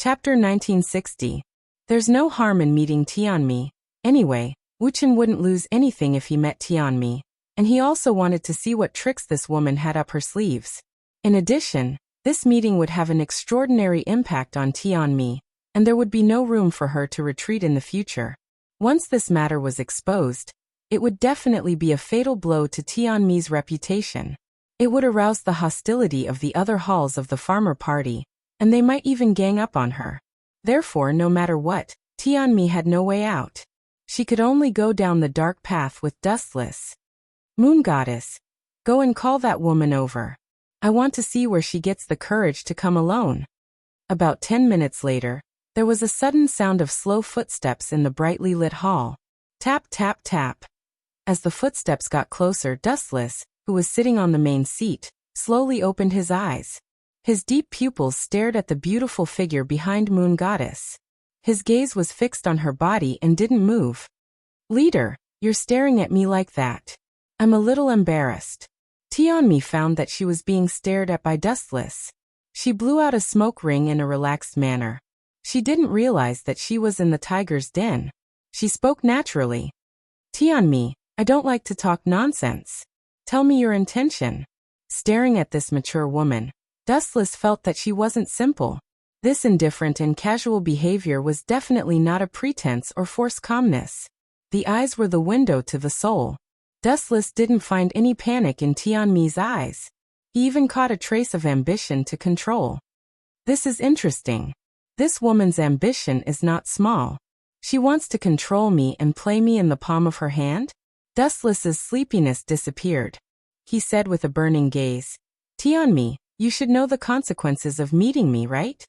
Chapter 1960. There's no harm in meeting Tianmi. Anyway, Wuchen wouldn't lose anything if he met Tianmi, and he also wanted to see what tricks this woman had up her sleeves. In addition, this meeting would have an extraordinary impact on Tianmi, and there would be no room for her to retreat in the future. Once this matter was exposed, it would definitely be a fatal blow to Tianmi's reputation. It would arouse the hostility of the other halls of the farmer party, and they might even gang up on her. Therefore, no matter what, Tianmi had no way out. She could only go down the dark path with Dustless. Moon Goddess, go and call that woman over. I want to see where she gets the courage to come alone. About 10 minutes later, there was a sudden sound of slow footsteps in the brightly lit hall. Tap, tap, tap. As the footsteps got closer, Dustless, who was sitting on the main seat, slowly opened his eyes. His deep pupils stared at the beautiful figure behind Moon Goddess. His gaze was fixed on her body and didn't move. Leader, you're staring at me like that. I'm a little embarrassed. Tianmi found that she was being stared at by Dustless. She blew out a smoke ring in a relaxed manner. She didn't realize that she was in the tiger's den. She spoke naturally. Tianmi, I don't like to talk nonsense. Tell me your intention. Staring at this mature woman, Dustless felt that she wasn't simple. This indifferent and casual behavior was definitely not a pretense or forced calmness. The eyes were the window to the soul. Dustless didn't find any panic in Tianmi's eyes. He even caught a trace of ambition to control. This is interesting. This woman's ambition is not small. She wants to control me and play me in the palm of her hand? Dustless's sleepiness disappeared. He said with a burning gaze, Tianmi, you should know the consequences of meeting me, right?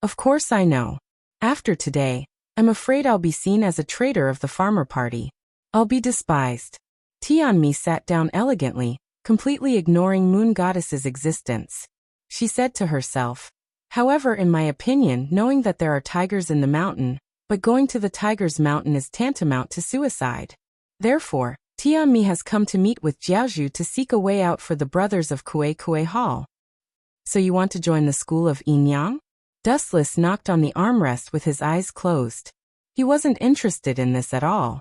Of course I know. After today, I'm afraid I'll be seen as a traitor of the farmer party. I'll be despised. Tianmi sat down elegantly, completely ignoring Moon Goddess's existence. She said to herself, however, in my opinion, knowing that there are tigers in the mountain, but going to the tiger's mountain is tantamount to suicide. Therefore, Tianmi has come to meet with Jiaozhu to seek a way out for the brothers of Kue Hall. So you want to join the school of Yinyang? Dustless knocked on the armrest with his eyes closed. He wasn't interested in this at all.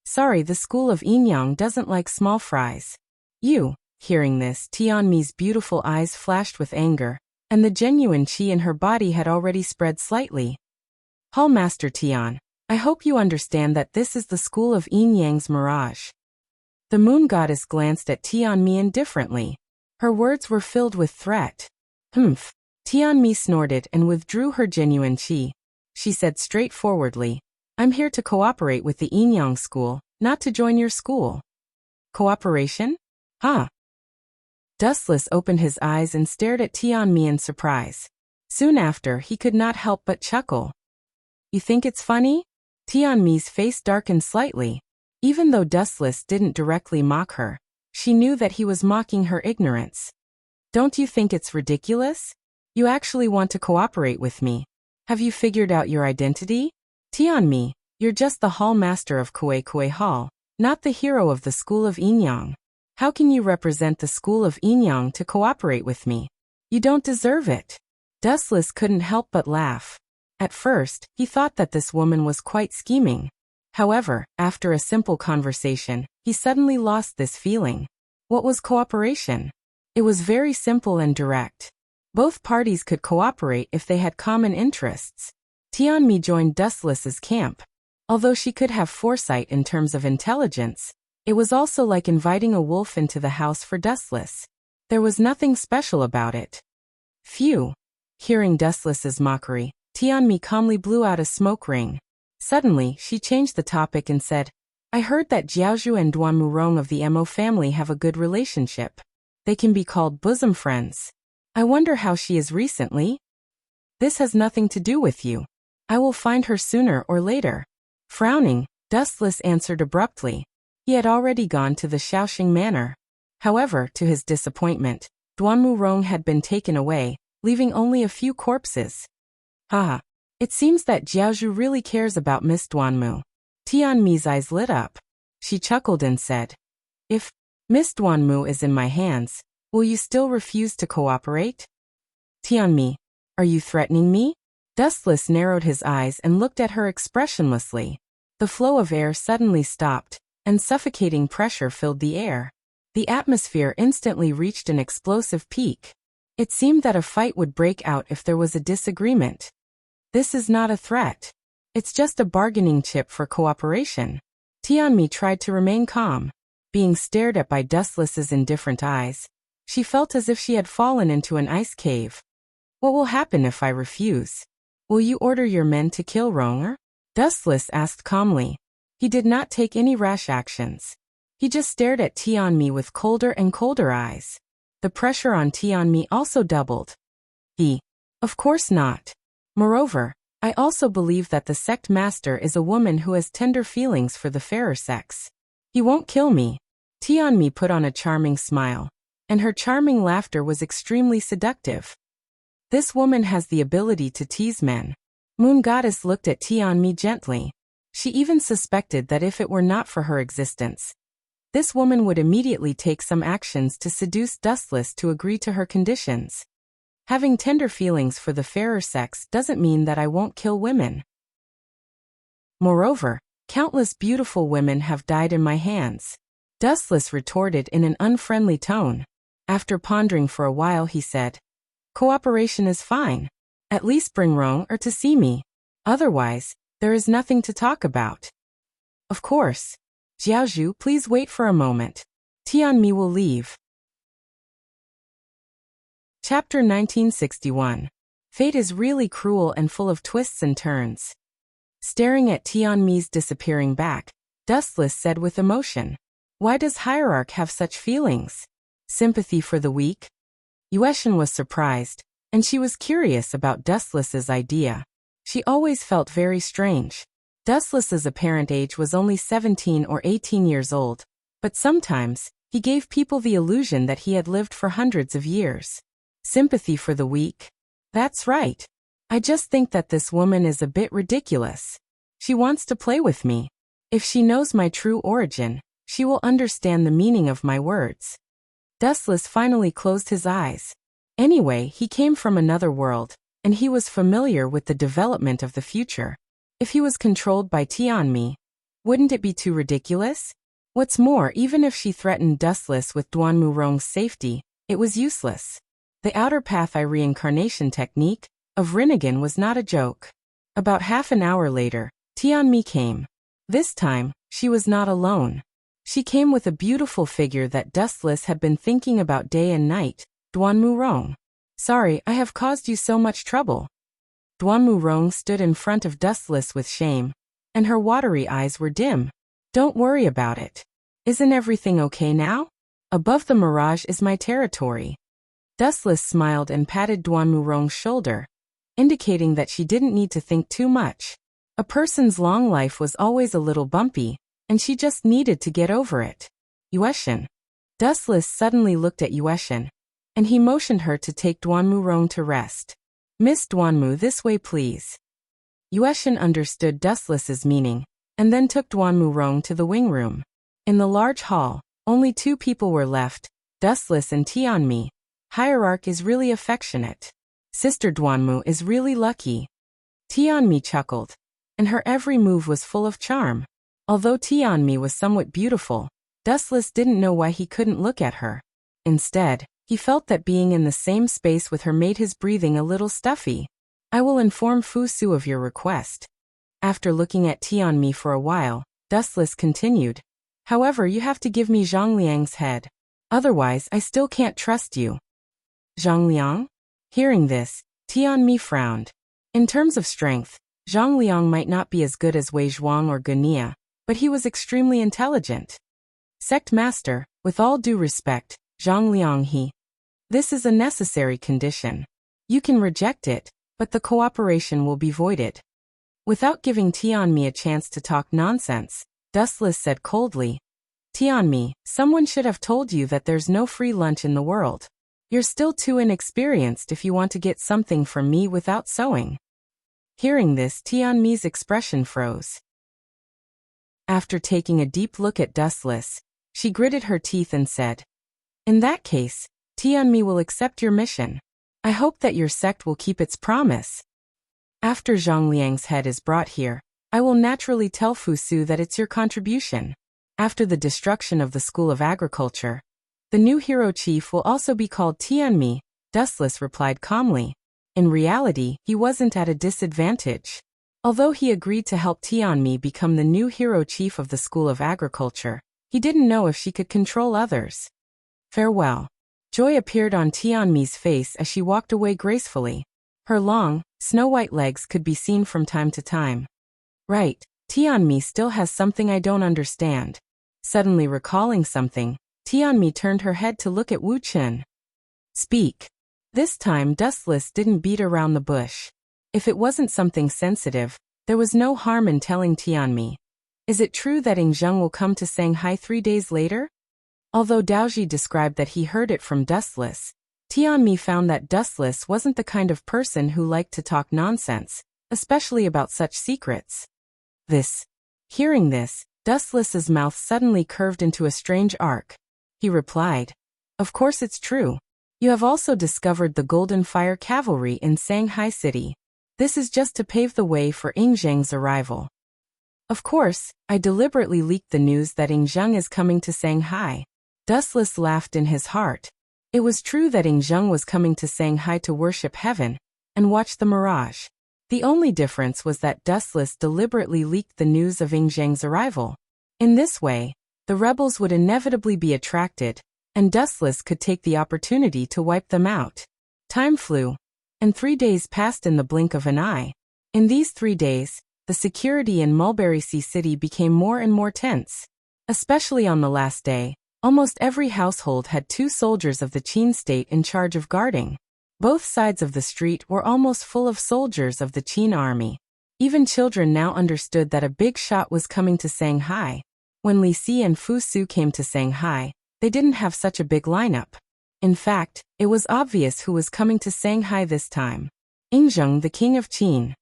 Sorry, the school of Yinyang doesn't like small fries. You, hearing this, Tianmi's beautiful eyes flashed with anger, and the genuine qi in her body had already spread slightly. Hallmaster Tian, I hope you understand that this is the school of Yinyang's mirage. The moon goddess glanced at Tianmi indifferently. Her words were filled with threat. Humph. Tianmi snorted and withdrew her genuine qi. She said straightforwardly, I'm here to cooperate with the Yinyang school, not to join your school. Cooperation? Huh? Dustless opened his eyes and stared at Tianmi in surprise. Soon after, he could not help but chuckle. You think it's funny? Tianmi's face darkened slightly. Even though Dustless didn't directly mock her, she knew that he was mocking her ignorance. Don't you think it's ridiculous? You actually want to cooperate with me. Have you figured out your identity? Tianmi, you're just the hall master of Kue Hall, not the hero of the school of Yinyang. How can you represent the school of Yinyang to cooperate with me? You don't deserve it. Dustless couldn't help but laugh. At first, he thought that this woman was quite scheming. However, after a simple conversation, he suddenly lost this feeling. What was cooperation? It was very simple and direct. Both parties could cooperate if they had common interests. Tianmi joined Dustless's camp. Although she could have foresight in terms of intelligence, it was also like inviting a wolf into the house for Dustless. There was nothing special about it. Phew. Hearing Dustless's mockery, Tianmi calmly blew out a smoke ring. Suddenly, she changed the topic and said, I heard that Jiaozhu and Duan Murong of the Mo family have a good relationship. They can be called bosom friends. I wonder how she is recently. This has nothing to do with you. I will find her sooner or later. Frowning, Dustless answered abruptly. He had already gone to the Shaoxing Manor. However, to his disappointment, Duan Murong had been taken away, leaving only a few corpses. Haha. It seems that Jiaozhu really cares about Miss Duanmu. Tianmi's eyes lit up. She chuckled and said, If Miss Duanmu is in my hands, will you still refuse to cooperate? Tianmi, are you threatening me? Dustless narrowed his eyes and looked at her expressionlessly. The flow of air suddenly stopped, and suffocating pressure filled the air. The atmosphere instantly reached an explosive peak. It seemed that a fight would break out if there was a disagreement. This is not a threat. It's just a bargaining chip for cooperation. Tianmi tried to remain calm. Being stared at by Dustless's indifferent eyes, she felt as if she had fallen into an ice cave. What will happen if I refuse? Will you order your men to kill Ronger? Dustless asked calmly. He did not take any rash actions. He just stared at Tianmi with colder and colder eyes. The pressure on Tianmi also doubled. Of course not. Moreover, I also believe that the sect master is a woman who has tender feelings for the fairer sex. He won't kill me. Tianmi put on a charming smile, and her charming laughter was extremely seductive. This woman has the ability to tease men. Moon Goddess looked at Tianmi gently. She even suspected that if it were not for her existence, this woman would immediately take some actions to seduce Dustless to agree to her conditions. Having tender feelings for the fairer sex doesn't mean that I won't kill women. Moreover, countless beautiful women have died in my hands. Dustless retorted in an unfriendly tone. After pondering for a while, he said, "Cooperation is fine. At least bring Ronger to see me. Otherwise, there is nothing to talk about." Of course. Jiaozhu, please wait for a moment. Tianmi will leave. Chapter 1961. Fate is really cruel and full of twists and turns. Staring at Tianmi's disappearing back, Dustless said with emotion, "Why does Hierarch have such feelings? Sympathy for the weak?" Yueshin was surprised, and she was curious about Dustless's idea. She always felt very strange. Dustless's apparent age was only 17 or 18 years old, but sometimes, he gave people the illusion that he had lived for hundreds of years. Sympathy for the weak? That's right. I just think that this woman is a bit ridiculous. She wants to play with me. If she knows my true origin, she will understand the meaning of my words. Dustless finally closed his eyes. Anyway, he came from another world, and he was familiar with the development of the future. If he was controlled by Tianmi, wouldn't it be too ridiculous? What's more, even if she threatened Dustless with Duanmu Rong's safety, it was useless. The outer path I reincarnation technique of Rinnegan was not a joke. About half an hour later, Tianmi came. This time, she was not alone. She came with a beautiful figure that Dustless had been thinking about day and night, Duanmu Rong. "Sorry, I have caused you so much trouble." Duanmu Rong stood in front of Dustless with shame, and her watery eyes were dim. "Don't worry about it. Isn't everything okay now? Above the mirage is my territory." Dustless smiled and patted Duanmu Rong's shoulder, indicating that she didn't need to think too much. A person's long life was always a little bumpy, and she just needed to get over it. "Yueshin." Dustless suddenly looked at Yueshin, and he motioned her to take Duanmu Rong to rest. "Miss Duanmu, this way please." Yueshin understood Dustless's meaning, and then took Duanmu Rong to the wing room. In the large hall, only two people were left, Dustless and Tianmi. Hierarch is really affectionate. Sister Duanmu is really lucky. Tianmi chuckled, and her every move was full of charm. Although Tianmi was somewhat beautiful, Dustless didn't know why he couldn't look at her. Instead, he felt that being in the same space with her made his breathing a little stuffy. "I will inform Fu Su of your request." After looking at Tianmi for a while, Dustless continued, "However, you have to give me Zhang Liang's head. Otherwise, I still can't trust you." Zhang Liang? Hearing this, Tianmi frowned. In terms of strength, Zhang Liang might not be as good as Wei Zhuang or Gunia, but he was extremely intelligent. "Sect Master, with all due respect, Zhang Liang this is a necessary condition. You can reject it, but the cooperation will be voided." Without giving Tianmi a chance to talk nonsense, Dustless said coldly, "Tianmi, someone should have told you that there's no free lunch in the world. You're still too inexperienced if you want to get something from me without sewing." Hearing this, Tianmi's expression froze. After taking a deep look at Dustless, she gritted her teeth and said, "In that case, Tianmi will accept your mission. I hope that your sect will keep its promise." After Zhang Liang's head is brought here, I will naturally tell Fu Su that it's your contribution. After the destruction of the School of Agriculture, the new hero chief will also be called Tianmi, Dustless replied calmly. In reality, he wasn't at a disadvantage. Although he agreed to help Tianmi become the new hero chief of the School of Agriculture, he didn't know if she could control others. Farewell. Joy appeared on Tianmi's face as she walked away gracefully. Her long, snow-white legs could be seen from time to time. Right, Tianmi still has something I don't understand. Suddenly recalling something, Tianmi turned her head to look at Wu Chen. Speak. This time Dustless didn't beat around the bush. If it wasn't something sensitive, there was no harm in telling Tianmi. Is it true that Zhang will come to Shanghai 3 days later? Although Daoji described that he heard it from Dustless, Tianmi found that Dustless wasn't the kind of person who liked to talk nonsense, especially about such secrets. Hearing this, Dustless's mouth suddenly curved into a strange arc. He replied, "Of course it's true. You have also discovered the Golden Fire Cavalry in Shanghai City. This is just to pave the way for Zhang's arrival." Of course, I deliberately leaked the news that Zhang is coming to Shanghai. Dustless laughed in his heart. It was true that Zhang was coming to Shanghai to worship heaven and watch the mirage. The only difference was that Dustless deliberately leaked the news of Zhang's arrival. In this way, the rebels would inevitably be attracted, and Dustless could take the opportunity to wipe them out. Time flew, and 3 days passed in the blink of an eye. In these 3 days, the security in Mulberry Sea City became more and more tense. Especially on the last day, almost every household had 2 soldiers of the Qin state in charge of guarding. Both sides of the street were almost full of soldiers of the Qin army. Even children now understood that a big shot was coming to Shanghai. When Li Si and Fu Su came to Shanghai, they didn't have such a big lineup. In fact, it was obvious who was coming to Shanghai this time. Zhang, the king of Qin.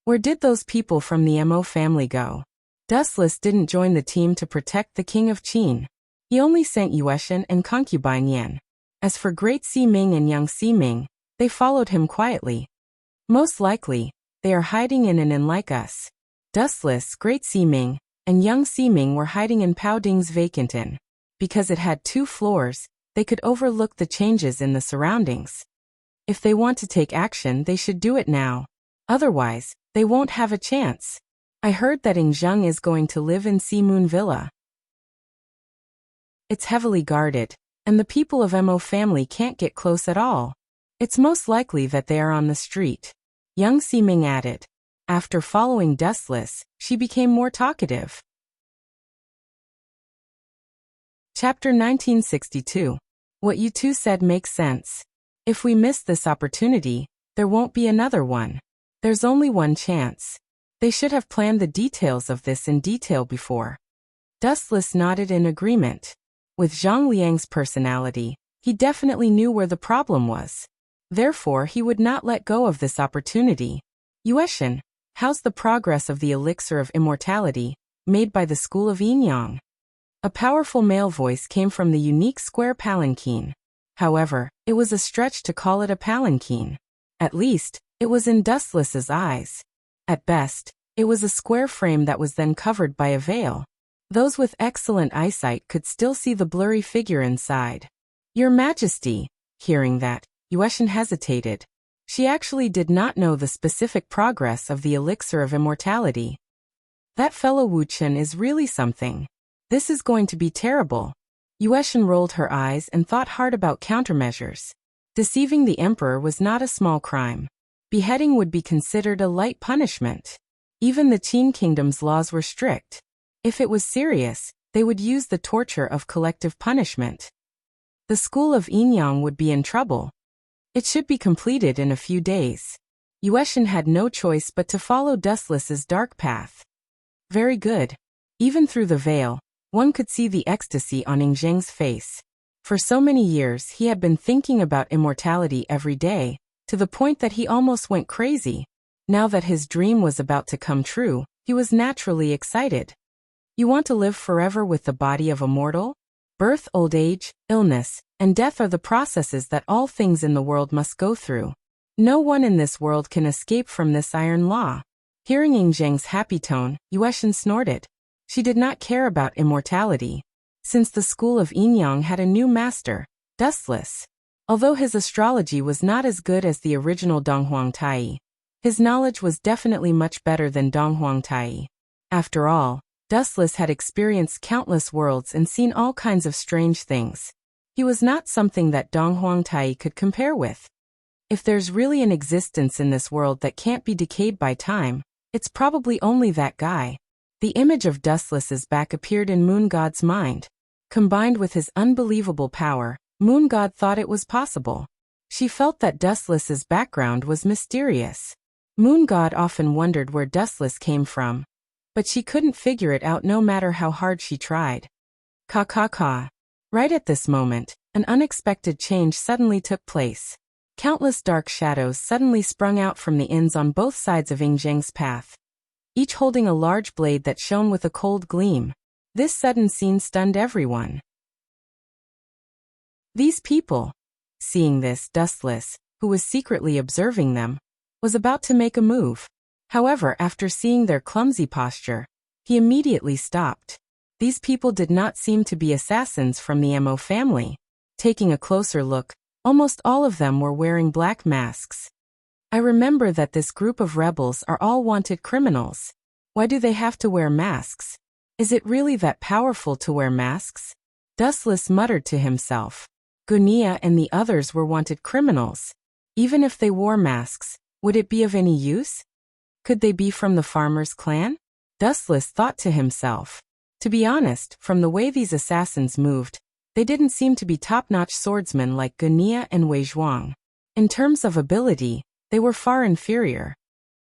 Where did those people from the Mo family go? Dustless didn't join the team to protect the king of Qin. He only sent Yueshan and concubine Yan. As for Great Ximing and Young Ximing, they followed him quietly. Most likely, they are hiding in an inn like us. Dustless, Great Ximing, and Young Ximing were hiding in Pao Ding's vacant inn. Because it had 2 floors, they could overlook the changes in the surroundings. If they want to take action, they should do it now. Otherwise, they won't have a chance. I heard that Zhang is going to live in Sea Moon Villa. It's heavily guarded, and the people of Mo family can't get close at all. It's most likely that they are on the street. Young Ximing added. After following Dustless, she became more talkative. Chapter 1962. What you two said makes sense. If we miss this opportunity, there won't be another one. There's only one chance. They should have planned the details of this in detail before. Dustless nodded in agreement. With Zhang Liang's personality, he definitely knew where the problem was. Therefore, he would not let go of this opportunity. Yueshan, how's the progress of the elixir of immortality, made by the school of Yinyang? A powerful male voice came from the unique square palanquin. However, it was a stretch to call it a palanquin. At least, it was in Dustless's eyes. At best, it was a square frame that was then covered by a veil. Those with excellent eyesight could still see the blurry figure inside. Your Majesty, hearing that, Yueshan hesitated. She actually did not know the specific progress of the elixir of immortality. That fellow Wu Chen is really something. This is going to be terrible. Yueshan rolled her eyes and thought hard about countermeasures. Deceiving the emperor was not a small crime. Beheading would be considered a light punishment. Even the Qin kingdom's laws were strict. If it was serious, they would use the torture of collective punishment. The school of Yinyang would be in trouble. It should be completed in a few days. Yueshan had no choice but to follow Dustless's dark path. Very good. Even through the veil, one could see the ecstasy on Zhang's face. For so many years he had been thinking about immortality every day, to the point that he almost went crazy. Now that his dream was about to come true, he was naturally excited. You want to live forever with the body of a mortal? Birth, old age, illness, and death are the processes that all things in the world must go through. No one in this world can escape from this iron law. Hearing Ying Zheng's happy tone, Yueshan snorted. She did not care about immortality. Since the school of Yinyang had a new master, Dustless. Although his astrology was not as good as the original Donghuang Tai, his knowledge was definitely much better than Donghuang Tai. After all, Dustless had experienced countless worlds and seen all kinds of strange things. He was not something that Donghuang Tai could compare with. If there's really an existence in this world that can't be decayed by time, it's probably only that guy. The image of Dustless's back appeared in Moon God's mind. Combined with his unbelievable power, Moon God thought it was possible. She felt that Dustless's background was mysterious. Moon God often wondered where Dustless came from, but she couldn't figure it out no matter how hard she tried. Ka. Right at this moment, an unexpected change suddenly took place. Countless dark shadows suddenly sprung out from the inns on both sides of Ying Zheng's path, each holding a large blade that shone with a cold gleam. This sudden scene stunned everyone. These people. Seeing this, Dustless, who was secretly observing them, was about to make a move. However, after seeing their clumsy posture, he immediately stopped. These people did not seem to be assassins from the Mo family. Taking a closer look, almost all of them were wearing black masks. I remember that this group of rebels are all wanted criminals. Why do they have to wear masks? Is it really that powerful to wear masks? Dustless muttered to himself. Gunia and the others were wanted criminals. Even if they wore masks, would it be of any use? Could they be from the farmer's clan? Dustless thought to himself. To be honest, from the way these assassins moved, they didn't seem to be top-notch swordsmen like Gunia and Wei Zhuang. In terms of ability, they were far inferior.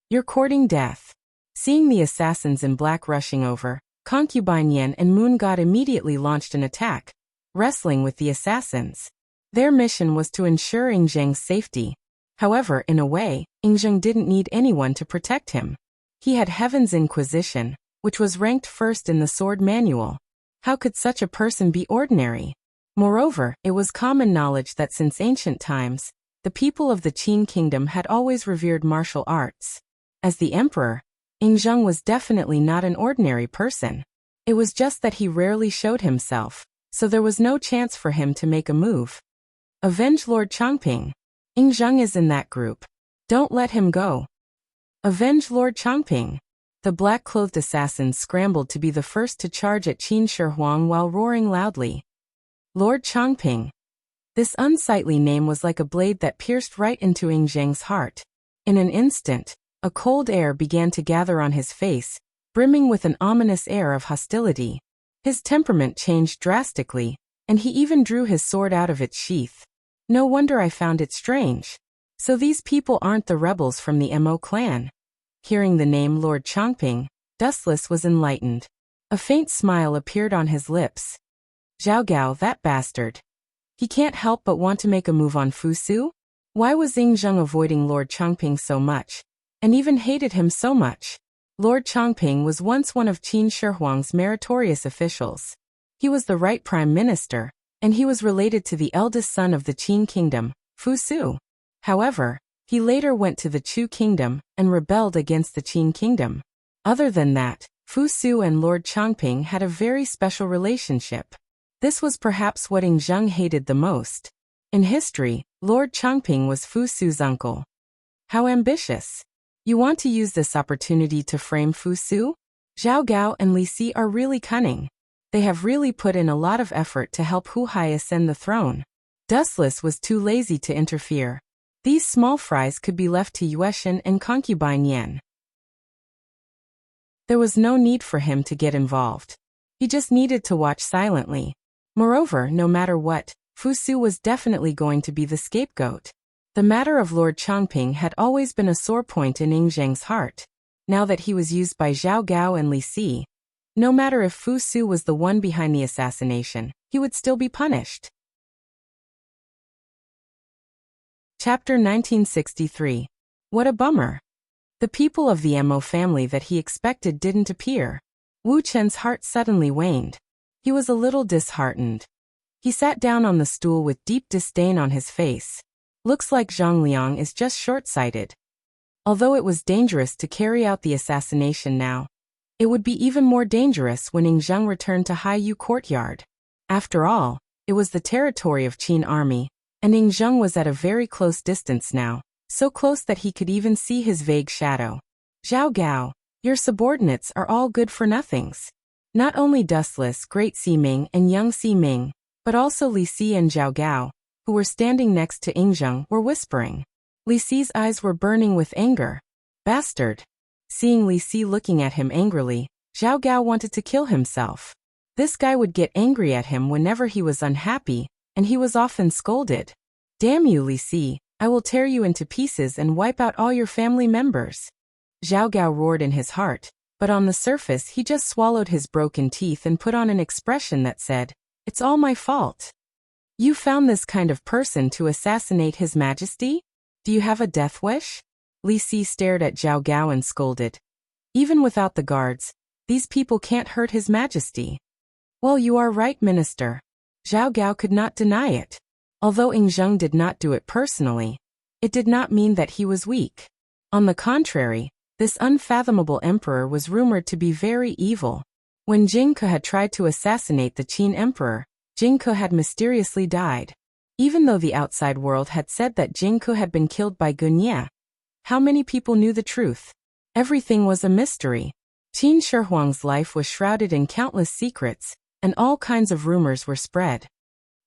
You're courting death. Seeing the assassins in black rushing over, Concubine Yen and Moon God immediately launched an attack, wrestling with the assassins. Their mission was to ensure Ying Zheng's safety. However, in a way, Ying Zheng didn't need anyone to protect him. He had Heaven's Inquisition, which was ranked first in the sword manual. How could such a person be ordinary? Moreover, it was common knowledge that since ancient times, the people of the Qin kingdom had always revered martial arts. As the emperor, Ying Zheng was definitely not an ordinary person. It was just that he rarely showed himself, so there was no chance for him to make a move. Avenge Lord Changping. Ying Zheng is in that group. Don't let him go. Avenge Lord Changping. The black-clothed assassins scrambled to be the first to charge at Qin Shi Huang while roaring loudly. Lord Changping. This unsightly name was like a blade that pierced right into Ying Zheng's heart. In an instant, a cold air began to gather on his face, brimming with an ominous air of hostility. His temperament changed drastically, and he even drew his sword out of its sheath. No wonder I found it strange. So these people aren't the rebels from the Mo clan. Hearing the name Lord Changping, Dustless was enlightened. A faint smile appeared on his lips. Zhao Gao, that bastard. He can't help but want to make a move on Fu Su? Why was Ying Zheng avoiding Lord Changping so much, and even hated him so much? Lord Changping was once one of Qin Shi Huang's meritorious officials. He was the right prime minister, and he was related to the eldest son of the Qin kingdom, Fu Su. However, he later went to the Chu kingdom and rebelled against the Qin kingdom. Other than that, Fu Su and Lord Changping had a very special relationship. This was perhaps what Ying Zheng hated the most. In history, Lord Changping was Fu Su's uncle. How ambitious. You want to use this opportunity to frame Fu Su? Zhao Gao and Li Si are really cunning. They have really put in a lot of effort to help Hu Hai ascend the throne. Dustless was too lazy to interfere. These small fries could be left to Yueshan and Concubine Yen. There was no need for him to get involved. He just needed to watch silently. Moreover, no matter what, Fu Su was definitely going to be the scapegoat. The matter of Lord Changping had always been a sore point in Ying Zheng's heart. Now that he was used by Zhao Gao and Li Si, no matter if Fu Su was the one behind the assassination, he would still be punished. Chapter 1963. What a bummer. The people of the Mo family that he expected didn't appear. Wu Chen's heart suddenly waned. He was a little disheartened. He sat down on the stool with deep disdain on his face. Looks like Zhang Liang is just short-sighted. Although it was dangerous to carry out the assassination now, it would be even more dangerous when Ing Zheng returned to Haiyu Courtyard. After all, it was the territory of Qin army, and Ing Zheng was at a very close distance now, so close that he could even see his vague shadow. Zhao Gao, your subordinates are all good for nothings. Not only Dustless, Great Siming and Young Siming, but also Li Si and Zhao Gao, who were standing next to Ing Zheng, were whispering. Li Si's eyes were burning with anger. Bastard! Seeing Li Si looking at him angrily, Zhao Gao wanted to kill himself. This guy would get angry at him whenever he was unhappy, and he was often scolded. Damn you, Li Si, I will tear you into pieces and wipe out all your family members. Zhao Gao roared in his heart, but on the surface he just swallowed his broken teeth and put on an expression that said, "It's all my fault." You found this kind of person to assassinate His Majesty? Do you have a death wish? Li Si stared at Zhao Gao and scolded. Even without the guards, these people can't hurt His Majesty. Well, you are right, Minister. Zhao Gao could not deny it. Although Ing Zheng did not do it personally, it did not mean that he was weak. On the contrary, this unfathomable emperor was rumored to be very evil. When Jing Ke had tried to assassinate the Qin emperor, Jing Ke had mysteriously died. Even though the outside world had said that Jing Ke had been killed by Gunye, how many people knew the truth? Everything was a mystery. Qin Shi Huang's life was shrouded in countless secrets, and all kinds of rumors were spread.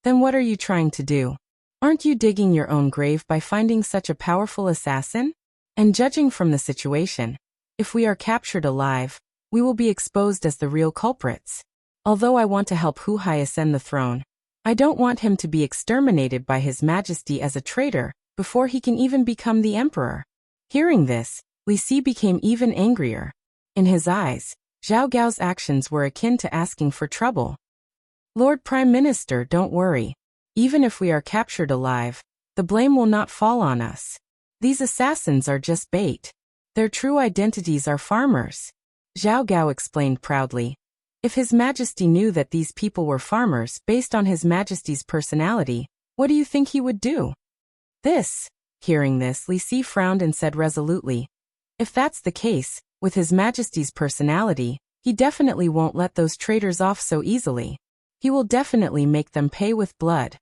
Then what are you trying to do? Aren't you digging your own grave by finding such a powerful assassin? And judging from the situation, if we are captured alive, we will be exposed as the real culprits. Although I want to help Hu Hai ascend the throne, I don't want him to be exterminated by His Majesty as a traitor before he can even become the emperor. Hearing this, Li Si became even angrier. In his eyes, Zhao Gao's actions were akin to asking for trouble. Lord Prime Minister, don't worry. Even if we are captured alive, the blame will not fall on us. These assassins are just bait. Their true identities are farmers. Zhao Gao explained proudly. If His Majesty knew that these people were farmers based on His Majesty's personality, what do you think he would do? Hearing this, Li Si frowned and said resolutely, if that's the case, with His Majesty's personality, he definitely won't let those traitors off so easily. He will definitely make them pay with blood.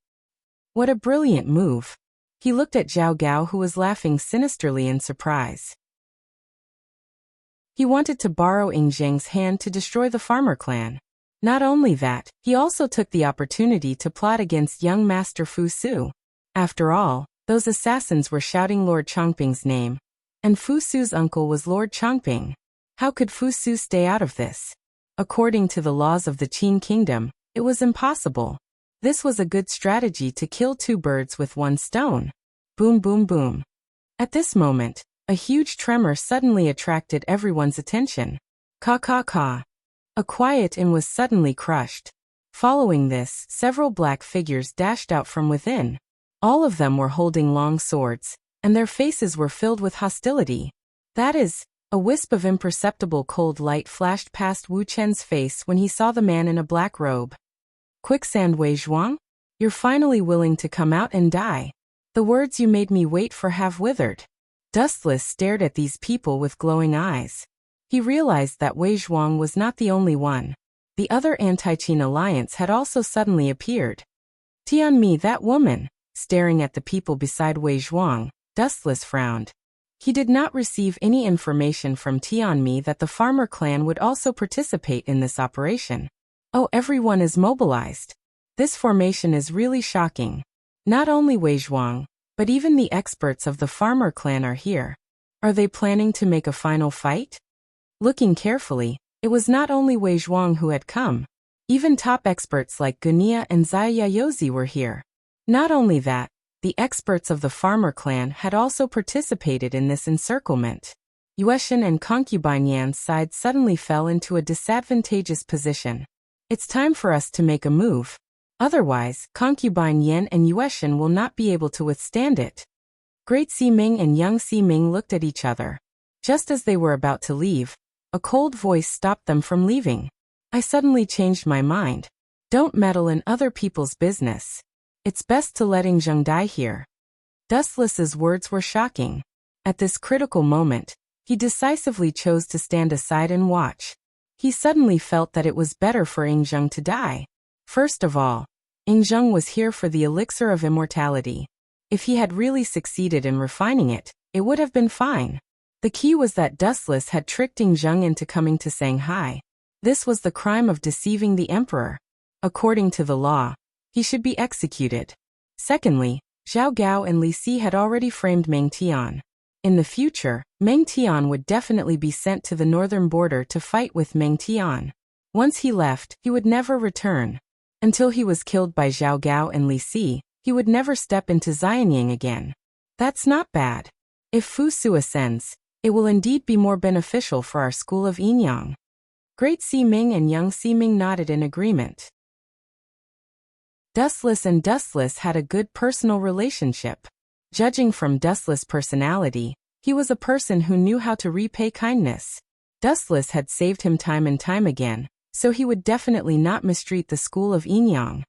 What a brilliant move. He looked at Zhao Gao, who was laughing sinisterly in surprise. He wanted to borrow Ing Zheng's hand to destroy the farmer clan. Not only that, he also took the opportunity to plot against young Master Fu Su. After all, those assassins were shouting Lord Chongping's name, and Fu Su's uncle was Lord Chongping. How could Fu Su stay out of this? According to the laws of the Qin kingdom, it was impossible. This was a good strategy to kill two birds with one stone. Boom, boom, boom. At this moment, a huge tremor suddenly attracted everyone's attention. Ka ka ka. A quiet inn was suddenly crushed. Following this, several black figures dashed out from within. All of them were holding long swords, and their faces were filled with hostility. That is, a wisp of imperceptible cold light flashed past Wu Chen's face when he saw the man in a black robe. Quicksand Wei Zhuang? You're finally willing to come out and die. The words you made me wait for have withered. Dustless stared at these people with glowing eyes. He realized that Wei Zhuang was not the only one. The other anti-Qin alliance had also suddenly appeared. Tianmi, that woman. Staring at the people beside Wei Zhuang, Dustless frowned. He did not receive any information from Tianmi that the farmer clan would also participate in this operation. Oh, everyone is mobilized. This formation is really shocking. Not only Wei Zhuang, but even the experts of the farmer clan are here. Are they planning to make a final fight? Looking carefully, it was not only Wei Zhuang who had come. Even top experts like Gunia and Zai Yaozi were here. Not only that, the experts of the farmer clan had also participated in this encirclement. Yueshan and concubine Yan's side suddenly fell into a disadvantageous position. It's time for us to make a move. Otherwise, concubine Yan and Yueshan will not be able to withstand it. Great Siming and Young Siming looked at each other. Just as they were about to leave, a cold voice stopped them from leaving. I suddenly changed my mind. Don't meddle in other people's business. It's best to let Ing Zheng die here. Dustless's words were shocking. At this critical moment, he decisively chose to stand aside and watch. He suddenly felt that it was better for Yingzheng to die. First of all, Yingzheng was here for the elixir of immortality. If he had really succeeded in refining it, it would have been fine. The key was that Dustless had tricked Yingzheng into coming to Shanghai. This was the crime of deceiving the emperor. According to the law, he should be executed. Secondly, Zhao Gao and Li Si had already framed Meng Tian. In the future, Meng Tian would definitely be sent to the northern border to fight with Meng Tian. Once he left, he would never return. Until he was killed by Zhao Gao and Li Si, he would never step into Xianying again. That's not bad. If Fu Su ascends, it will indeed be more beneficial for our school of Yinyang. Great Ximing and young Ximing nodded in agreement. Dustless and Dustless had a good personal relationship. Judging from Dustless' personality, he was a person who knew how to repay kindness. Dustless had saved him time and time again, so he would definitely not mistreat the school of Yinyang.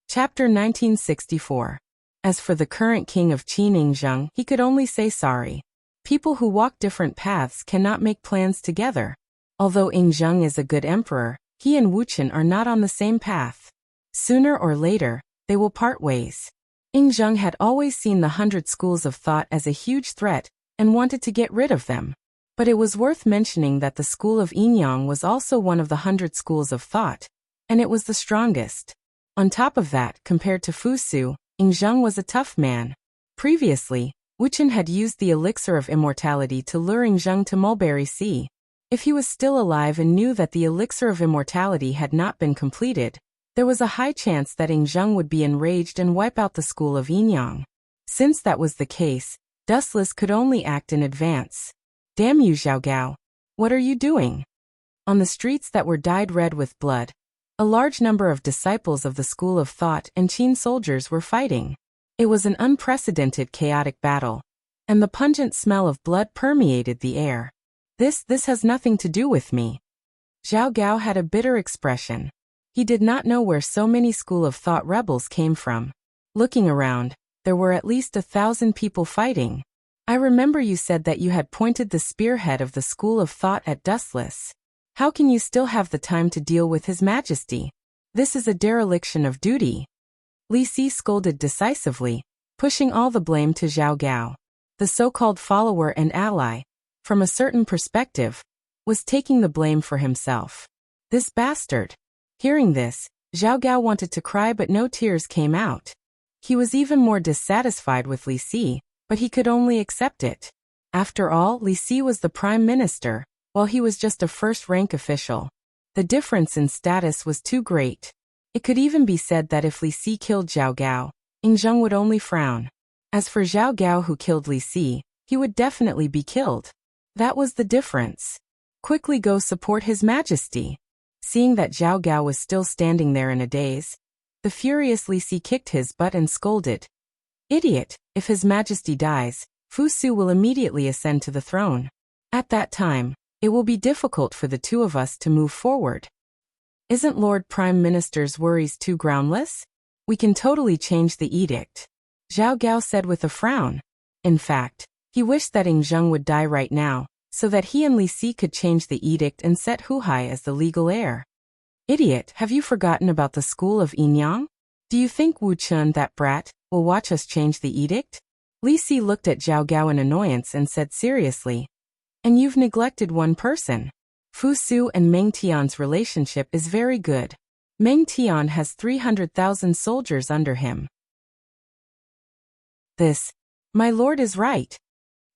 Chapter 1964. As for the current king of Qin Yingzheng, he could only say sorry. People who walk different paths cannot make plans together. Although Yingzheng is a good emperor, he and Wuchen are not on the same path. Sooner or later, they will part ways. Yingzheng had always seen the 100 schools of thought as a huge threat and wanted to get rid of them. But it was worth mentioning that the school of Yinyang was also one of the 100 schools of thought, and it was the strongest. On top of that, compared to Fu Su, Yingzheng was a tough man. Previously, Wuchen had used the elixir of immortality to lure Yingzheng to Mulberry Sea. If he was still alive and knew that the elixir of immortality had not been completed, there was a high chance that Yingzheng would be enraged and wipe out the school of Yinyang. Since that was the case, Dustless could only act in advance. Damn you, Zhao Gao! What are you doing? On the streets that were dyed red with blood, a large number of disciples of the school of thought and Qin soldiers were fighting. It was an unprecedented chaotic battle, and the pungent smell of blood permeated the air. This has nothing to do with me. Zhao Gao had a bitter expression. He did not know where so many school of thought rebels came from. Looking around, there were at least 1,000 people fighting. I remember you said that you had pointed the spearhead of the school of thought at Dustless. How can you still have the time to deal with His Majesty? This is a dereliction of duty. Li Si scolded decisively, pushing all the blame to Zhao Gao. The so-called follower and ally, from a certain perspective, was taking the blame for himself. This bastard. Hearing this, Zhao Gao wanted to cry but no tears came out. He was even more dissatisfied with Li Si, but he could only accept it. After all, Li Si was the prime minister, while he was just a first-rank official. The difference in status was too great. It could even be said that if Li Si killed Zhao Gao, Yingzheng would only frown. As for Zhao Gao who killed Li Si, he would definitely be killed. That was the difference. Quickly go support His Majesty. Seeing that Zhao Gao was still standing there in a daze, the furious Li Si kicked his butt and scolded. Idiot, if His Majesty dies, Fu Su will immediately ascend to the throne. At that time, it will be difficult for the two of us to move forward. Isn't Lord Prime Minister's worries too groundless? We can totally change the edict. Zhao Gao said with a frown. In fact, he wished that Yingzheng would die right now, so that he and Li Si could change the edict and set Hu Hai as the legal heir. Idiot, have you forgotten about the school of Yinyang? Do you think Wu Chun, that brat, will watch us change the edict? Li Si looked at Zhao Gao in annoyance and said seriously. And you've neglected one person. Fu Su and Meng Tian's relationship is very good. Meng Tian has 300,000 soldiers under him. My lord is right.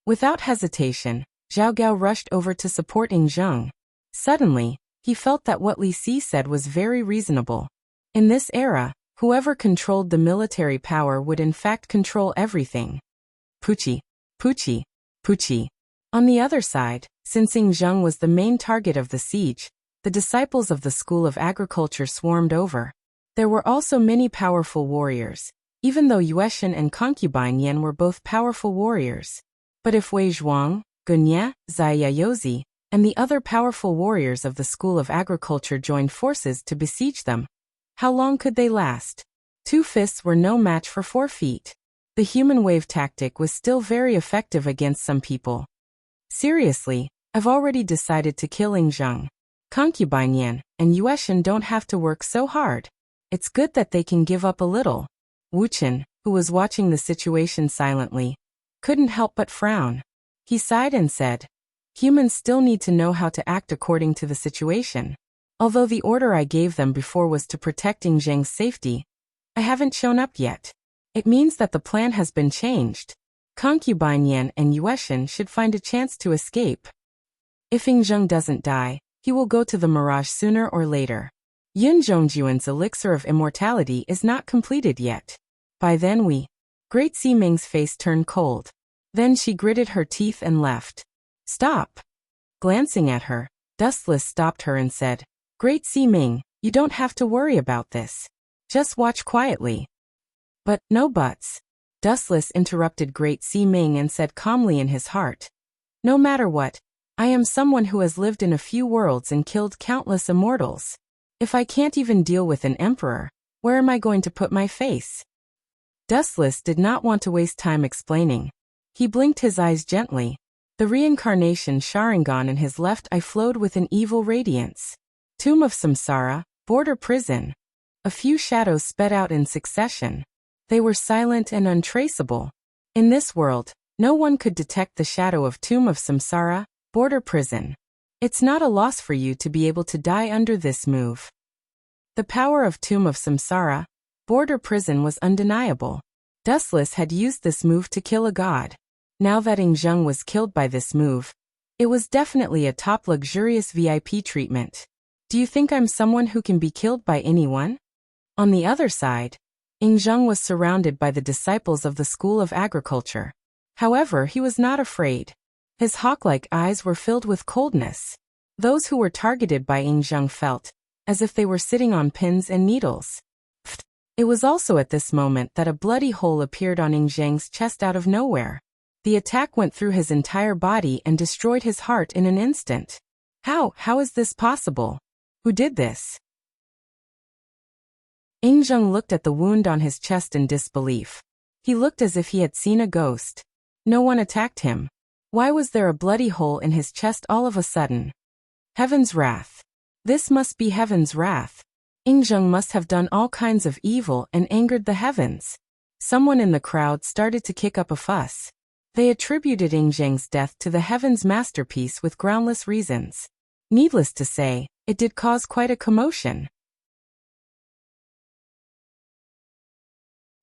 Without hesitation, Zhao Gao rushed over to support Yingzheng. Suddenly, he felt that what Li Si said was very reasonable. In this era, whoever controlled the military power would in fact control everything. Pucci, Pucci, Pucci. On the other side, since Yingzheng was the main target of the siege, the disciples of the School of Agriculture swarmed over. There were also many powerful warriors, even though Yueshan and Concubine Yan were both powerful warriors. But if Wei Zhuang, Gunye, Zai Yaozi, and the other powerful warriors of the School of Agriculture joined forces to besiege them, how long could they last? 2 fists were no match for 4 feet. The human wave tactic was still very effective against some people. Seriously, I've already decided to kill Ingzheng. Concubine Yan and Yueshan don't have to work so hard. It's good that they can give up a little. Wuchen, who was watching the situation silently, couldn't help but frown. He sighed and said, humans still need to know how to act according to the situation. Although the order I gave them before was to protect Ingzheng's safety, I haven't shown up yet. It means that the plan has been changed. Concubine Yan and Yueshan should find a chance to escape. If Ingzheng doesn't die, he will go to the mirage sooner or later. Yun Zhongjuan's elixir of immortality is not completed yet. By then Great Ximing's face turned cold. Then she gritted her teeth and left. Stop. Glancing at her, Dustless stopped her and said, Great Ximing, you don't have to worry about this. Just watch quietly. But, no buts. Dustless interrupted Great Ximing and said calmly in his heart, no matter what, I am someone who has lived in a few worlds and killed countless immortals. If I can't even deal with an emperor, where am I going to put my face? Dustless did not want to waste time explaining. He blinked his eyes gently. The reincarnation Sharingan in his left eye flowed with an evil radiance. Tomb of Samsara, border prison. A few shadows sped out in succession. They were silent and untraceable. In this world, no one could detect the shadow of Tomb of Samsara, border prison. It's not a loss for you to be able to die under this move. The power of Tomb of Samsara, border prison was undeniable. Dustless had used this move to kill a god. Now that Ingzheng was killed by this move, it was definitely a top luxurious VIP treatment. Do you think I'm someone who can be killed by anyone? On the other side, Ingzheng was surrounded by the disciples of the School of Agriculture. However, he was not afraid. His hawk-like eyes were filled with coldness. Those who were targeted by Ingzheng felt as if they were sitting on pins and needles. It was also at this moment that a bloody hole appeared on Ingzheng's chest out of nowhere. The attack went through his entire body and destroyed his heart in an instant. How is this possible? Who did this? Ingzheng looked at the wound on his chest in disbelief. He looked as if he had seen a ghost. No one attacked him. Why was there a bloody hole in his chest all of a sudden? Heaven's wrath. This must be heaven's wrath. Ingzheng must have done all kinds of evil and angered the heavens. Someone in the crowd started to kick up a fuss. They attributed Ingzheng's death to the heaven's masterpiece with groundless reasons. Needless to say, it did cause quite a commotion.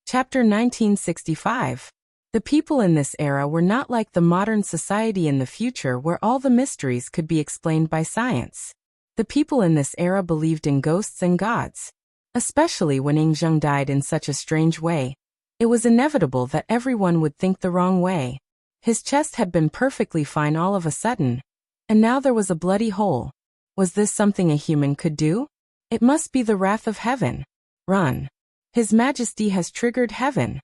Chapter 1965. The people in this era were not like the modern society in the future where all the mysteries could be explained by science. The people in this era believed in ghosts and gods. Especially when Ingzheng died in such a strange way. It was inevitable that everyone would think the wrong way. His chest had been perfectly fine all of a sudden. And now there was a bloody hole. Was this something a human could do? It must be the wrath of heaven. Run. His Majesty has triggered heaven.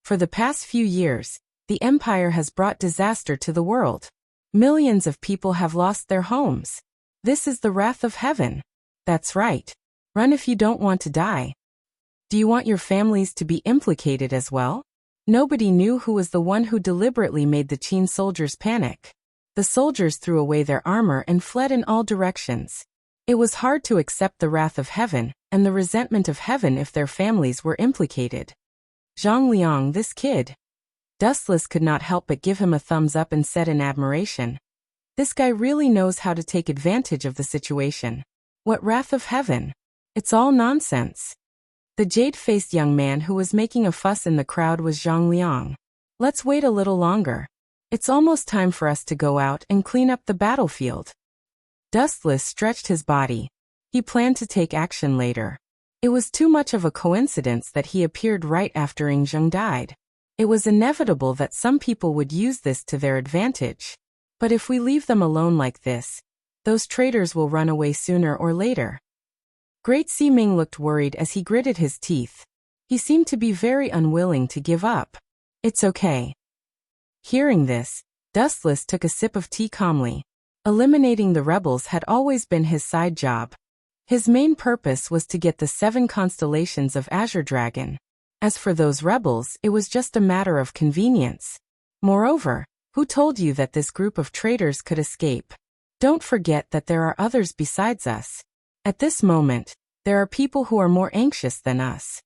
For the past few years, the Empire has brought disaster to the world. Millions of people have lost their homes. This is the wrath of heaven. That's right. Run if you don't want to die. Do you want your families to be implicated as well? Nobody knew who was the one who deliberately made the Qin soldiers panic. The soldiers threw away their armor and fled in all directions. It was hard to accept the wrath of heaven and the resentment of heaven if their families were implicated. Zhang Liang, this kid. Dustless could not help but give him a thumbs up and said in admiration, this guy really knows how to take advantage of the situation. What wrath of heaven? It's all nonsense. The jade-faced young man who was making a fuss in the crowd was Zhang Liang. Let's wait a little longer. It's almost time for us to go out and clean up the battlefield. Dustless stretched his body. He planned to take action later. It was too much of a coincidence that he appeared right after Ingzheng died. It was inevitable that some people would use this to their advantage. But if we leave them alone like this, those traitors will run away sooner or later. Great Ximing looked worried as he gritted his teeth. He seemed to be very unwilling to give up. It's okay. Hearing this, Dustless took a sip of tea calmly. Eliminating the rebels had always been his side job. His main purpose was to get the 7 constellations of Azure Dragon. As for those rebels, it was just a matter of convenience. Moreover, who told you that this group of traitors could escape? Don't forget that there are others besides us. At this moment, there are people who are more anxious than us.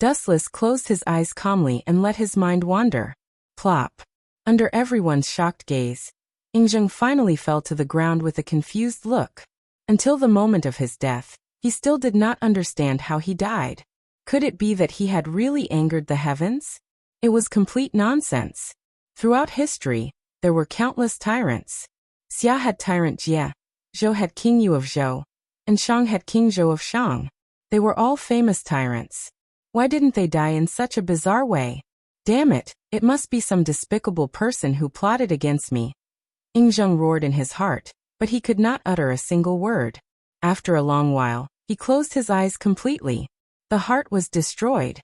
Dustless closed his eyes calmly and let his mind wander. Plop. Under everyone's shocked gaze, Ingzheng finally fell to the ground with a confused look. Until the moment of his death, he still did not understand how he died. Could it be that he had really angered the heavens? It was complete nonsense. Throughout history, there were countless tyrants. Xia had tyrant Jie, Zhou had King Yu of Zhou, and Shang had King Zhou of Shang. They were all famous tyrants. Why didn't they die in such a bizarre way? Damn it, it must be some despicable person who plotted against me. Ingzheng roared in his heart, but he could not utter a single word. After a long while, he closed his eyes completely. The heart was destroyed.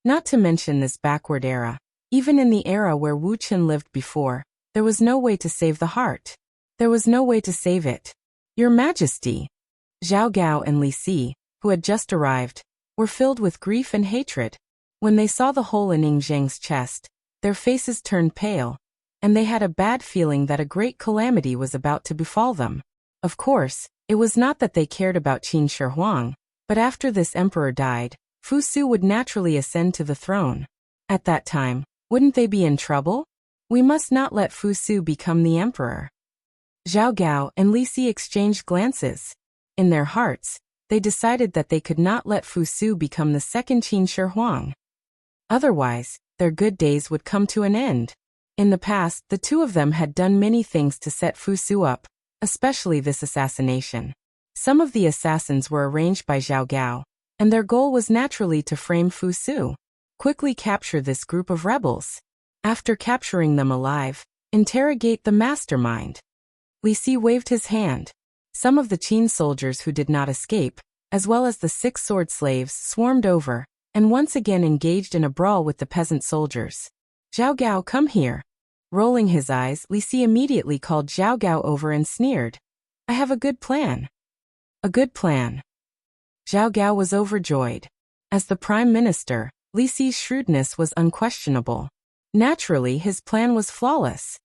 Not to mention this backward era. Even in the era where Wu Qin lived before, there was no way to save the heart. There was no way to save it. Your Majesty. Zhao Gao and Li Si, who had just arrived, were filled with grief and hatred. When they saw the hole in Ingzheng's chest, their faces turned pale, and they had a bad feeling that a great calamity was about to befall them. Of course, it was not that they cared about Qin Shi Huang, but after this emperor died, Fu Su would naturally ascend to the throne. At that time, wouldn't they be in trouble? We must not let Fu Su become the emperor. Zhao Gao and Li Si exchanged glances. In their hearts, they decided that they could not let Fu Su become the second Qin Shi Huang. Otherwise, their good days would come to an end. In the past, the two of them had done many things to set Fu Su up, especially this assassination. Some of the assassins were arranged by Zhao Gao, and their goal was naturally to frame Fu Su. Quickly capture this group of rebels. After capturing them alive, interrogate the mastermind. Li Si waved his hand. Some of the Qin soldiers who did not escape, as well as the 6 sword slaves, swarmed over, and once again engaged in a brawl with the peasant soldiers. Zhao Gao, come here. Rolling his eyes, Li Si immediately called Zhao Gao over and sneered. I have a good plan. A good plan. Zhao Gao was overjoyed. As the prime minister, Li Si's shrewdness was unquestionable. Naturally, his plan was flawless.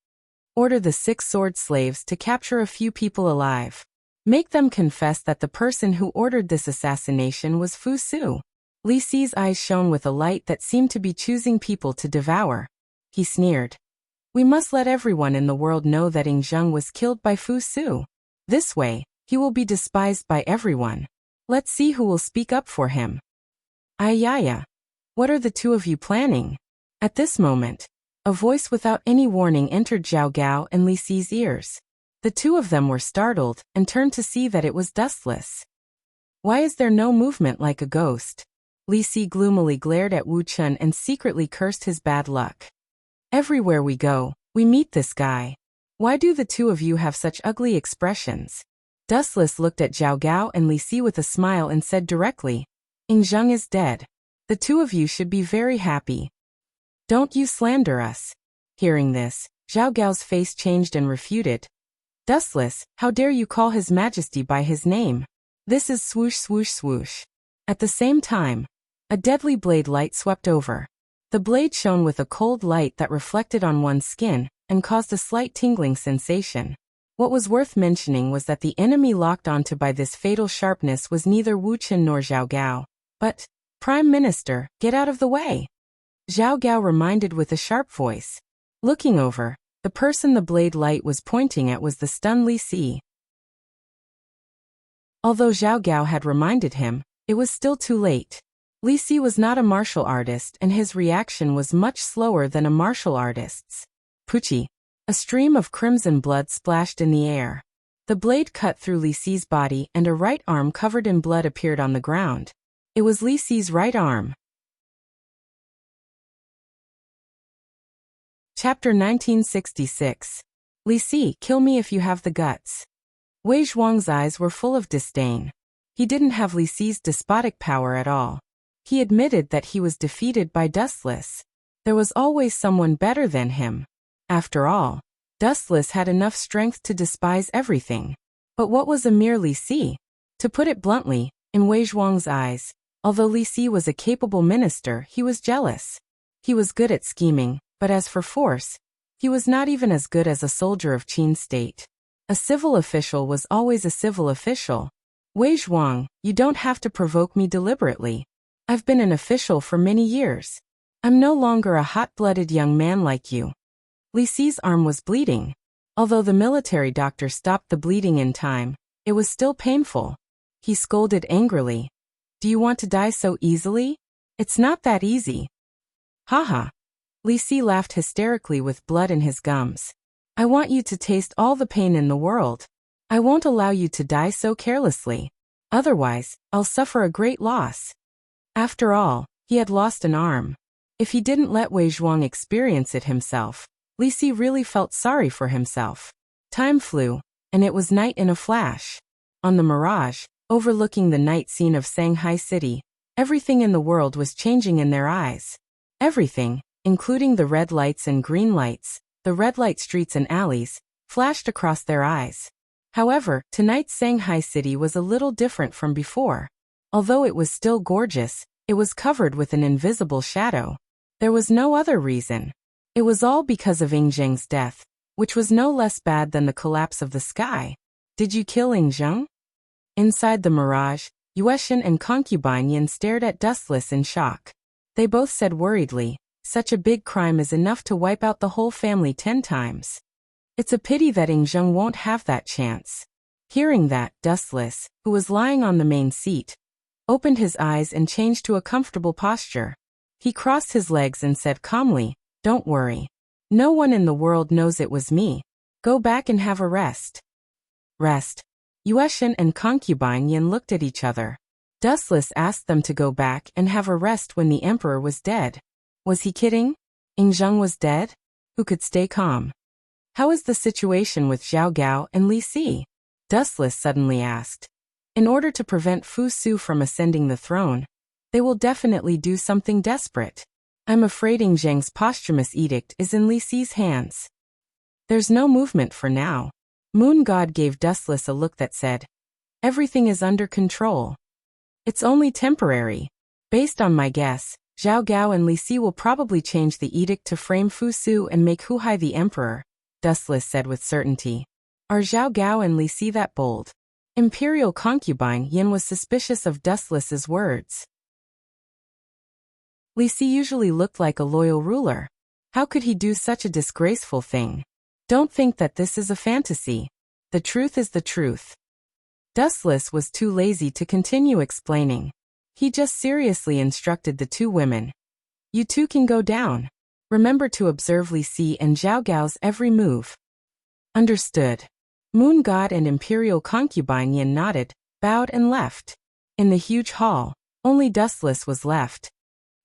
Order the 6 sword slaves to capture a few people alive. Make them confess that the person who ordered this assassination was Fu Su. Li Si's eyes shone with a light that seemed to be choosing people to devour. He sneered. We must let everyone in the world know that Ingzheng was killed by Fu Su. This way, he will be despised by everyone. Let's see who will speak up for him. Ayaya. What are the two of you planning? At this moment, a voice without any warning entered Zhao Gao and Li Si's ears. The two of them were startled and turned to see that it was Dustless. Why is there no movement like a ghost? Li Si gloomily glared at Wu Chun and secretly cursed his bad luck. Everywhere we go, we meet this guy. Why do the two of you have such ugly expressions? Dustless looked at Zhao Gao and Li Si with a smile and said directly, Ingzheng is dead. The two of you should be very happy. Don't you slander us. Hearing this, Zhao Gao's face changed and refuted. Dustless, how dare you call His Majesty by his name? This is swoosh swoosh swoosh. At the same time, a deadly blade light swept over. The blade shone with a cold light that reflected on one's skin and caused a slight tingling sensation. What was worth mentioning was that the enemy locked onto by this fatal sharpness was neither Wu Qin nor Zhao Gao, but, Prime Minister, get out of the way. Zhao Gao reminded with a sharp voice. Looking over, the person the blade light was pointing at was the stunned Li Si. Although Zhao Gao had reminded him, it was still too late. Li Si was not a martial artist and his reaction was much slower than a martial artist's. Puchi. A stream of crimson blood splashed in the air. The blade cut through Li Si's body and a right arm covered in blood appeared on the ground. It was Li Si's right arm. Chapter 1966. Li Si, kill me if you have the guts. Wei Zhuang's eyes were full of disdain. He didn't have Li Si's despotic power at all. He admitted that he was defeated by Dustless. There was always someone better than him. After all, Dustless had enough strength to despise everything. But what was a mere Li Si? To put it bluntly, in Wei Zhuang's eyes, although Li Si was a capable minister, he was jealous. He was good at scheming, but as for force, he was not even as good as a soldier of Qin state. A civil official was always a civil official. Wei Zhuang, you don't have to provoke me deliberately. I've been an official for many years. I'm no longer a hot-blooded young man like you. Li Si's arm was bleeding. Although the military doctor stopped the bleeding in time, it was still painful. He scolded angrily. Do you want to die so easily? It's not that easy. Haha. Li Si laughed hysterically with blood in his gums. I want you to taste all the pain in the world. I won't allow you to die so carelessly. Otherwise, I'll suffer a great loss. After all, he had lost an arm. If he didn't let Wei Zhuang experience it himself, Li Si really felt sorry for himself. Time flew, and it was night in a flash. On the mirage, overlooking the night scene of Shanghai City, everything in the world was changing in their eyes. Everything, including the red lights and green lights, the red light streets and alleys, flashed across their eyes. However, tonight's Shanghai City was a little different from before. Although it was still gorgeous, it was covered with an invisible shadow. There was no other reason. It was all because of Ing Zheng's death, which was no less bad than the collapse of the sky. Did you kill Ing Zheng? Inside the mirage, Yueshan and concubine Yin stared at Dustless in shock. They both said worriedly, such a big crime is enough to wipe out the whole family 10 times. It's a pity that Ing Zheng won't have that chance. Hearing that, Dustless, who was lying on the main seat, opened his eyes and changed to a comfortable posture. He crossed his legs and said calmly, Don't worry. No one in the world knows it was me. Go back and have a rest. Rest. Yueshan and concubine Yin looked at each other. Dustless asked them to go back and have a rest when the emperor was dead. Was he kidding? Ing Zheng was dead? Who could stay calm? How is the situation with Zhao Gao and Li Si? Dustless suddenly asked. In order to prevent Fu Su from ascending the throne, they will definitely do something desperate. I'm afraid Ing Zheng's posthumous edict is in Li Si's hands. There's no movement for now. Moon God gave Dustless a look that said, Everything is under control. It's only temporary. Based on my guess, Zhao Gao and Li Si will probably change the edict to frame Fu Su and make Hu Hai the emperor, Dustless said with certainty. Are Zhao Gao and Li Si that bold? Imperial concubine Yin was suspicious of Dustless's words. Li Si usually looked like a loyal ruler. How could he do such a disgraceful thing? Don't think that this is a fantasy. The truth is the truth. Dustless was too lazy to continue explaining. He just seriously instructed the two women. You two can go down. Remember to observe Li Si and Zhao Gao's every move. Understood. Moon God and Imperial concubine Yin nodded, bowed and left. In the huge hall, only Dustless was left.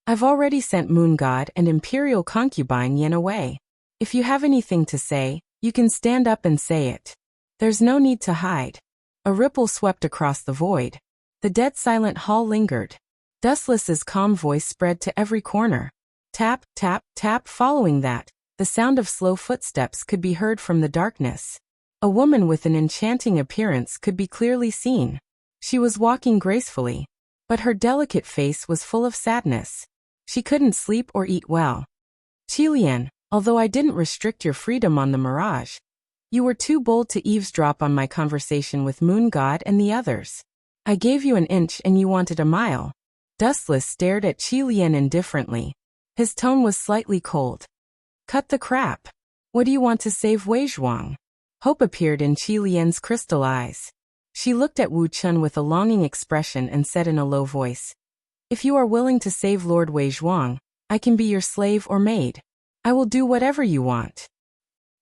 I've already sent Moon God and Imperial concubine Yin away. If you have anything to say, you can stand up and say it. There's no need to hide. A ripple swept across the void. The dead silent hall lingered. Dustless's calm voice spread to every corner. Tap, tap, tap. Following that, the sound of slow footsteps could be heard from the darkness. A woman with an enchanting appearance could be clearly seen. She was walking gracefully, but her delicate face was full of sadness. She couldn't sleep or eat well. Qilian, although I didn't restrict your freedom on the mirage, you were too bold to eavesdrop on my conversation with Moon God and the others. I gave you an inch and you wanted a mile. Dustless stared at Qilian indifferently. His tone was slightly cold. Cut the crap. What do you want to save Wei Zhuang? Hope appeared in Qilian's crystal eyes. She looked at Wu Chun with a longing expression and said in a low voice, If you are willing to save Lord Wei Zhuang, I can be your slave or maid. I will do whatever you want.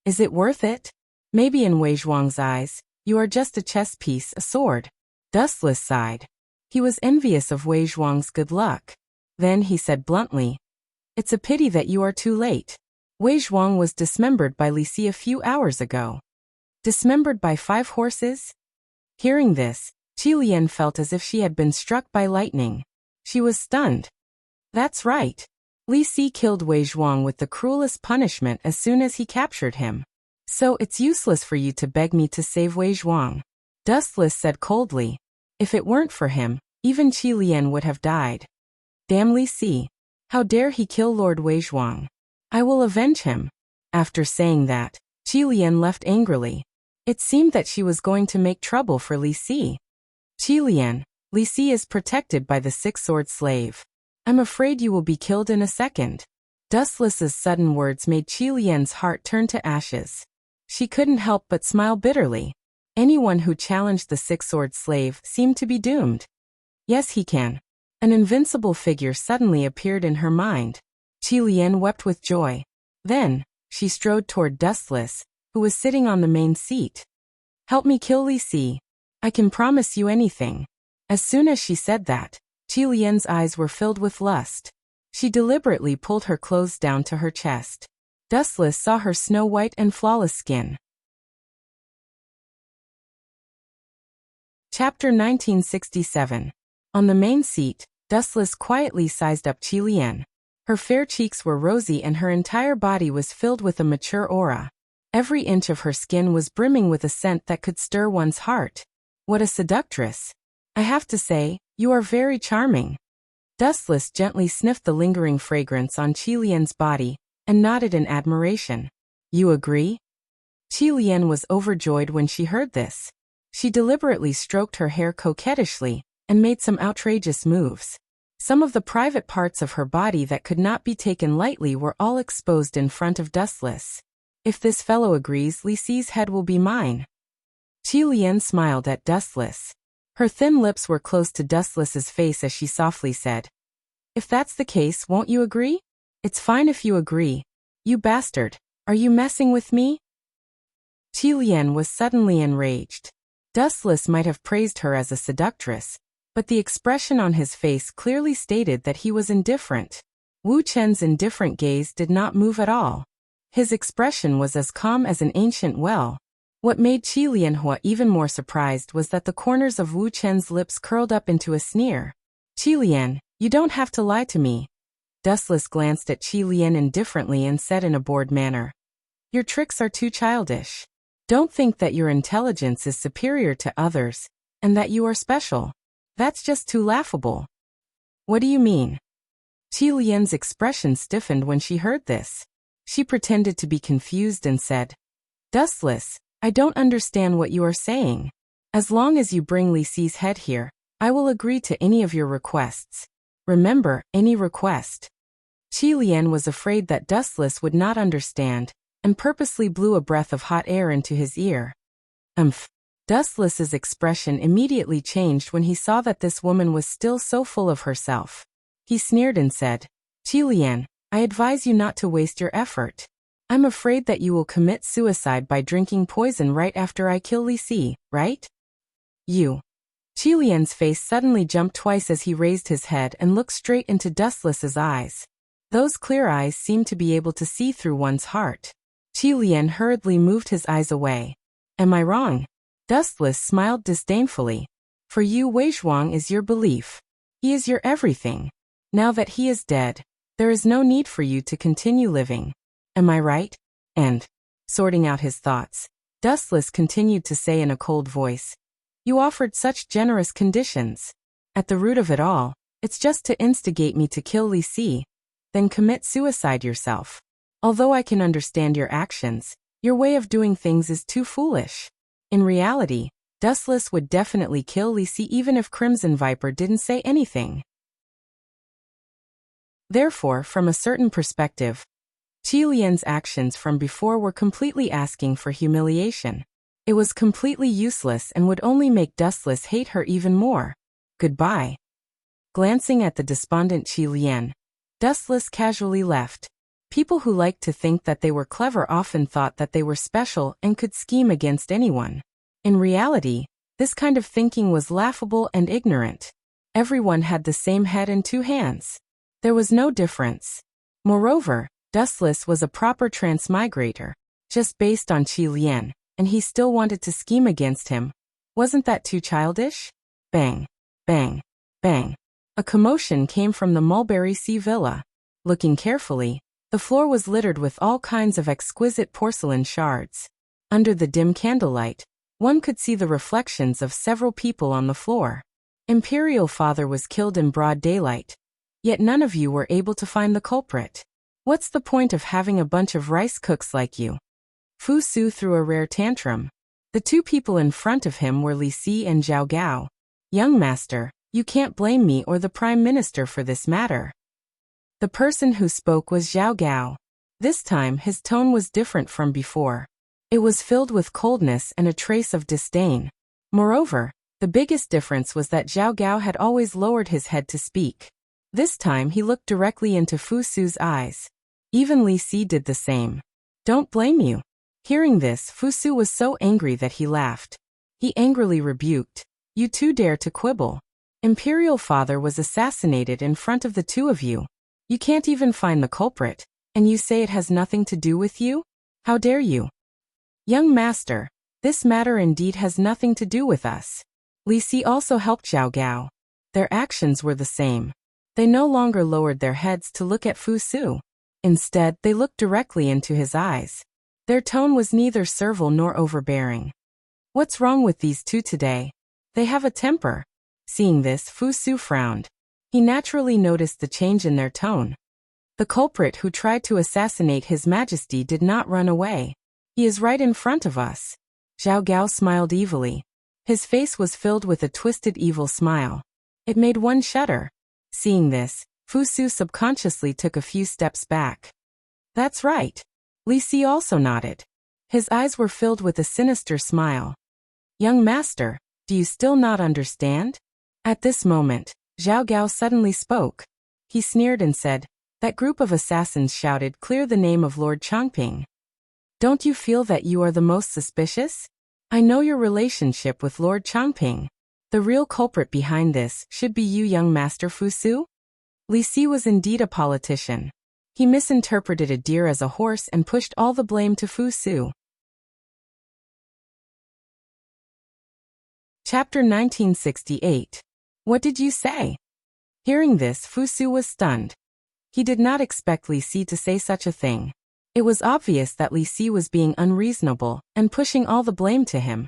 Is it worth it? Maybe in Wei Zhuang's eyes, you are just a chess piece, a sword. Dustless sighed. He was envious of Wei Zhuang's good luck. Then he said bluntly, It's a pity that you are too late. Wei Zhuang was dismembered by Li Si a few hours ago. Dismembered by 5 horses? Hearing this, Qilian felt as if she had been struck by lightning. She was stunned. That's right. Li Si killed Wei Zhuang with the cruelest punishment as soon as he captured him. So it's useless for you to beg me to save Wei Zhuang. Dustless said coldly. If it weren't for him, even Qi Lian would have died. Damn Li Si. How dare he kill Lord Weizhuang? I will avenge him. After saying that, Qi Lian left angrily. It seemed that she was going to make trouble for Li Si. Qi Lian, Li Si is protected by the six-sword slave. I'm afraid you will be killed in a second. Dustless's sudden words made Qi Lian's heart turn to ashes. She couldn't help but smile bitterly. Anyone who challenged the six-sword slave seemed to be doomed. Yes, he can. An invincible figure suddenly appeared in her mind. Qi Lian wept with joy. Then, she strode toward Dustless, who was sitting on the main seat. Help me kill Li Si. I can promise you anything. As soon as she said that, Qi Lian's eyes were filled with lust. She deliberately pulled her clothes down to her chest. Dustless saw her snow-white and flawless skin. Chapter 1967. On the main seat, Dustless quietly sized up Qi Lian. Her fair cheeks were rosy and her entire body was filled with a mature aura. Every inch of her skin was brimming with a scent that could stir one's heart. What a seductress! I have to say, you are very charming. Dustless gently sniffed the lingering fragrance on Qi Lian's body and nodded in admiration. You agree? Qi Lian was overjoyed when she heard this. She deliberately stroked her hair coquettishly and made some outrageous moves. Some of the private parts of her body that could not be taken lightly were all exposed in front of Dustless. If this fellow agrees, Li Si's head will be mine. Qi Lian smiled at Dustless. Her thin lips were close to Dustless's face as she softly said, If that's the case, won't you agree? It's fine if you agree. You bastard, are you messing with me? Qi Lian was suddenly enraged. Dustless might have praised her as a seductress, but the expression on his face clearly stated that he was indifferent. Wu Chen's indifferent gaze did not move at all. His expression was as calm as an ancient well. What made Qi Lianhua even more surprised was that the corners of Wu Chen's lips curled up into a sneer. Qi Lian, you don't have to lie to me. Dustless glanced at Qi Lian indifferently and said in a bored manner, Your tricks are too childish. Don't think that your intelligence is superior to others, and that you are special. That's just too laughable. What do you mean? Qi Lian's expression stiffened when she heard this. She pretended to be confused and said, Dustless, I don't understand what you are saying. As long as you bring Li Si's head here, I will agree to any of your requests. Remember, any request. Qi Lian was afraid that Dustless would not understand, and purposely blew a breath of hot air into his ear. Dustless's expression immediately changed when he saw that this woman was still so full of herself. He sneered and said, Qi Lian, I advise you not to waste your effort. I'm afraid that you will commit suicide by drinking poison right after I kill Li Si, right? You. Qi Lian's face suddenly jumped twice as he raised his head and looked straight into Dustless's eyes. Those clear eyes seemed to be able to see through one's heart. Qi Lian hurriedly moved his eyes away. Am I wrong? Dustless smiled disdainfully. For you, Weizhuang is your belief. He is your everything. Now that he is dead, there is no need for you to continue living. Am I right? And, sorting out his thoughts, Dustless continued to say in a cold voice, You offered such generous conditions. At the root of it all, it's just to instigate me to kill Li Si, then commit suicide yourself. Although I can understand your actions, your way of doing things is too foolish. In reality, Dustless would definitely kill Li Si even if Crimson Viper didn't say anything. Therefore, from a certain perspective, Qi Lian's actions from before were completely asking for humiliation. It was completely useless and would only make Dustless hate her even more. Goodbye. Glancing at the despondent Qi Lian, Dustless casually left. People who liked to think that they were clever often thought that they were special and could scheme against anyone. In reality, this kind of thinking was laughable and ignorant. Everyone had the same head and two hands. There was no difference. Moreover, Dustless was a proper transmigrator, just based on Qi Lian, and he still wanted to scheme against him. Wasn't that too childish? Bang, bang, bang. A commotion came from the Mulberry Sea Villa. Looking carefully, the floor was littered with all kinds of exquisite porcelain shards. Under the dim candlelight, One could see the reflections of several people on the floor. Imperial Father was killed in broad daylight. Yet none of you were able to find the culprit. What's the point of having a bunch of rice cooks like you? Fu Su threw a rare tantrum. The two people in front of him were Li Si and Zhao Gao. Young master, you can't blame me or the Prime Minister for this matter. The person who spoke was Zhao Gao. This time his tone was different from before. It was filled with coldness and a trace of disdain. Moreover, the biggest difference was that Zhao Gao had always lowered his head to speak. This time he looked directly into Fu Su's eyes. Even Li Si did the same. Don't blame you. Hearing this, Fu Su was so angry that he laughed. He angrily rebuked. You two dare to quibble. Imperial Father was assassinated in front of the two of you. You can't even find the culprit, and you say it has nothing to do with you? How dare you? Young master, this matter indeed has nothing to do with us. Li Si also helped Zhao Gao. Their actions were the same. They no longer lowered their heads to look at Fu Su. Instead, they looked directly into his eyes. Their tone was neither servile nor overbearing. What's wrong with these two today? They have a temper. Seeing this, Fu Su frowned. He naturally noticed the change in their tone. The culprit who tried to assassinate His Majesty did not run away. He is right in front of us. Zhao Gao smiled evilly. His face was filled with a twisted evil smile. It made one shudder. Seeing this, Fu Su subconsciously took a few steps back. That's right. Li Si also nodded. His eyes were filled with a sinister smile. Young master, do you still not understand? At this moment, Zhao Gao suddenly spoke. He sneered and said, that group of assassins shouted, clear the name of Lord Changping. Don't you feel that you are the most suspicious? I know your relationship with Lord Changping. The real culprit behind this should be you, young master Fu Su. Li Si was indeed a politician. He misinterpreted a deer as a horse and pushed all the blame to Fu Su. Chapter 1968. What did you say? Hearing this, Fu Su was stunned. He did not expect Li Si to say such a thing. It was obvious that Li Si was being unreasonable and pushing all the blame to him.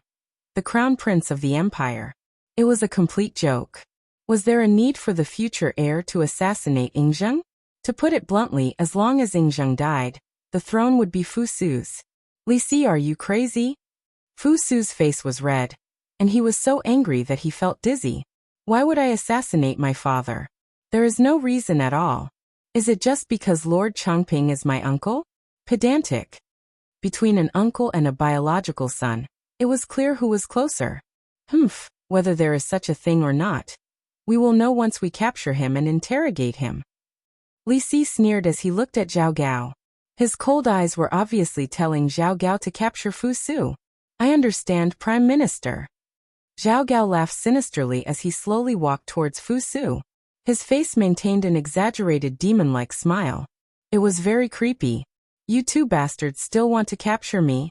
The crown prince of the empire. It was a complete joke. Was there a need for the future heir to assassinate Yingzheng? To put it bluntly, as long as Yingzheng died, the throne would be Fu Su's. Li Si, are you crazy? Fu Su's face was red, and he was so angry that he felt dizzy. Why would I assassinate my father? There is no reason at all. Is it just because Lord Changping is my uncle? Pedantic. Between an uncle and a biological son, it was clear who was closer. Whether there is such a thing or not. We will know once we capture him and interrogate him. Li Si sneered as he looked at Zhao Gao. His cold eyes were obviously telling Zhao Gao to capture Fu Su. I understand, Prime Minister. Zhao Gao laughed sinisterly as he slowly walked towards Fu Su. His face maintained an exaggerated demon-like smile. It was very creepy. You two bastards still want to capture me?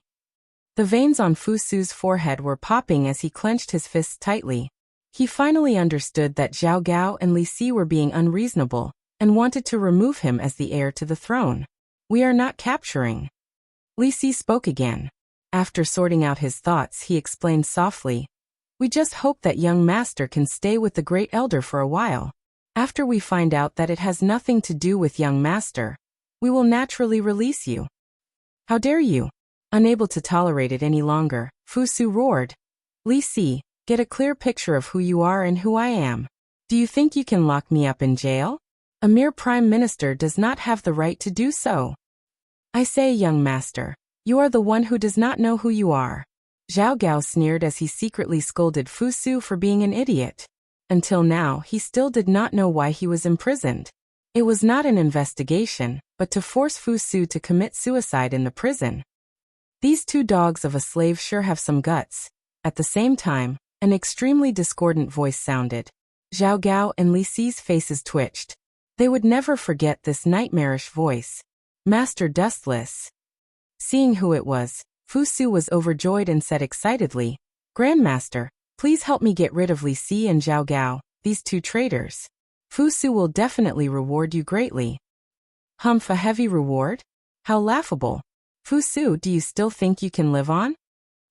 The veins on Fu Su's forehead were popping as he clenched his fists tightly. He finally understood that Zhao Gao and Li Si were being unreasonable, and wanted to remove him as the heir to the throne. We are not capturing. Li Si spoke again. After sorting out his thoughts, he explained softly. We just hope that young master can stay with the great elder for a while. After we find out that it has nothing to do with young master, we will naturally release you. How dare you? Unable to tolerate it any longer, Fu Su roared. Li Si, get a clear picture of who you are and who I am. Do you think you can lock me up in jail? A mere prime minister does not have the right to do so. I say, young master, you are the one who does not know who you are. Zhao Gao sneered as he secretly scolded Fu Su for being an idiot. Until now, he still did not know why he was imprisoned. It was not an investigation, but to force Fu Su to commit suicide in the prison. These two dogs of a slave sure have some guts. At the same time, an extremely discordant voice sounded. Zhao Gao and Li Si's faces twitched. They would never forget this nightmarish voice. Master Dustless. Seeing who it was, Fu Su was overjoyed and said excitedly, Grandmaster, please help me get rid of Li Si and Zhao Gao, these two traitors. Fu Su will definitely reward you greatly. Humph, a heavy reward? How laughable. Fu Su, do you still think you can live on?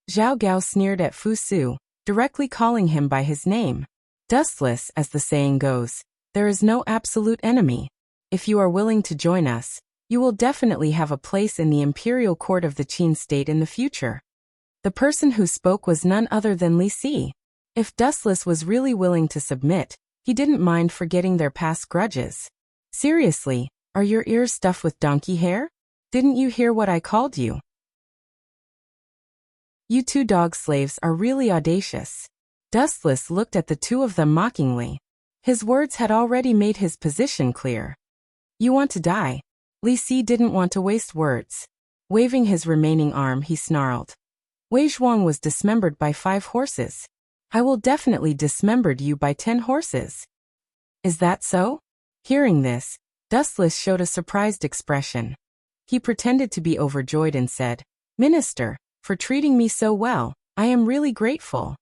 Zhao Gao sneered at Fu Su, directly calling him by his name. Dustless, as the saying goes, there is no absolute enemy. If you are willing to join us, you will definitely have a place in the imperial court of the Qin state in the future. The person who spoke was none other than Li Si. If Dustless was really willing to submit, he didn't mind forgetting their past grudges. Seriously, are your ears stuffed with donkey hair? Didn't you hear what I called you? You two dog slaves are really audacious. Dustless looked at the two of them mockingly. His words had already made his position clear. You want to die? Li Si didn't want to waste words. Waving his remaining arm, he snarled. Wei Zhuang was dismembered by 5 horses. I will definitely dismember you by 10 horses. Is that so? Hearing this, Dustless showed a surprised expression. He pretended to be overjoyed and said, Minister, for treating me so well, I am really grateful.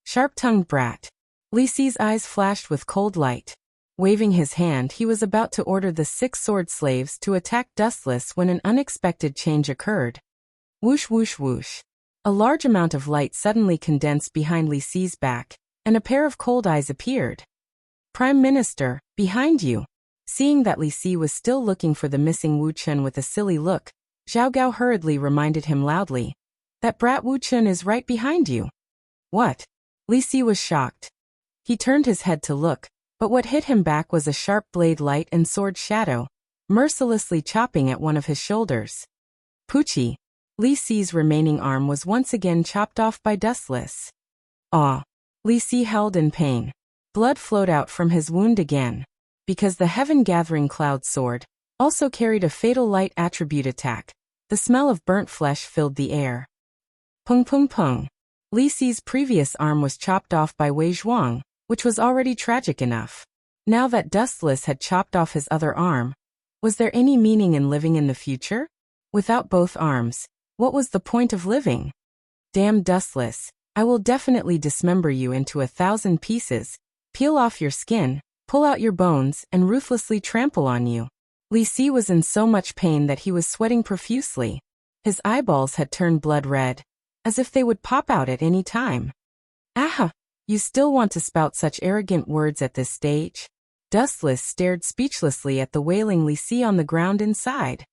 Sharp-tongued brat. Li Si's eyes flashed with cold light. Waving his hand, he was about to order the 6 sword slaves to attack Dustless when an unexpected change occurred. Whoosh whoosh whoosh. A large amount of light suddenly condensed behind Li Si's back, and a pair of cold eyes appeared. Prime Minister, behind you. Seeing that Li Si was still looking for the missing Wu Chun with a silly look, Zhao Gao hurriedly reminded him loudly. That brat Wu Chun is right behind you. What? Li Si was shocked. He turned his head to look, but what hit him back was a sharp blade light and sword shadow, mercilessly chopping at one of his shoulders. Poochie. Li Si's remaining arm was once again chopped off by Dustless. Ah! Li Si howled in pain. Blood flowed out from his wound again. Because the heaven-gathering cloud sword also carried a fatal light attribute attack, the smell of burnt flesh filled the air. Pung pung pung. Li Si's previous arm was chopped off by Wei Zhuang, which was already tragic enough. Now that Dustless had chopped off his other arm, was there any meaning in living in the future? Without both arms, what was the point of living? Damn Dustless, I will definitely dismember you into 1,000 pieces, peel off your skin, pull out your bones, and ruthlessly trample on you. Li Si was in so much pain that he was sweating profusely. His eyeballs had turned blood red, as if they would pop out at any time. Aha! You still want to spout such arrogant words at this stage? Dustless stared speechlessly at the wailing Li Si on the ground inside.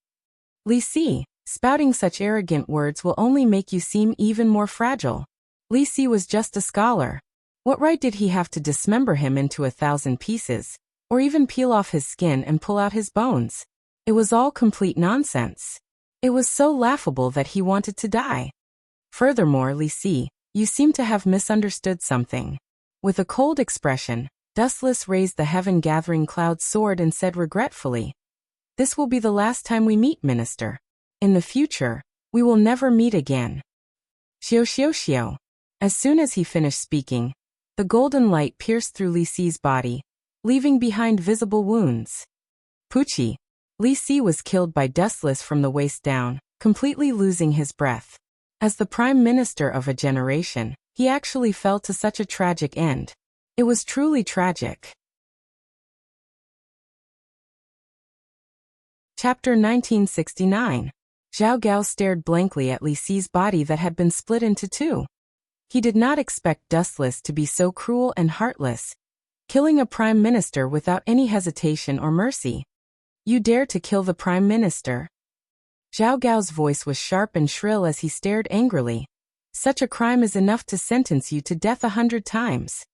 Li Si, spouting such arrogant words will only make you seem even more fragile. Li Si was just a scholar. What right did he have to dismember him into 1,000 pieces, or even peel off his skin and pull out his bones? It was all complete nonsense. It was so laughable that he wanted to die. Furthermore, Li Si, you seem to have misunderstood something. With a cold expression, Dustless raised the heaven-gathering cloud sword and said regretfully, This will be the last time we meet, Minister. In the future, we will never meet again. Xiao xiao xiao. As soon as he finished speaking, the golden light pierced through Li Si's body, leaving behind visible wounds. Poochie. Li Si was killed by Dustless from the waist down, completely losing his breath. As the Prime Minister of a generation, he actually fell to such a tragic end. It was truly tragic. Chapter 1969. Zhao Gao stared blankly at Li Si's body that had been split into 2. He did not expect Dustless to be so cruel and heartless, killing a Prime Minister without any hesitation or mercy. You dare to kill the Prime Minister? Zhao Gao's voice was sharp and shrill as he stared angrily. Such a crime is enough to sentence you to death 100 times.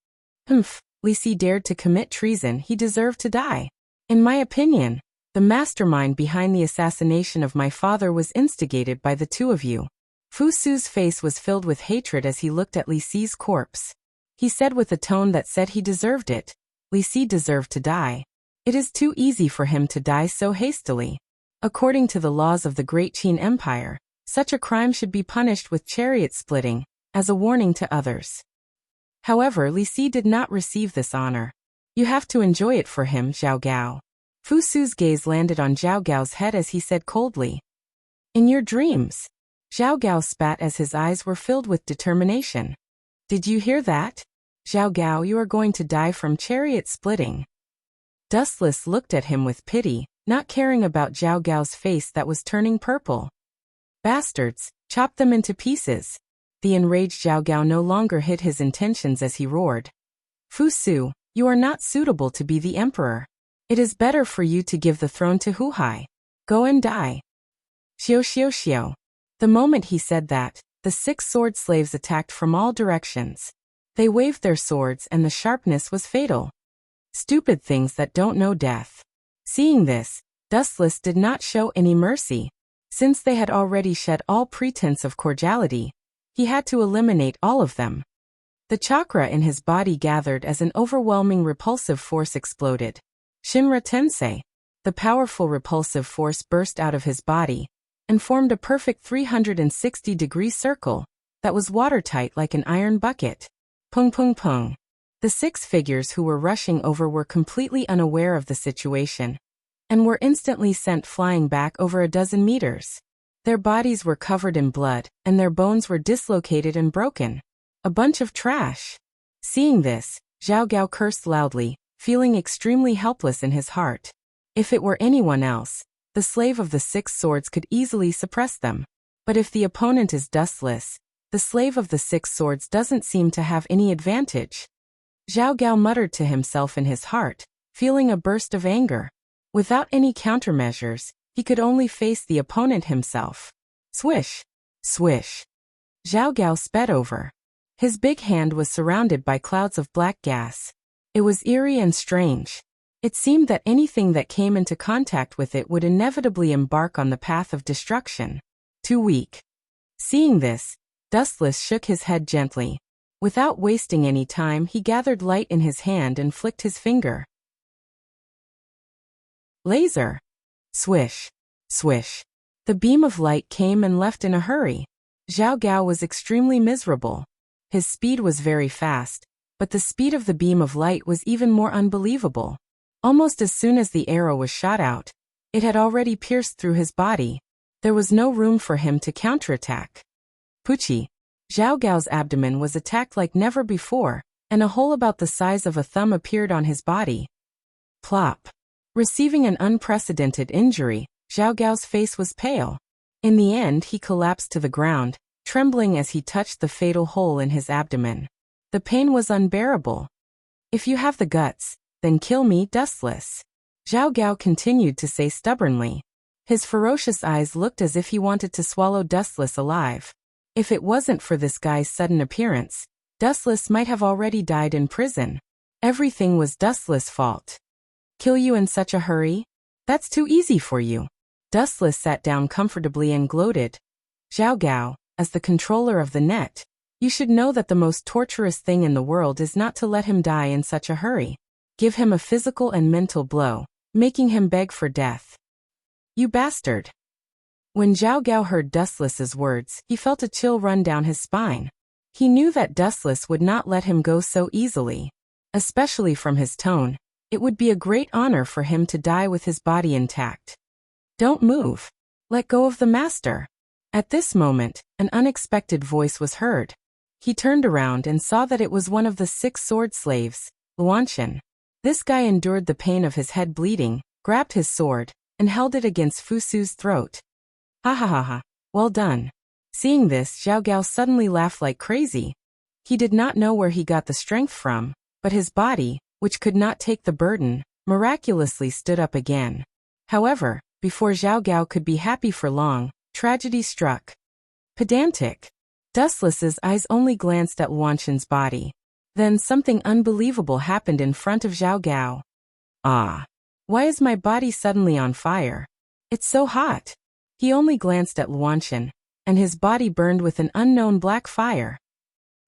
Humph, Li Si dared to commit treason, he deserved to die. In my opinion, the mastermind behind the assassination of my father was instigated by the 2 of you. Fu Su's face was filled with hatred as he looked at Li Si's corpse. He said with a tone that said he deserved it. Li Si deserved to die. It is too easy for him to die so hastily. According to the laws of the Great Qin Empire, such a crime should be punished with chariot splitting, as a warning to others. However, Li Si did not receive this honor. You have to enjoy it for him, Zhao Gao. Fu Su's gaze landed on Zhao Gao's head as he said coldly. In your dreams. Zhao Gao spat as his eyes were filled with determination. Did you hear that? Zhao Gao, you are going to die from chariot splitting. Dustless looked at him with pity, not caring about Zhao Gao's face that was turning purple. Bastards, chop them into pieces. The enraged Zhao Gao no longer hid his intentions as he roared. Fu Su, you are not suitable to be the emperor. It is better for you to give the throne to Hu Hai. Go and die. Xiao xiao xiao. The moment he said that, the 6 sword slaves attacked from all directions. They waved their swords and the sharpness was fatal. Stupid things that don't know death. Seeing this, Dustless did not show any mercy. Since they had already shed all pretense of cordiality, he had to eliminate all of them. The chakra in his body gathered as an overwhelming repulsive force exploded. Shinra Tensei. The powerful repulsive force burst out of his body and formed a perfect 360-degree circle that was watertight like an iron bucket. Pung pung pung. The 6 figures who were rushing over were completely unaware of the situation and were instantly sent flying back over a dozen meters. Their bodies were covered in blood and their bones were dislocated and broken. A bunch of trash. Seeing this, Zhao Gao cursed loudly, feeling extremely helpless in his heart. If it were anyone else, the slave of the 6 swords could easily suppress them. But if the opponent is Dustless, the slave of the 6 swords doesn't seem to have any advantage. Zhao Gao muttered to himself in his heart, feeling a burst of anger. Without any countermeasures, he could only face the opponent himself. Swish! Swish! Zhao Gao sped over. His big hand was surrounded by clouds of black gas. It was eerie and strange. It seemed that anything that came into contact with it would inevitably embark on the path of destruction. Too weak. Seeing this, Dustless shook his head gently. Without wasting any time, he gathered light in his hand and flicked his finger. Laser! Swish! Swish! The beam of light came and left in a hurry. Zhao Gao was extremely miserable. His speed was very fast, but the speed of the beam of light was even more unbelievable. Almost as soon as the arrow was shot out, it had already pierced through his body. There was no room for him to counterattack. Puchi. Zhao Gao's abdomen was attacked like never before, and a hole about the size of a thumb appeared on his body. Plop. Receiving an unprecedented injury, Zhao Gao's face was pale. In the end, he collapsed to the ground, trembling as he touched the fatal hole in his abdomen. The pain was unbearable. If you have the guts, then kill me, Dustless. Zhao Gao continued to say stubbornly. His ferocious eyes looked as if he wanted to swallow Dustless alive. If it wasn't for this guy's sudden appearance, Dustless might have already died in prison. Everything was Dustless' fault. Kill you in such a hurry? That's too easy for you. Dustless sat down comfortably and gloated. Zhao Gao, as the controller of the net, you should know that the most torturous thing in the world is not to let him die in such a hurry. Give him a physical and mental blow, making him beg for death. You bastard. When Zhao Gao heard Dustless's words, he felt a chill run down his spine. He knew that Dustless would not let him go so easily. Especially from his tone, it would be a great honor for him to die with his body intact. Don't move. Let go of the master. At this moment, an unexpected voice was heard. He turned around and saw that it was one of the 6 sword slaves, Luanshan. This guy endured the pain of his head bleeding, grabbed his sword, and held it against Fu Su's throat. Ha ha ha ha, well done. Seeing this, Zhao Gao suddenly laughed like crazy. He did not know where he got the strength from, but his body, which could not take the burden, miraculously stood up again. However, before Zhao Gao could be happy for long, tragedy struck. Pedantic. Dustless's eyes only glanced at Luanshan's body. Then something unbelievable happened in front of Zhao Gao. Ah! Why is my body suddenly on fire? It's so hot. He only glanced at Luanshan, and his body burned with an unknown black fire.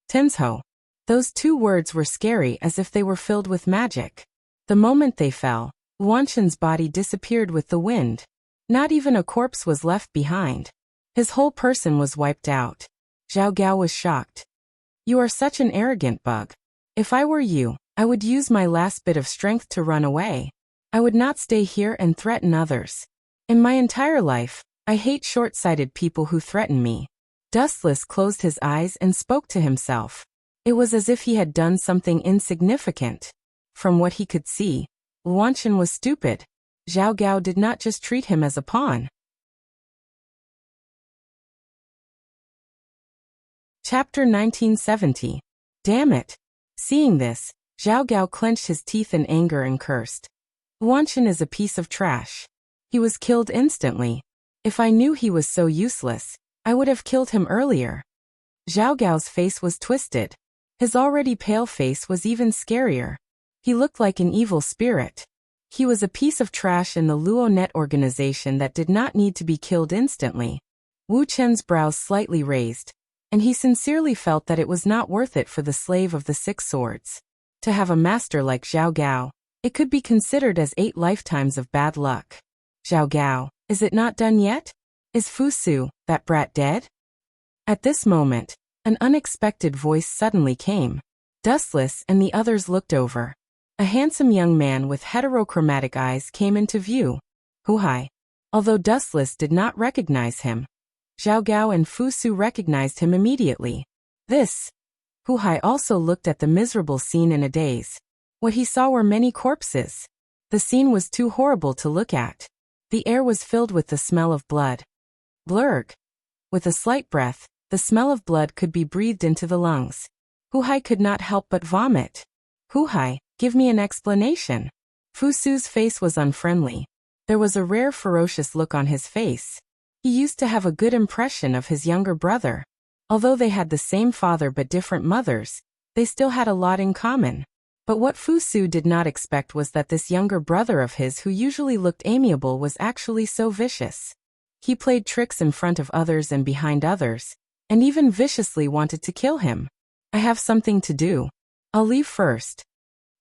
Tensho. Those 2 words were scary as if they were filled with magic. The moment they fell, Luanshan's body disappeared with the wind. Not even a corpse was left behind. His whole person was wiped out. Zhao Gao was shocked. You are such an arrogant bug. If I were you, I would use my last bit of strength to run away. I would not stay here and threaten others. In my entire life, I hate short-sighted people who threaten me. Dustless closed his eyes and spoke to himself. It was as if he had done something insignificant. From what he could see, Luanshan was stupid. Zhao Gao did not just treat him as a pawn. Chapter 1970. Damn it. Seeing this, Zhao Gao clenched his teeth in anger and cursed. Wuxian is a piece of trash. He was killed instantly. If I knew he was so useless, I would have killed him earlier. Zhao Gao's face was twisted. His already pale face was even scarier. He looked like an evil spirit. He was a piece of trash in the Luo Net organization that did not need to be killed instantly. Wu Chen's brows slightly raised, and he sincerely felt that it was not worth it for the slave of the 6 swords. To have a master like Zhao Gao, it could be considered as 8 lifetimes of bad luck. Zhao Gao, is it not done yet? Is Fu Su, that brat, dead? At this moment, an unexpected voice suddenly came. Dustless and the others looked over. A handsome young man with heterochromatic eyes came into view. Hu Hai. Although Dustless did not recognize him, Zhao Gao and Fu Su recognized him immediately. This. Hu Hai also looked at the miserable scene in a daze. What he saw were many corpses. The scene was too horrible to look at. The air was filled with the smell of blood. Blurg. With a slight breath, the smell of blood could be breathed into the lungs. Hu Hai could not help but vomit. Hu Hai, give me an explanation. Fu Su's face was unfriendly. There was a rare ferocious look on his face. He used to have a good impression of his younger brother. Although they had the same father but different mothers, they still had a lot in common. But what Fu Su did not expect was that this younger brother of his who usually looked amiable was actually so vicious. He played tricks in front of others and behind others, and even viciously wanted to kill him. I have something to do. I'll leave first.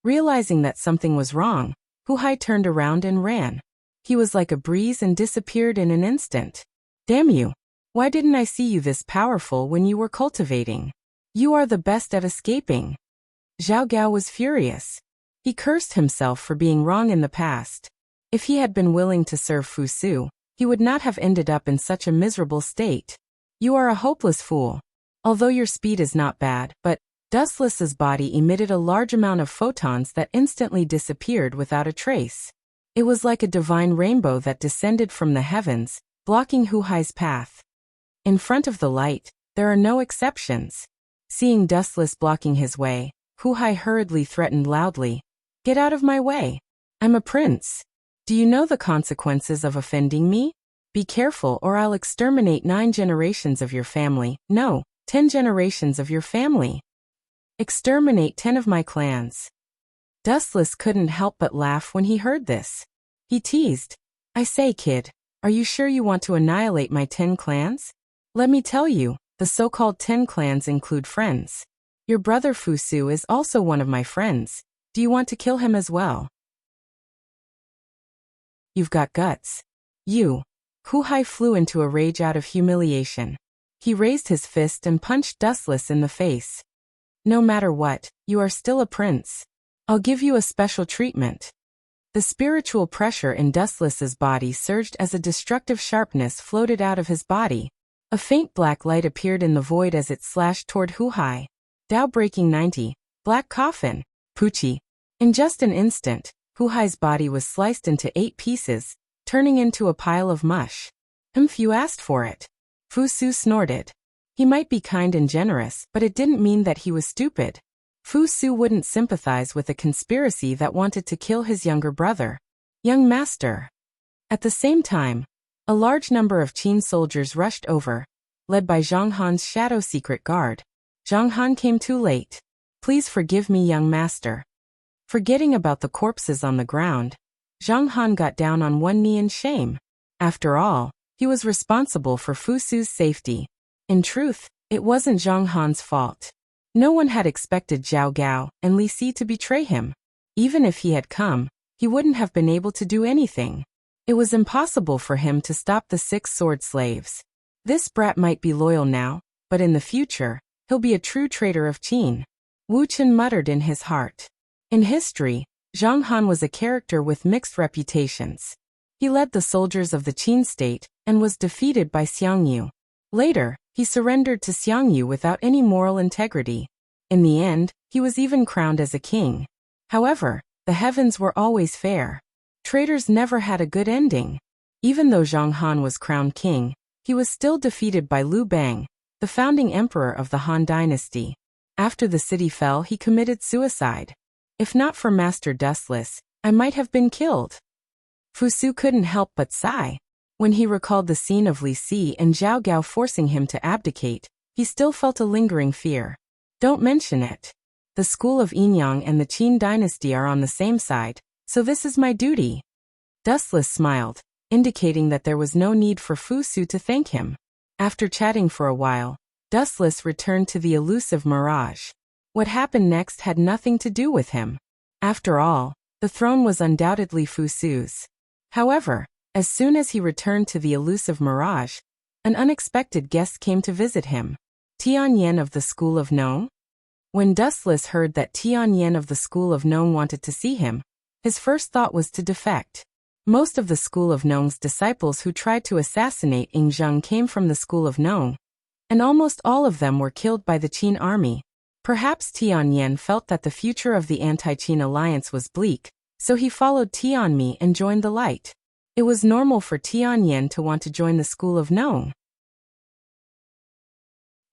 Realizing that something was wrong, Hu Hai turned around and ran. He was like a breeze and disappeared in an instant. Damn you! Why didn't I see you this powerful when you were cultivating? You are the best at escaping. Zhao Gao was furious. He cursed himself for being wrong in the past. If he had been willing to serve Fu Su, he would not have ended up in such a miserable state. You are a hopeless fool. Although your speed is not bad, but Dustless's body emitted a large amount of photons that instantly disappeared without a trace. It was like a divine rainbow that descended from the heavens, blocking Hu Hai's path. In front of the light, there are no exceptions. Seeing Dustless blocking his way, Hu Hai hurriedly threatened loudly, "Get out of my way. I'm a prince. Do you know the consequences of offending me? Be careful or I'll exterminate 9 generations of your family, no, 10 generations of your family. Exterminate 10 of my clans." Dustless couldn't help but laugh when he heard this. He teased, "I say, kid, are you sure you want to annihilate my 10 clans? Let me tell you, the so-called 10 clans include friends. Your brother Fu Su is also one of my friends. Do you want to kill him as well? You've got guts. You." Hu Hai flew into a rage out of humiliation. He raised his fist and punched Dustless in the face. "No matter what, you are still a prince. I'll give you a special treatment." The spiritual pressure in Dustless's body surged as a destructive sharpness floated out of his body. A faint black light appeared in the void as it slashed toward Hu Hai. Dao breaking 90, black coffin, Poochie. In just an instant, Hu Hai's body was sliced into 8 pieces, turning into a pile of mush. You asked for it." Fu Su snorted. He might be kind and generous, but it didn't mean that he was stupid. Fu Su wouldn't sympathize with a conspiracy that wanted to kill his younger brother. "Young master." At the same time, a large number of Qin soldiers rushed over, led by Zhang Han's shadow secret guard. Zhang Han came too late. "Please forgive me, young master." Forgetting about the corpses on the ground, Zhang Han got down on one knee in shame. After all, he was responsible for Fu Su's safety. In truth, it wasn't Zhang Han's fault. No one had expected Zhao Gao and Li Si to betray him. Even if he had come, he wouldn't have been able to do anything. It was impossible for him to stop the 6 sword slaves. This brat might be loyal now, but in the future, he'll be a true traitor of Qin. Wu Chen muttered in his heart. In history, Zhang Han was a character with mixed reputations. He led the soldiers of the Qin state and was defeated by Xiang Yu. Later, he surrendered to Xiang Yu without any moral integrity. In the end, he was even crowned as a king. However, the heavens were always fair. Traitors never had a good ending. Even though Zhang Han was crowned king, he was still defeated by Liu Bang, the founding emperor of the Han dynasty. After the city fell, he committed suicide. If not for Master Dustless, I might have been killed. Fu Su couldn't help but sigh. When he recalled the scene of Li Si and Zhao Gao forcing him to abdicate, he still felt a lingering fear. Don't mention it. The school of Yinyang and the Qin dynasty are on the same side, so this is my duty. Dustless smiled, indicating that there was no need for Fu Su to thank him. After chatting for a while, Dustless returned to the elusive mirage. What happened next had nothing to do with him. After all, the throne was undoubtedly Fu Su's. However, as soon as he returned to the elusive mirage, an unexpected guest came to visit him. Tian Yen of the School of Nong? When Dustless heard that Tian Yen of the School of Nong wanted to see him, his first thought was to defect. Most of the School of Nong's disciples who tried to assassinate Ying Zheng came from the School of Nong, and almost all of them were killed by the Qin army. Perhaps Tian Yen felt that the future of the anti-Qin alliance was bleak, so he followed Tian Mi and joined the light. It was normal for Tian Yen to want to join the School of Nong.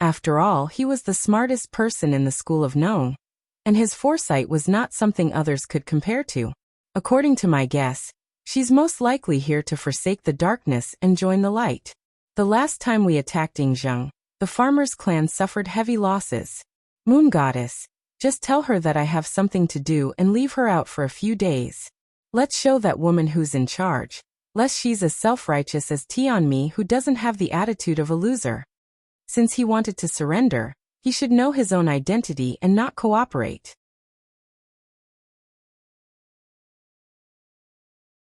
After all, he was the smartest person in the School of Nong, and his foresight was not something others could compare to. According to my guess, she's most likely here to forsake the darkness and join the light. The last time we attacked Ying Zheng, the farmer's clan suffered heavy losses. Moon Goddess, just tell her that I have something to do and leave her out for a few days. Let's show that woman who's in charge, lest she's as self-righteous as Tian Mi, who doesn't have the attitude of a loser. Since he wanted to surrender, he should know his own identity and not cooperate.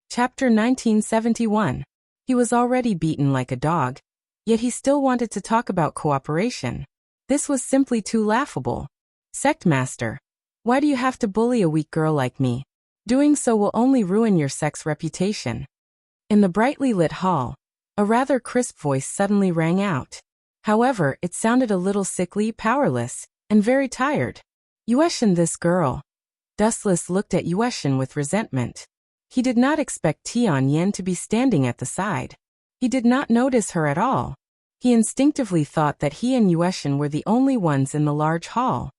Chapter 1971. He was already beaten like a dog, yet he still wanted to talk about cooperation. This was simply too laughable. Sect Master, why do you have to bully a weak girl like me? Doing so will only ruin your sect's reputation. In the brightly lit hall, a rather crisp voice suddenly rang out. However, it sounded a little sickly, powerless, and very tired. Yueshin, this girl. Dustless looked at Yueshin with resentment. He did not expect Tian Yen to be standing at the side. He did not notice her at all. He instinctively thought that he and Yueshin were the only ones in the large hall.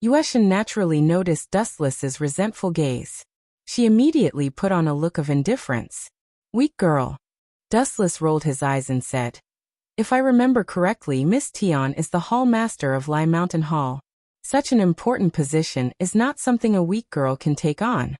Yueshin naturally noticed Dustless's resentful gaze. She immediately put on a look of indifference. Weak girl. Dustless rolled his eyes and said, if I remember correctly, Miss Tian is the hall master of Lai Mountain Hall. Such an important position is not something a weak girl can take on.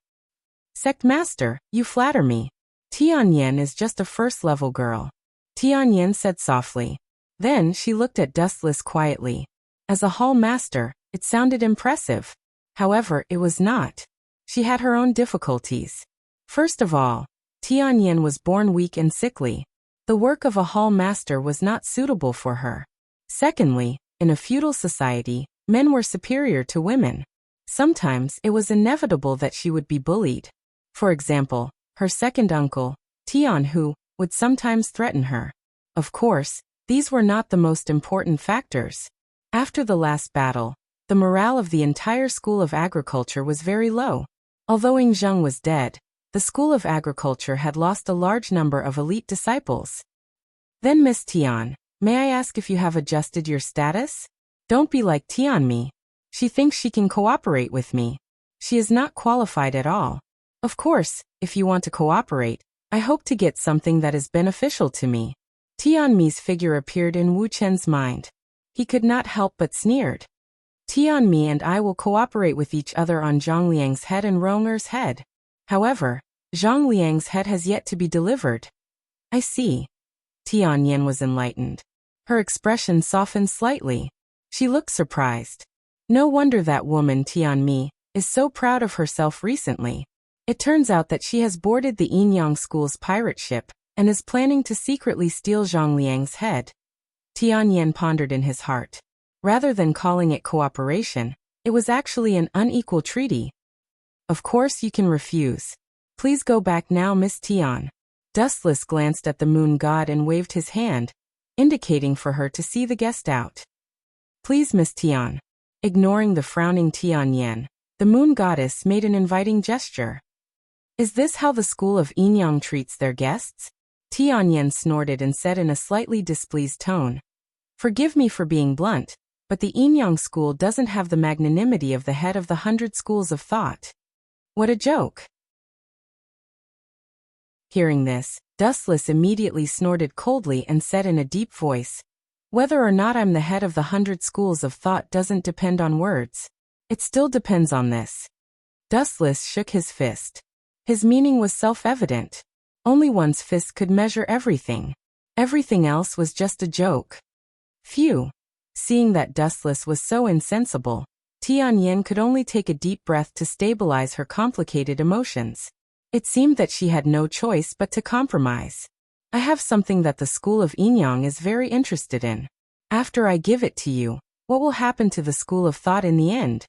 Sect Master, you flatter me. Tian Yen is just a first-level girl. Tian Yen said softly. Then she looked at Dustless quietly. As a hall master, it sounded impressive. However, it was not. She had her own difficulties. First of all, Tian Yen was born weak and sickly. The work of a hall master was not suitable for her. Secondly, in a feudal society, men were superior to women. Sometimes it was inevitable that she would be bullied. For example, her second uncle, Tian Hu, would sometimes threaten her. Of course, these were not the most important factors. After the last battle, the morale of the entire School of Agriculture was very low. Although Ying Zheng was dead, the School of Agriculture had lost a large number of elite disciples. Then Miss Tian, may I ask if you have adjusted your status? Don't be like Tian Mi. She thinks she can cooperate with me. She is not qualified at all. Of course, if you want to cooperate, I hope to get something that is beneficial to me. Tian Mi's figure appeared in Wu Chen's mind. He could not help but sneered. Tian Mi and I will cooperate with each other on Zhang Liang's head and Ronger's head. However, Zhang Liang's head has yet to be delivered. I see. Tian Yen was enlightened. Her expression softened slightly. She looked surprised. No wonder that woman Tian Mi is so proud of herself recently. It turns out that she has boarded the Yinyang School's pirate ship and is planning to secretly steal Zhang Liang's head. Tian Yen pondered in his heart. Rather than calling it cooperation, it was actually an unequal treaty. Of course you can refuse. Please go back now, Miss Tian. Dustless glanced at the moon god and waved his hand, indicating for her to see the guest out. Please, Miss Tian. Ignoring the frowning Tian Yen, the moon goddess made an inviting gesture. Is this how the school of Yinyang treats their guests? Tian Yen snorted and said in a slightly displeased tone. Forgive me for being blunt, but the Inyang school doesn't have the magnanimity of the head of the 100 schools of thought. What a joke. Hearing this, Dustless immediately snorted coldly and said in a deep voice, "Whether or not I'm the head of the 100 schools of thought doesn't depend on words. It still depends on this." Dustless shook his fist. His meaning was self-evident. Only one's fist could measure everything. Everything else was just a joke. Phew. Seeing that Dustless was so insensible, Tianyin could only take a deep breath to stabilize her complicated emotions. It seemed that she had no choice but to compromise. "I have something that the school of Inyang is very interested in. After I give it to you, what will happen to the school of thought in the end?"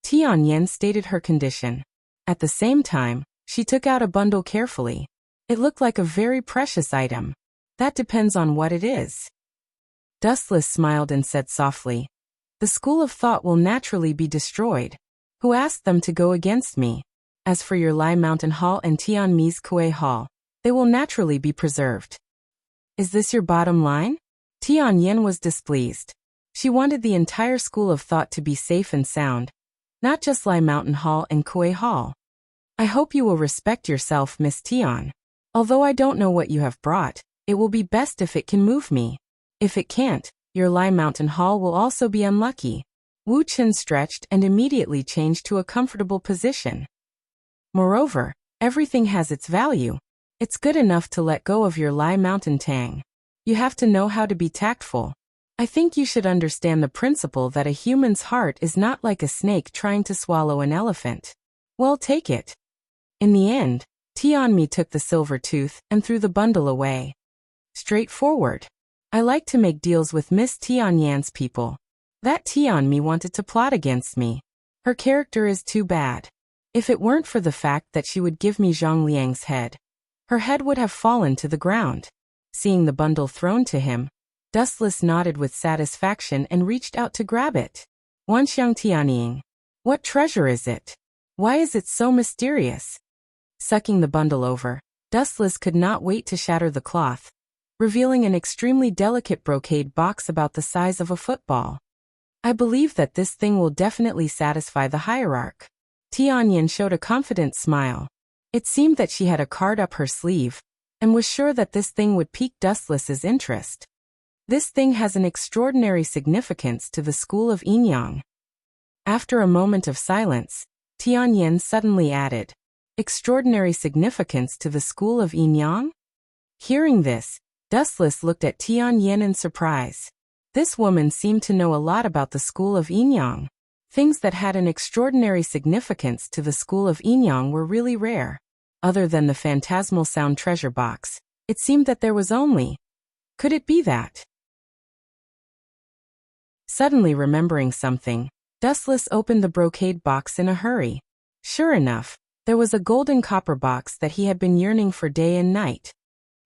Tianyin stated her condition. At the same time, she took out a bundle carefully. It looked like a very precious item. "That depends on what it is." Dustless smiled and said softly, "The school of thought will naturally be destroyed. Who asked them to go against me? As for your Lai Mountain Hall and Tianmi's Kuei Hall, they will naturally be preserved." "Is this your bottom line?" Tianyin was displeased. She wanted the entire school of thought to be safe and sound, not just Lai Mountain Hall and Kuei Hall. "I hope you will respect yourself, Miss Tian. Although I don't know what you have brought, it will be best if it can move me. If it can't, your Lai Mountain Hall will also be unlucky." Wu Chen stretched and immediately changed to a comfortable position. "Moreover, everything has its value. It's good enough to let go of your Lai Mountain Tang. You have to know how to be tactful. I think you should understand the principle that a human's heart is not like a snake trying to swallow an elephant. Well, take it." In the end, Tianmi took the silver tooth and threw the bundle away. Straightforward. I like to make deals with Miss Tianyan's people. That Tianmi wanted to plot against me. Her character is too bad. If it weren't for the fact that she would give me Zhang Liang's head, her head would have fallen to the ground. Seeing the bundle thrown to him, Dustless nodded with satisfaction and reached out to grab it. "Wanxiang Tianying. What treasure is it? Why is it so mysterious?" Sucking the bundle over, Dustless could not wait to shatter the cloth, revealing an extremely delicate brocade box about the size of a football. "I believe that this thing will definitely satisfy the hierarch." Tianyin showed a confident smile. It seemed that she had a card up her sleeve, and was sure that this thing would pique Dustless's interest. "This thing has an extraordinary significance to the school of Inyang." After a moment of silence, Tianyin suddenly added, "Extraordinary significance to the school of Inyang?" Hearing this, Dustless looked at Tianyin in surprise. This woman seemed to know a lot about the school of Inyang. Things that had an extraordinary significance to the school of Inyang were really rare. Other than the phantasmal sound treasure box, it seemed that there was only. Could it be that? Suddenly remembering something, Dustless opened the brocade box in a hurry. Sure enough, there was a golden copper box that he had been yearning for day and night.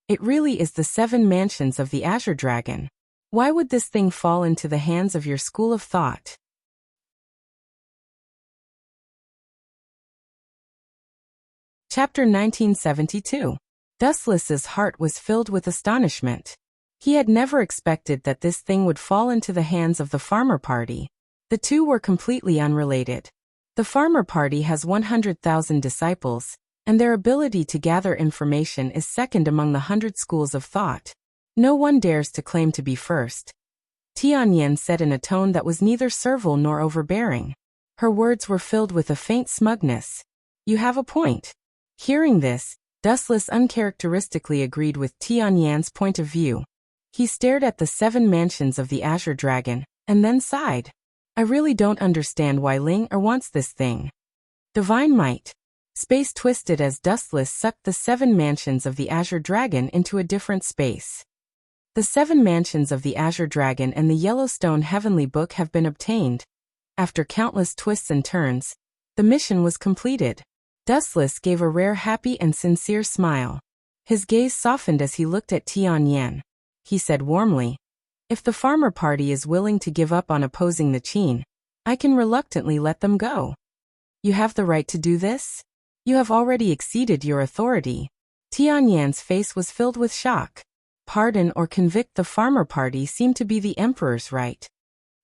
It really is the 7 mansions of the Azure Dragon. Why would this thing fall into the hands of your school of thought? Chapter 1972. Dustless's heart was filled with astonishment. He had never expected that this thing would fall into the hands of the farmer party. The two were completely unrelated. The farmer party has 100,000 disciples, and their ability to gather information is second among the 100 schools of thought. No one dares to claim to be first. Tianyin said in a tone that was neither servile nor overbearing. Her words were filled with a faint smugness. "You have a point." Hearing this, Dustless uncharacteristically agreed with Tianyin's point of view. He stared at the 7 mansions of the Azure Dragon, and then sighed. "I really don't understand why Ling wants this thing." Divine might. Space twisted as Dustless sucked the 7 mansions of the Azure Dragon into a different space. The 7 mansions of the Azure Dragon and the Yellowstone Heavenly Book have been obtained. After countless twists and turns, the mission was completed. Dustless gave a rare happy and sincere smile. His gaze softened as he looked at Tianyin. He said warmly, "If the farmer party is willing to give up on opposing the Qin, I can reluctantly let them go." "You have the right to do this? You have already exceeded your authority." Tianyin's face was filled with shock. pardon or convict the farmer party seemed to be the emperor's right.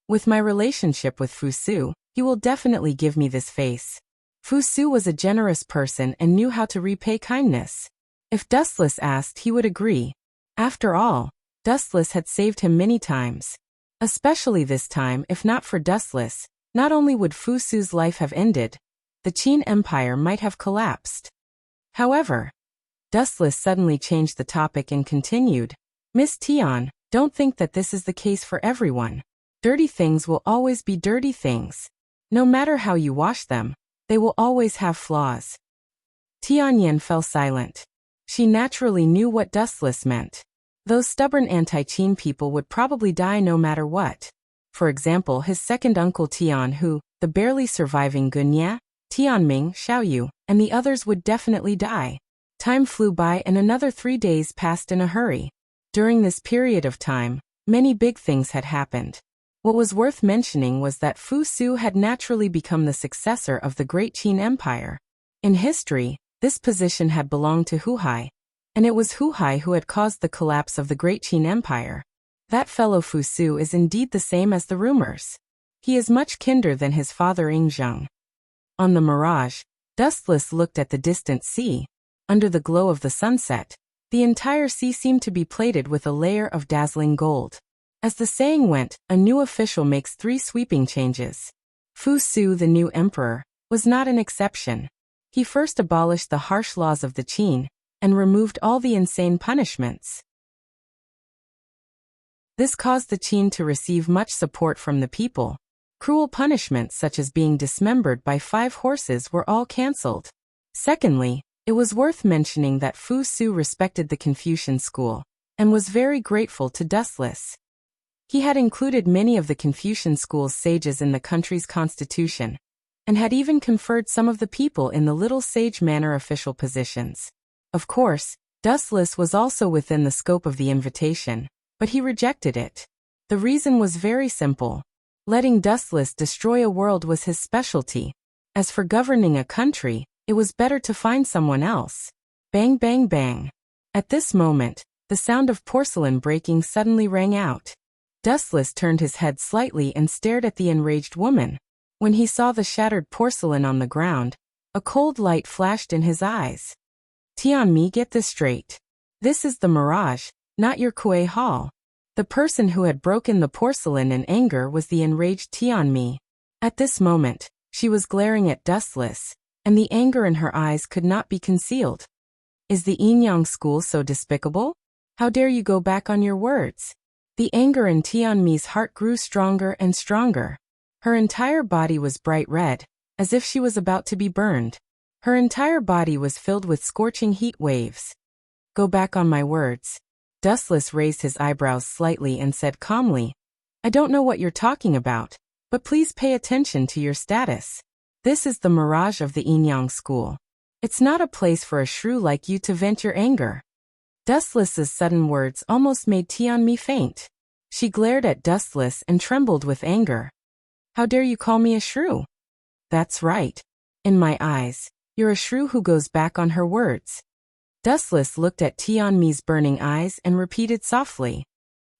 With my relationship with Fusu, he will definitely give me this face. Fusu was a generous person and knew how to repay kindness. If Dustless asked, he would agree. After all, Dustless had saved him many times. Especially this time, if not for Dustless, not only would Fusu's life have ended, the Qin Empire might have collapsed. However, Dustless suddenly changed the topic and continued, Miss Tian, don't think that this is the case for everyone. Dirty things will always be dirty things. No matter how you wash them, they will always have flaws. Tianyan fell silent. She naturally knew what Dustless meant. Those stubborn anti-Qin people would probably die no matter what. For example, his second uncle Tian who, the barely surviving Gunya, Tianming, Xiaoyu, and the others would definitely die. Time flew by and another 3 days passed in a hurry. During this period of time, many big things had happened. What was worth mentioning was that Fusu had naturally become the successor of the Great Qin Empire. In history, this position had belonged to Huhai, and it was Huhai who had caused the collapse of the Great Qin Empire. That fellow Fusu is indeed the same as the rumors. He is much kinder than his father Ingzheng. On the mirage, Dustless looked at the distant sea. Under the glow of the sunset, the entire sea seemed to be plated with a layer of dazzling gold. As the saying went, a new official makes 3 sweeping changes. Fusu, the new emperor, was not an exception. He first abolished the harsh laws of the Qin and removed all the insane punishments. This caused the Qin to receive much support from the people. Cruel punishments such as being dismembered by 5 horses were all cancelled. Secondly, it was worth mentioning that Fusu respected the Confucian school and was very grateful to Dustless. He had included many of the Confucian school's sages in the country's constitution, and had even conferred some of the people in the little sage manner official positions. Of course, Dustless was also within the scope of the invitation, but he rejected it. The reason was very simple. Letting Dustless destroy a world was his specialty. As for governing a country, it was better to find someone else. Bang bang bang. At this moment, the sound of porcelain breaking suddenly rang out. Dustless turned his head slightly and stared at the enraged woman. When he saw the shattered porcelain on the ground, a cold light flashed in his eyes. Tianmi, get this straight. This is the mirage, not your Kuei Hall. The person who had broken the porcelain in anger was the enraged Tianmi. At this moment, she was glaring at Dustless, and the anger in her eyes could not be concealed. Is the Yinyang school so despicable? How dare you go back on your words? The anger in Tianmi's heart grew stronger and stronger. Her entire body was bright red, as if she was about to be burned. Her entire body was filled with scorching heat waves. Go back on my words. Dustless raised his eyebrows slightly and said calmly, I don't know what you're talking about, but please pay attention to your status. This is the mirage of the Yinyang school. It's not a place for a shrew like you to vent your anger. Dustless's sudden words almost made Tianmi faint. She glared at Dustless and trembled with anger. How dare you call me a shrew? That's right. In my eyes, you're a shrew who goes back on her words. Dustless looked at Tianmi's burning eyes and repeated softly.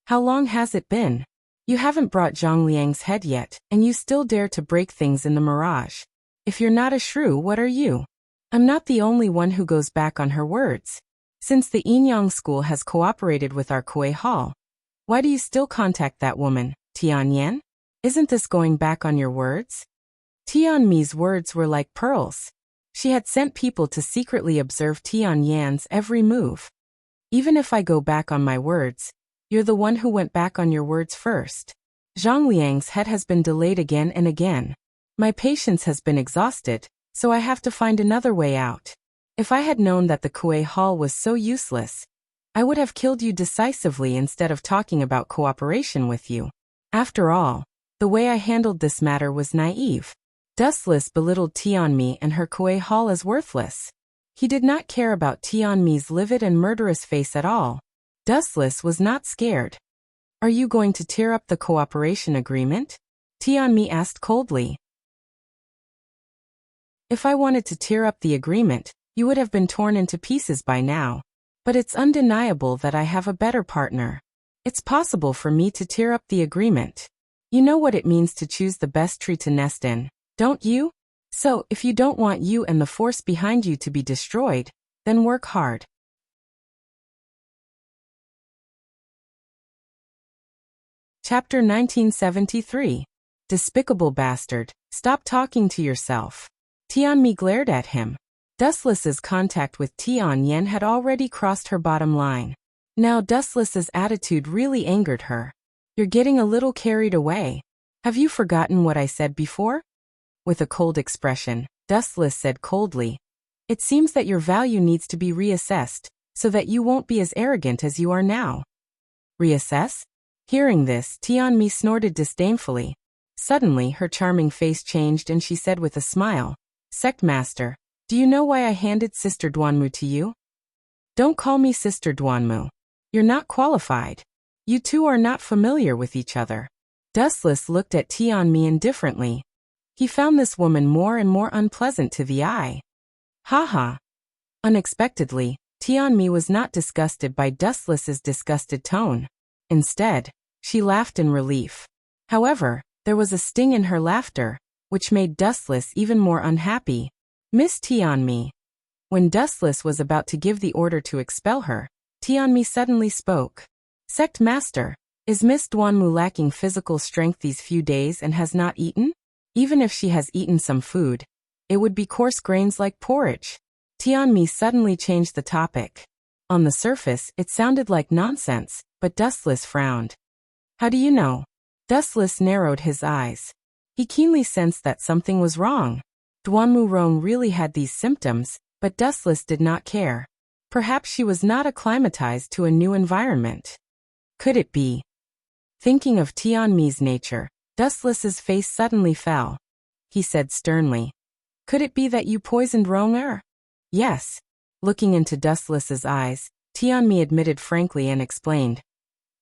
How long has it been? You haven't brought Zhongliang's head yet, and you still dare to break things in the mirage. If you're not a shrew, what are you? I'm not the only one who goes back on her words. Since the Yinyang school has cooperated with our Kuei Hall, why do you still contact that woman, Tianyan? Isn't this going back on your words? Tianmi's words were like pearls. She had sent people to secretly observe Tianyan's every move. Even if I go back on my words, you're the one who went back on your words first. Zhongliang's head has been delayed again and again. My patience has been exhausted, so I have to find another way out. If I had known that the Kuei Hall was so useless, I would have killed you decisively instead of talking about cooperation with you. After all, the way I handled this matter was naive. Dustless belittled Tianmi and her Kuei Hall as worthless. He did not care about Tianmi's livid and murderous face at all. Dustless was not scared. Are you going to tear up the cooperation agreement? Tianmi asked coldly. If I wanted to tear up the agreement, you would have been torn into pieces by now. But it's undeniable that I have a better partner. It's possible for me to tear up the agreement. You know what it means to choose the best tree to nest in, don't you? So, if you don't want you and the force behind you to be destroyed, then work hard. Chapter 1973. Despicable bastard, stop talking to yourself. Tianmi glared at him. Dustless's contact with Tianyan had already crossed her bottom line. Now Dustless's attitude really angered her. You're getting a little carried away. Have you forgotten what I said before? With a cold expression, Dustless said coldly, it seems that your value needs to be reassessed, so that you won't be as arrogant as you are now. Reassess? Hearing this, Tianmi snorted disdainfully. Suddenly, her charming face changed and she said with a smile, Sect Master, do you know why I handed Sister Duanmu to you? Don't call me Sister Duanmu. You're not qualified. You two are not familiar with each other. Dustless looked at Tianmi indifferently. He found this woman more and more unpleasant to the eye. Haha. Unexpectedly, Tianmi was not disgusted by Dustless's disgusted tone. Instead, she laughed in relief. However, there was a sting in her laughter, which made Dustless even more unhappy. Miss Tianmi. When Dustless was about to give the order to expel her, Tianmi suddenly spoke. Sect Master, is Miss Duanmu lacking physical strength these few days and has not eaten? Even if she has eaten some food, it would be coarse grains like porridge. Tianmi suddenly changed the topic. On the surface, it sounded like nonsense, but Dustless frowned. How do you know? Dustless narrowed his eyes. He keenly sensed that something was wrong. Duanmu Rong really had these symptoms, but Dustless did not care. Perhaps she was not acclimatized to a new environment. Could it be? Thinking of Tianmi's nature, Dustless's face suddenly fell. He said sternly, could it be that you poisoned Rong-er? Yes. Looking into Dustless's eyes, Tianmi admitted frankly and explained.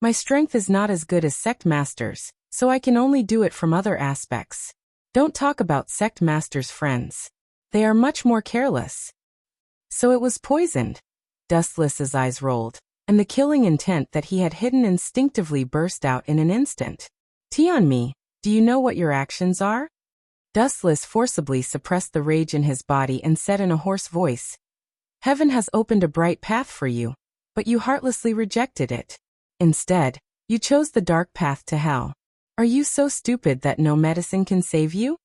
My strength is not as good as Sect Master's, so I can only do it from other aspects. Don't talk about Sect Master's friends. They are much more careless. So it was poisoned. Dustless's eyes rolled, and the killing intent that he had hidden instinctively burst out in an instant. Tianmi, do you know what your actions are? Dustless forcibly suppressed the rage in his body and said in a hoarse voice, Heaven has opened a bright path for you, but you heartlessly rejected it. Instead, you chose the dark path to hell. Are you so stupid that no medicine can save you?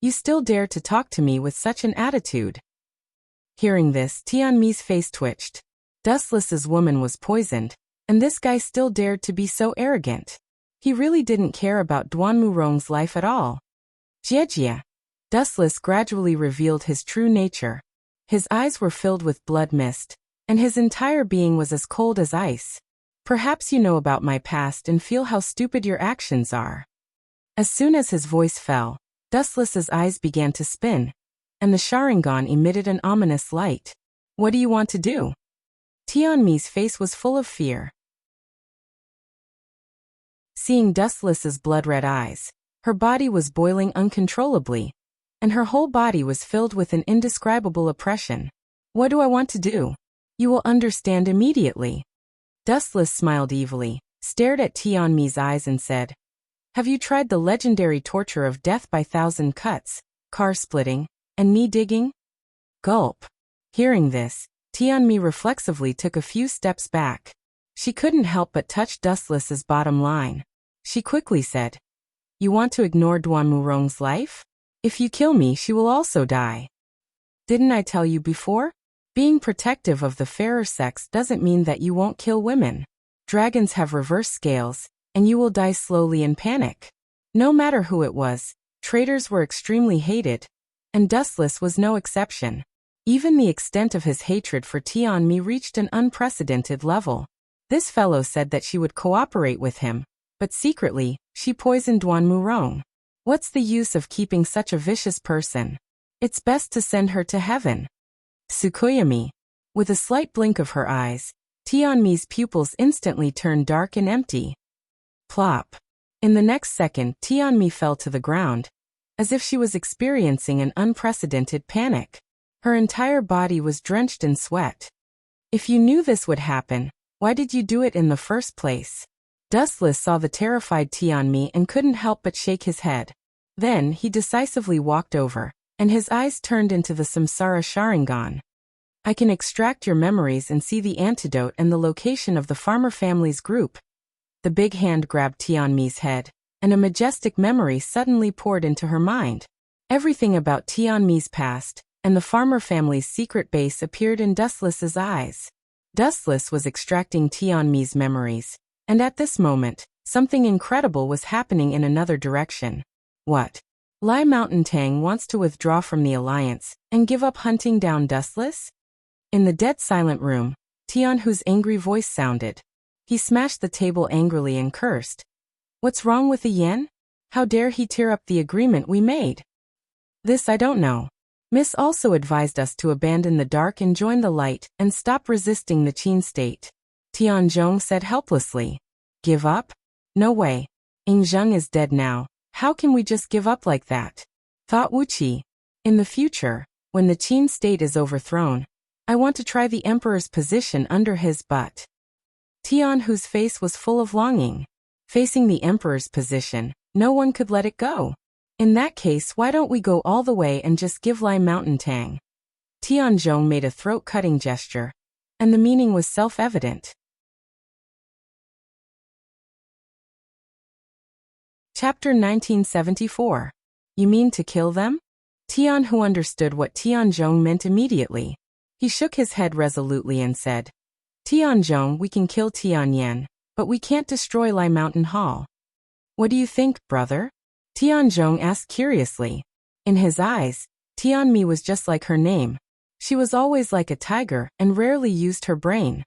You still dare to talk to me with such an attitude. Hearing this, Tianmi's face twitched. Dustless's woman was poisoned, and this guy still dared to be so arrogant. He really didn't care about Duanmu Rong's life at all. Jiejia. Dustless gradually revealed his true nature. His eyes were filled with blood mist, and his entire being was as cold as ice. Perhaps you know about my past and feel how stupid your actions are. As soon as his voice fell, Dustless's eyes began to spin, and the Sharingan emitted an ominous light. What do you want to do? Tianmi's face was full of fear. Seeing Dustless's blood-red eyes, her body was boiling uncontrollably, and her whole body was filled with an indescribable oppression. What do I want to do? You will understand immediately. Dustless smiled evilly, stared at Tianmi's eyes and said, Have you tried the legendary torture of death by 1,000 cuts, car splitting, and knee digging? Gulp. Hearing this, Tianmi reflexively took a few steps back. She couldn't help but touch Dustless's bottom line. She quickly said, You want to ignore Duanmu Rong's life? If you kill me, she will also die. Didn't I tell you before? Being protective of the fairer sex doesn't mean that you won't kill women. Dragons have reverse scales, and you will die slowly in panic. No matter who it was, traitors were extremely hated, and Dustless was no exception. Even the extent of his hatred for Tianmi reached an unprecedented level. This fellow said that she would cooperate with him, but secretly, she poisoned Duanmu Rong. What's the use of keeping such a vicious person? It's best to send her to heaven. Tsukuyomi. With a slight blink of her eyes, Tianmi's pupils instantly turned dark and empty. Plop. In the next second, Tianmi fell to the ground, as if she was experiencing an unprecedented panic. Her entire body was drenched in sweat. If you knew this would happen, why did you do it in the first place? Dustless saw the terrified Tianmi and couldn't help but shake his head. Then he decisively walked over, and his eyes turned into the Samsara Sharingan. I can extract your memories and see the antidote and the location of the farmer family's group. The big hand grabbed Tianmi's head, and a majestic memory suddenly poured into her mind. Everything about Tianmi's past and the farmer family's secret base appeared in Dustless's eyes. Dustless was extracting Tianmi's memories, and at this moment, something incredible was happening in another direction. What? Lai Mountain Tang wants to withdraw from the alliance and give up hunting down Dustless? In the dead silent room, Tianhu's angry voice sounded. He smashed the table angrily and cursed. What's wrong with the yen? How dare he tear up the agreement we made? This I don't know. Miss also advised us to abandon the dark and join the light and stop resisting the Qin state. Tianzhong said helplessly. Give up? No way. Yingzheng is dead now. How can we just give up like that? Thought Wuxia. In the future, when the Qin state is overthrown, I want to try the emperor's position under his butt. Tianhu's face was full of longing. Facing the emperor's position, no one could let it go. In that case, why don't we go all the way and just give Lai Mountain Tang? Tianzhong made a throat-cutting gesture, and the meaning was self-evident. Chapter 1974. You mean to kill them? Tianhu understood what Tianzhong meant immediately. He shook his head resolutely and said, Tianzhong, we can kill Tianyan, but we can't destroy Lai Mountain Hall. What do you think, brother? Tianzhong asked curiously. In his eyes, Tianmi was just like her name. She was always like a tiger and rarely used her brain.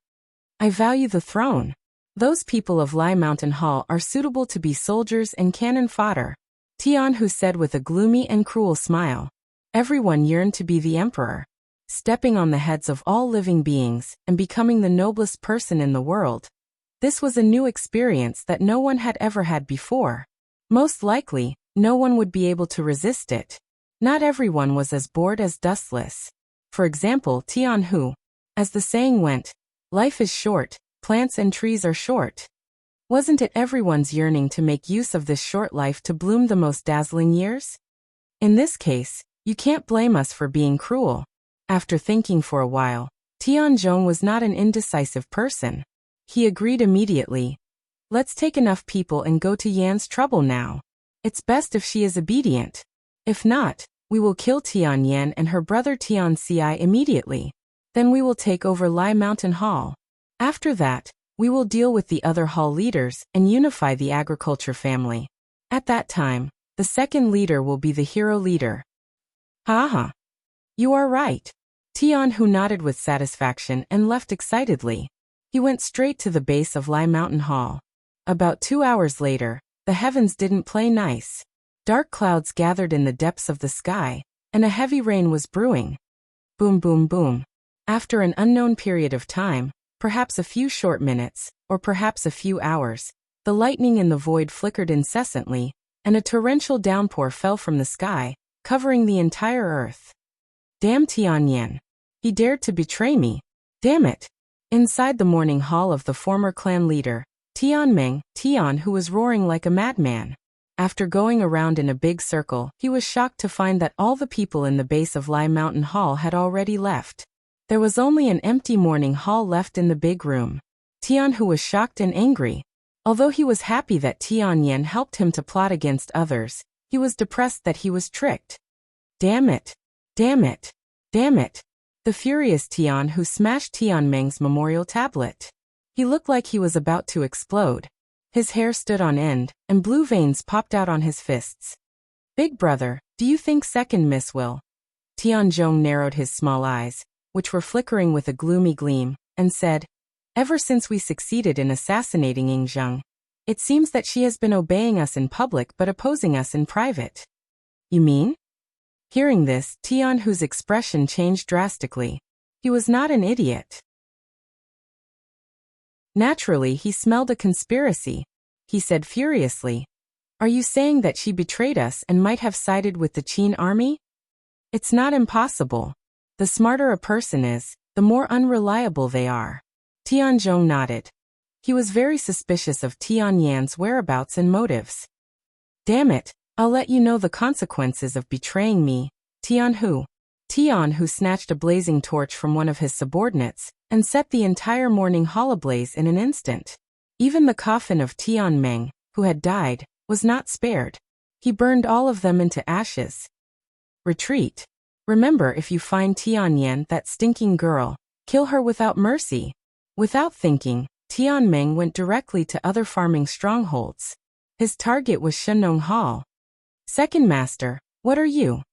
I value the throne. Those people of Lai Mountain Hall are suitable to be soldiers and cannon fodder. Tianhu said with a gloomy and cruel smile. Everyone yearned to be the emperor, stepping on the heads of all living beings and becoming the noblest person in the world. This was a new experience that no one had ever had before. Most likely, no one would be able to resist it. Not everyone was as bored as Dustless. For example, Tianhu. As the saying went, life is short, plants and trees are short. Wasn't it everyone's yearning to make use of this short life to bloom the most dazzling years? In this case, you can't blame us for being cruel. After thinking for a while, Tianzhong was not an indecisive person. He agreed immediately. Let's take enough people and go to Yan's trouble now. It's best if she is obedient. If not, we will kill Tian Yan and her brother Tian Ci immediately. Then we will take over Lai Mountain Hall. After that, we will deal with the other hall leaders and unify the agriculture family. At that time, the second leader will be the hero leader. Ha. You are right. Tianhu nodded with satisfaction and left excitedly. He went straight to the base of Lai Mountain Hall. About 2 hours later, the heavens didn't play nice. Dark clouds gathered in the depths of the sky, and a heavy rain was brewing. Boom, boom, boom. After an unknown period of time, perhaps a few short minutes, or perhaps a few hours, the lightning in the void flickered incessantly, and a torrential downpour fell from the sky, covering the entire earth. Damn Tianyan. He dared to betray me. Damn it. Inside the morning hall of the former clan leader, Tianmeng, who was roaring like a madman. After going around in a big circle, he was shocked to find that all the people in the base of Lai Mountain Hall had already left. There was only an empty morning hall left in the big room. Tianhu was shocked and angry. Although he was happy that Tianyan helped him to plot against others, he was depressed that he was tricked. Damn it. Damn it. Damn it. The furious Tianhu smashed Tianmeng's memorial tablet. He looked like he was about to explode. His hair stood on end, and blue veins popped out on his fists. Big brother, do you think second miss will? Tianzhong narrowed his small eyes, which were flickering with a gloomy gleam, and said, ever since we succeeded in assassinating Yingzheng, it seems that she has been obeying us in public but opposing us in private. You mean? Hearing this, Tianhu's expression changed drastically. He was not an idiot. Naturally, he smelled a conspiracy. He said furiously, are you saying that she betrayed us and might have sided with the Qin army? It's not impossible. The smarter a person is, the more unreliable they are. Tianzhong nodded. He was very suspicious of Tianyan's whereabouts and motives. Damn it, I'll let you know the consequences of betraying me, Tianhu. Tianhu snatched a blazing torch from one of his subordinates and set the entire morning hall ablaze in an instant. Even the coffin of Tianmeng, who had died, was not spared. He burned all of them into ashes. Retreat. Remember, if you find Tianyan, that stinking girl, kill her without mercy. Without thinking, Tianmeng went directly to other farming strongholds. His target was Shenong Hall. Second Master, what are you?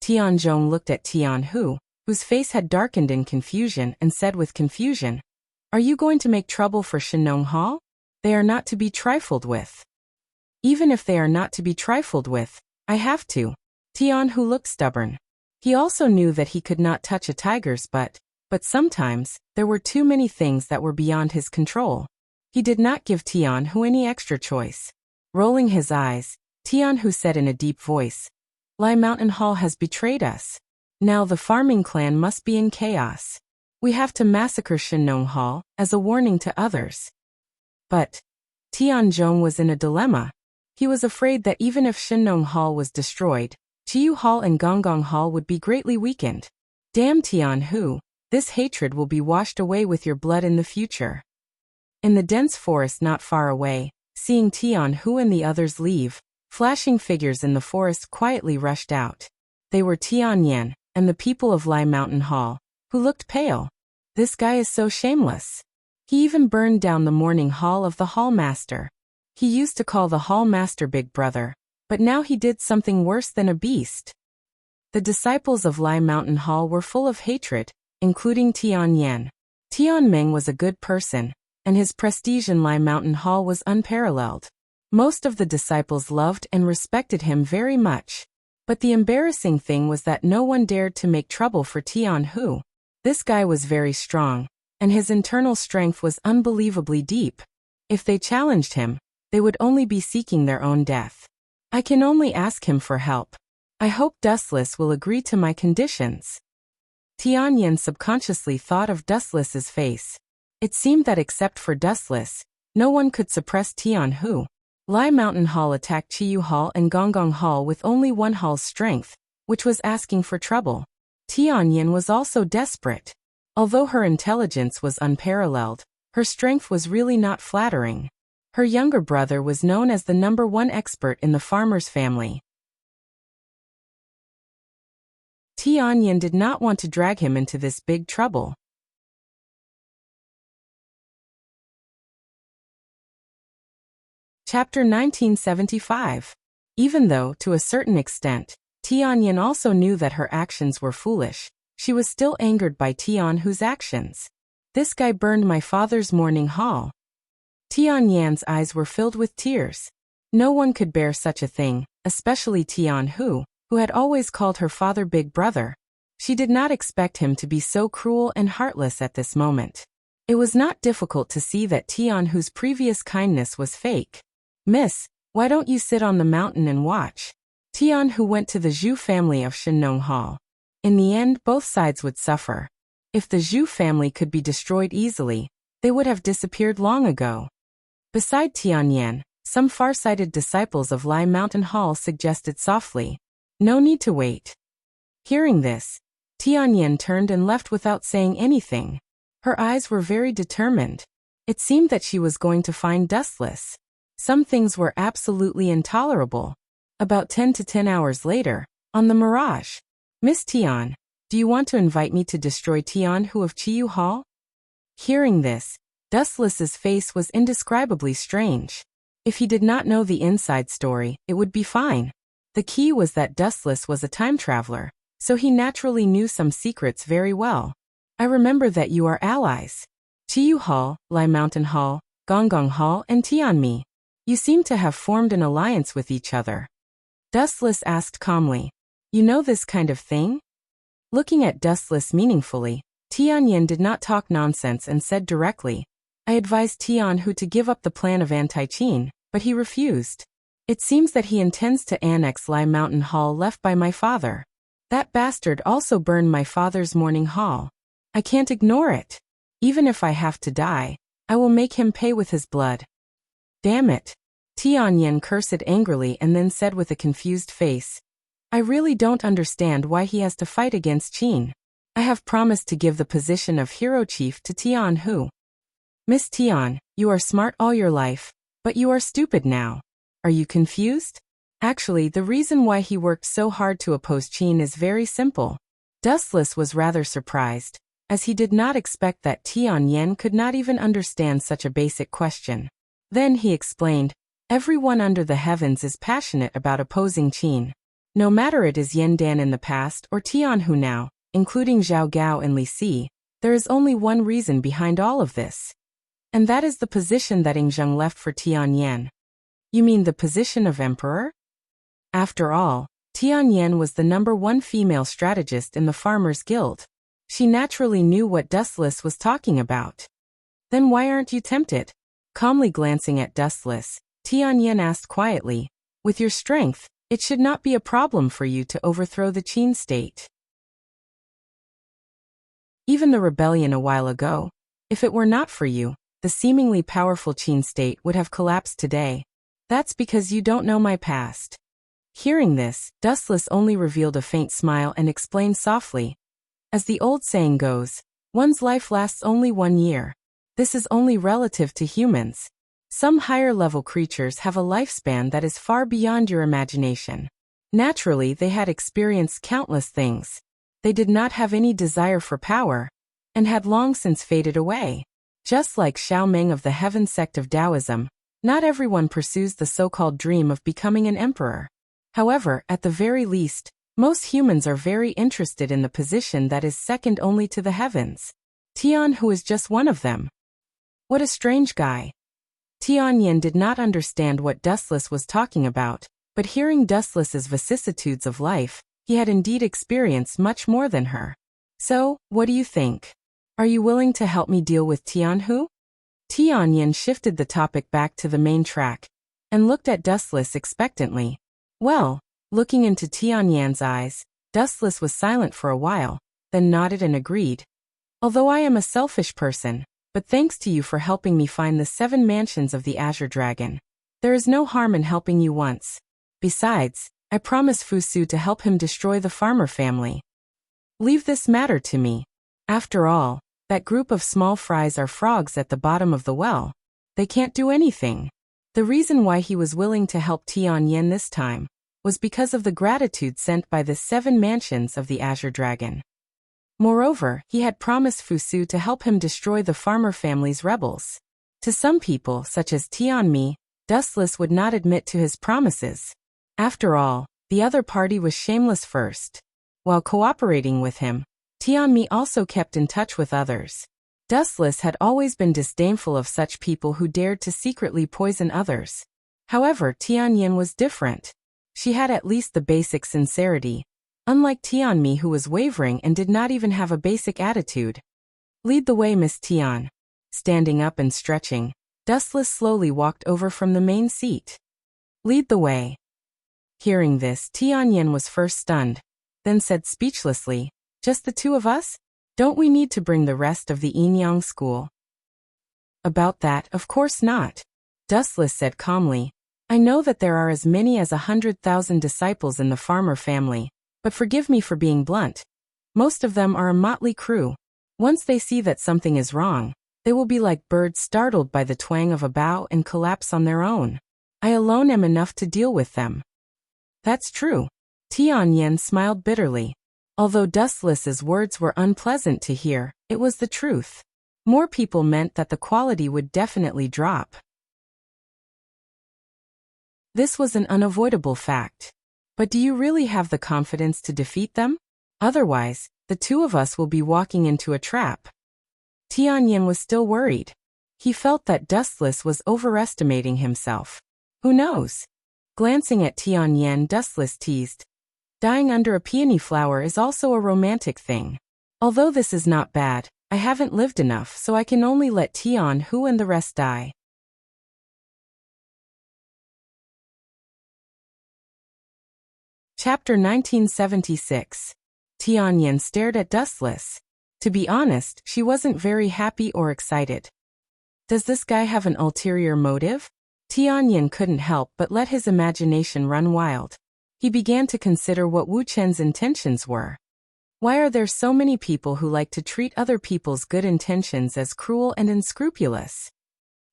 Tianzhong looked at Tianhu, whose face had darkened in confusion, and said with confusion, "Are you going to make trouble for Shenong Hall? They are not to be trifled with." "Even if they are not to be trifled with, I have to." Tianhu looked stubborn. He also knew that he could not touch a tiger's butt, but sometimes, there were too many things that were beyond his control. He did not give Tianhu any extra choice. Rolling his eyes, Tianhu said in a deep voice, "Lai Mountain Hall has betrayed us. Now the farming clan must be in chaos. We have to massacre Shenong Hall, as a warning to others." But Tianzhong was in a dilemma. He was afraid that even if Shenong Hall was destroyed, Chiyu Hall and Gonggong Hall would be greatly weakened. Damn Tianhu, this hatred will be washed away with your blood in the future. In the dense forest not far away, seeing Tianhu and the others leave, flashing figures in the forest quietly rushed out. They were Tianyan and the people of Lai Mountain Hall, who looked pale. This guy is so shameless. He even burned down the morning hall of the hall master. He used to call the hall master Big Brother, but now he did something worse than a beast. The disciples of Lai Mountain Hall were full of hatred, including Tianyan. Tianmeng was a good person, and his prestige in Lai Mountain Hall was unparalleled. Most of the disciples loved and respected him very much. But the embarrassing thing was that no one dared to make trouble for Tianhu. This guy was very strong, and his internal strength was unbelievably deep. If they challenged him, they would only be seeking their own death. I can only ask him for help. I hope Dustless will agree to my conditions. Tianyan subconsciously thought of Dustless's face. It seemed that except for Dustless, no one could suppress Tianhu. Lai Mountain Hall attacked Chiyu Hall and Gonggong Hall with only one hall's strength, which was asking for trouble. Tianyan was also desperate. Although her intelligence was unparalleled, her strength was really not flattering. Her younger brother was known as the #1 expert in the farmer's family. Tianyan did not want to drag him into this big trouble. Chapter 1975. Even though, to a certain extent, Tianyan also knew that her actions were foolish, she was still angered by Tianhu's actions. This guy burned my father's morning hall. Tianyan's eyes were filled with tears. No one could bear such a thing, especially Tianhu, who had always called her father Big Brother. She did not expect him to be so cruel and heartless at this moment. It was not difficult to see that Tianhu's previous kindness was fake. "Miss, why don't you sit on the mountain and watch?" Tianhu went to the Zhu family of Shenong Hall. In the end, both sides would suffer. If the Zhu family could be destroyed easily, they would have disappeared long ago. Beside Tianyan, some far-sighted disciples of Lai Mountain Hall suggested softly, "No need to wait." Hearing this, Tianyan turned and left without saying anything. Her eyes were very determined. It seemed that she was going to find Dustless. Some things were absolutely intolerable. About 10 hours later, on the Mirage. "Miss Tian, do you want to invite me to destroy Tianhu of Chiyu Hall?" Hearing this, Dustless's face was indescribably strange. If he did not know the inside story, it would be fine. The key was that Dustless was a time traveler, so he naturally knew some secrets very well. "I remember that you are allies. Chiyu Hall, Lai Mountain Hall, Gonggong Hall, and Tianmi. You seem to have formed an alliance with each other." Dustless asked calmly, "You know this kind of thing?" Looking at Dustless meaningfully, Tianyan did not talk nonsense and said directly, "I advised Tianhu to give up the plan of anti-Qin, but he refused. It seems that he intends to annex Lai Mountain Hall left by my father. That bastard also burned my father's morning hall. I can't ignore it. Even if I have to die, I will make him pay with his blood. Damn it. Tianyan cursed angrily and then said with a confused face, I really don't understand why he has to fight against Qin. I have promised to give the position of hero chief to Tian Hu. Miss Tian, you are smart all your life, but you are stupid now. Are you confused? Actually, the reason why he worked so hard to oppose Qin is very simple. Dustless was rather surprised, as he did not expect that Tianyan could not even understand such a basic question. Then he explained, everyone under the heavens is passionate about opposing Qin. No matter it is Yen Dan in the past or Tian Hu now, including Zhao Gao and Li Si, there is only one reason behind all of this. And that is the position that Ing Zheng left for Tianyan. You mean the position of emperor? After all, Tianyan was the #1 female strategist in the Farmers Guild. She naturally knew what Dustless was talking about. Then why aren't you tempted? Calmly glancing at Dustless, Tianyan asked quietly, with your strength, it should not be a problem for you to overthrow the Qin state. Even the rebellion a while ago, if it were not for you, the seemingly powerful Qin state would have collapsed today. That's because you don't know my past. Hearing this, Dustless only revealed a faint smile and explained softly. As the old saying goes, one's life lasts only 1 year. This is only relative to humans. Some higher-level creatures have a lifespan that is far beyond your imagination. Naturally, they had experienced countless things. They did not have any desire for power, and had long since faded away. Just like Xiao Meng of the Heaven sect of Taoism, not everyone pursues the so-called dream of becoming an emperor. However, at the very least, most humans are very interested in the position that is second only to the heavens. Tian Hu is just one of them. What a strange guy. Tianyan did not understand what Dustless was talking about, but hearing Dustless's vicissitudes of life, he had indeed experienced much more than her. So, what do you think? Are you willing to help me deal with Tian Hu? Tianyan shifted the topic back to the main track, and looked at Dustless expectantly. Well, looking into Tianyan's eyes, Dustless was silent for a while, then nodded and agreed. Although I am a selfish person, but thanks to you for helping me find the 7 mansions of the Azure Dragon. There is no harm in helping you once. Besides, I promise Fu Su to help him destroy the farmer family. Leave this matter to me. After all, that group of small fries are frogs at the bottom of the well. They can't do anything. The reason why he was willing to help Tianyan this time was because of the gratitude sent by the 7 mansions of the Azure Dragon. Moreover, he had promised Fu Su to help him destroy the farmer family's rebels. To some people, such as Tianmi, Dustless would not admit to his promises. After all, the other party was shameless first. While cooperating with him, Tianmi also kept in touch with others. Dustless had always been disdainful of such people who dared to secretly poison others. However, Tianyan was different. She had at least the basic sincerity, unlike Tianmi who was wavering and did not even have a basic attitude. Lead the way, Miss Tian. Standing up and stretching, Dustless slowly walked over from the main seat. Lead the way. Hearing this, Tianyan was first stunned, then said speechlessly, just the 2 of us? Don't we need to bring the rest of the Yinyang school? About that, of course not. Dustless said calmly, I know that there are as many as 100,000 disciples in the farmer family, but forgive me for being blunt. Most of them are a motley crew. Once they see that something is wrong, they will be like birds startled by the twang of a bough and collapse on their own. I alone am enough to deal with them. That's true. Tianyan smiled bitterly. Although Dustless's words were unpleasant to hear, it was the truth. More people meant that the quality would definitely drop. This was an unavoidable fact. But do you really have the confidence to defeat them? Otherwise, the 2 of us will be walking into a trap. Tianyan was still worried. He felt that Dustless was overestimating himself. Who knows? Glancing at Tianyan, Dustless teased. Dying under a peony flower is also a romantic thing. Although this is not bad, I haven't lived enough, so I can only let Tian Hu and the rest die. Chapter 1976. Tianyan stared at Dustless. To be honest, she wasn't very happy or excited. Does this guy have an ulterior motive? Tianyin couldn't help but let his imagination run wild. He began to consider what Wu Chen's intentions were. Why are there so many people who like to treat other people's good intentions as cruel and unscrupulous?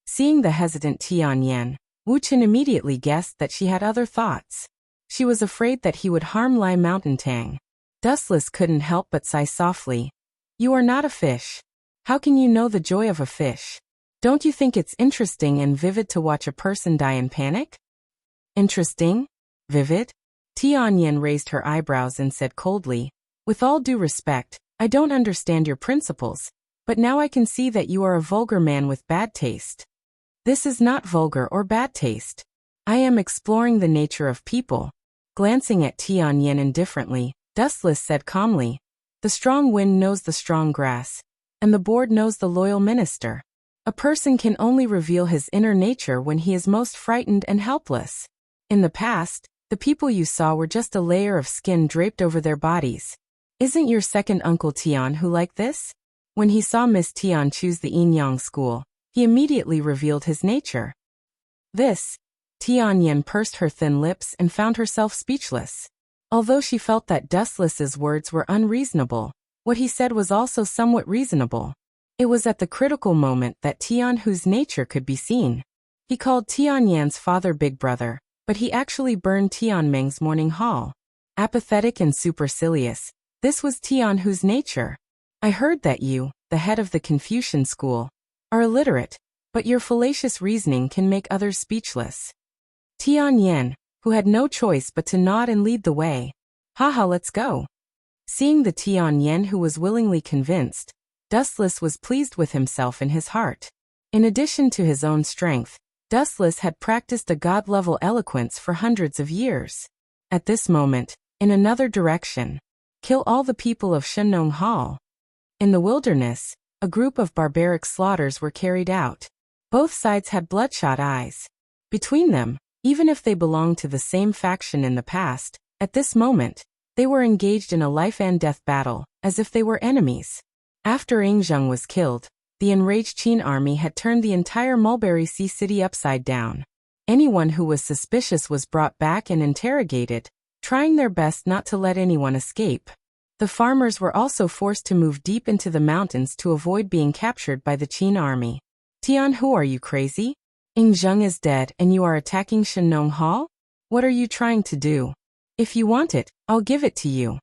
Seeing the hesitant Tianyin, Wu Chen immediately guessed that she had other thoughts. She was afraid that he would harm Lai Mountaintang. Dustless couldn't help but sigh softly. You are not a fish. How can you know the joy of a fish? Don't you think it's interesting and vivid to watch a person die in panic? Interesting? Vivid? Tianyin raised her eyebrows and said coldly, with all due respect, I don't understand your principles, but now I can see that you are a vulgar man with bad taste. This is not vulgar or bad taste. I am exploring the nature of people. Glancing at Tianyin indifferently, Dustless said calmly, the strong wind knows the strong grass, and the board knows the loyal minister. A person can only reveal his inner nature when he is most frightened and helpless. In the past, the people you saw were just a layer of skin draped over their bodies. Isn't your second uncle Tian who like this? When he saw Miss Tian choose the Yin-Yang school, he immediately revealed his nature. This, Tianyin pursed her thin lips and found herself speechless. Although she felt that Dustless's words were unreasonable, what he said was also somewhat reasonable. It was at the critical moment that Tian Hu's nature could be seen. He called Tianyan's father Big Brother, but he actually burned Tianmeng's morning hall. Apathetic and supercilious, this was Tian Hu's nature. I heard that you, the head of the Confucian school, are illiterate, but your fallacious reasoning can make others speechless. Tianyin, who had no choice but to nod and lead the way. Haha, let's go. Seeing the Tianyin who was willingly convinced, Dustless was pleased with himself in his heart. In addition to his own strength, Dustless had practiced a god-level eloquence for hundreds of years. At this moment, in another direction, kill all the people of Shenong Hall. In the wilderness, a group of barbaric slaughters were carried out. Both sides had bloodshot eyes. Between them, even if they belonged to the same faction in the past, at this moment, they were engaged in a life-and-death battle, as if they were enemies. After Yingzheng was killed, the enraged Qin army had turned the entire Mulberry Sea city upside down. Anyone who was suspicious was brought back and interrogated, trying their best not to let anyone escape. The farmers were also forced to move deep into the mountains to avoid being captured by the Qin army. Tian Hu, are you crazy? Yingzheng is dead and you are attacking Shenong Hall? What are you trying to do? If you want it, I'll give it to you.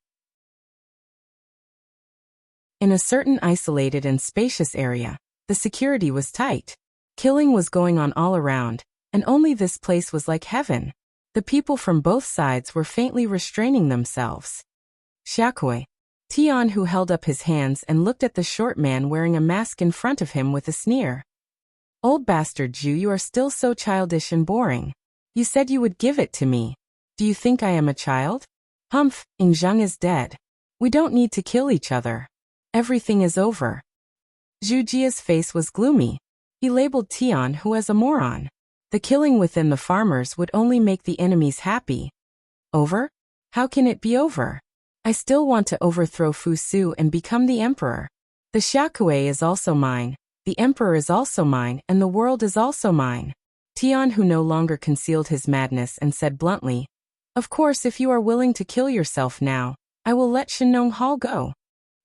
In a certain isolated and spacious area, the security was tight. Killing was going on all around, and only this place was like heaven. The people from both sides were faintly restraining themselves. Xiaokui. Tian Hu held up his hands and looked at the short man wearing a mask in front of him with a sneer. Old bastard Zhu, you are still so childish and boring. You said you would give it to me. Do you think I am a child? Humph, Yingzheng is dead. We don't need to kill each other. Everything is over. Zhu Jia's face was gloomy. He labeled Tian Hu as a moron. The killing within the farmers would only make the enemies happy. Over? How can it be over? I still want to overthrow Fu Su and become the emperor. The Xiaokui is also mine, the emperor is also mine, and the world is also mine. Tian Hu no longer concealed his madness and said bluntly, of course, if you are willing to kill yourself now, I will let Shenong Hall go.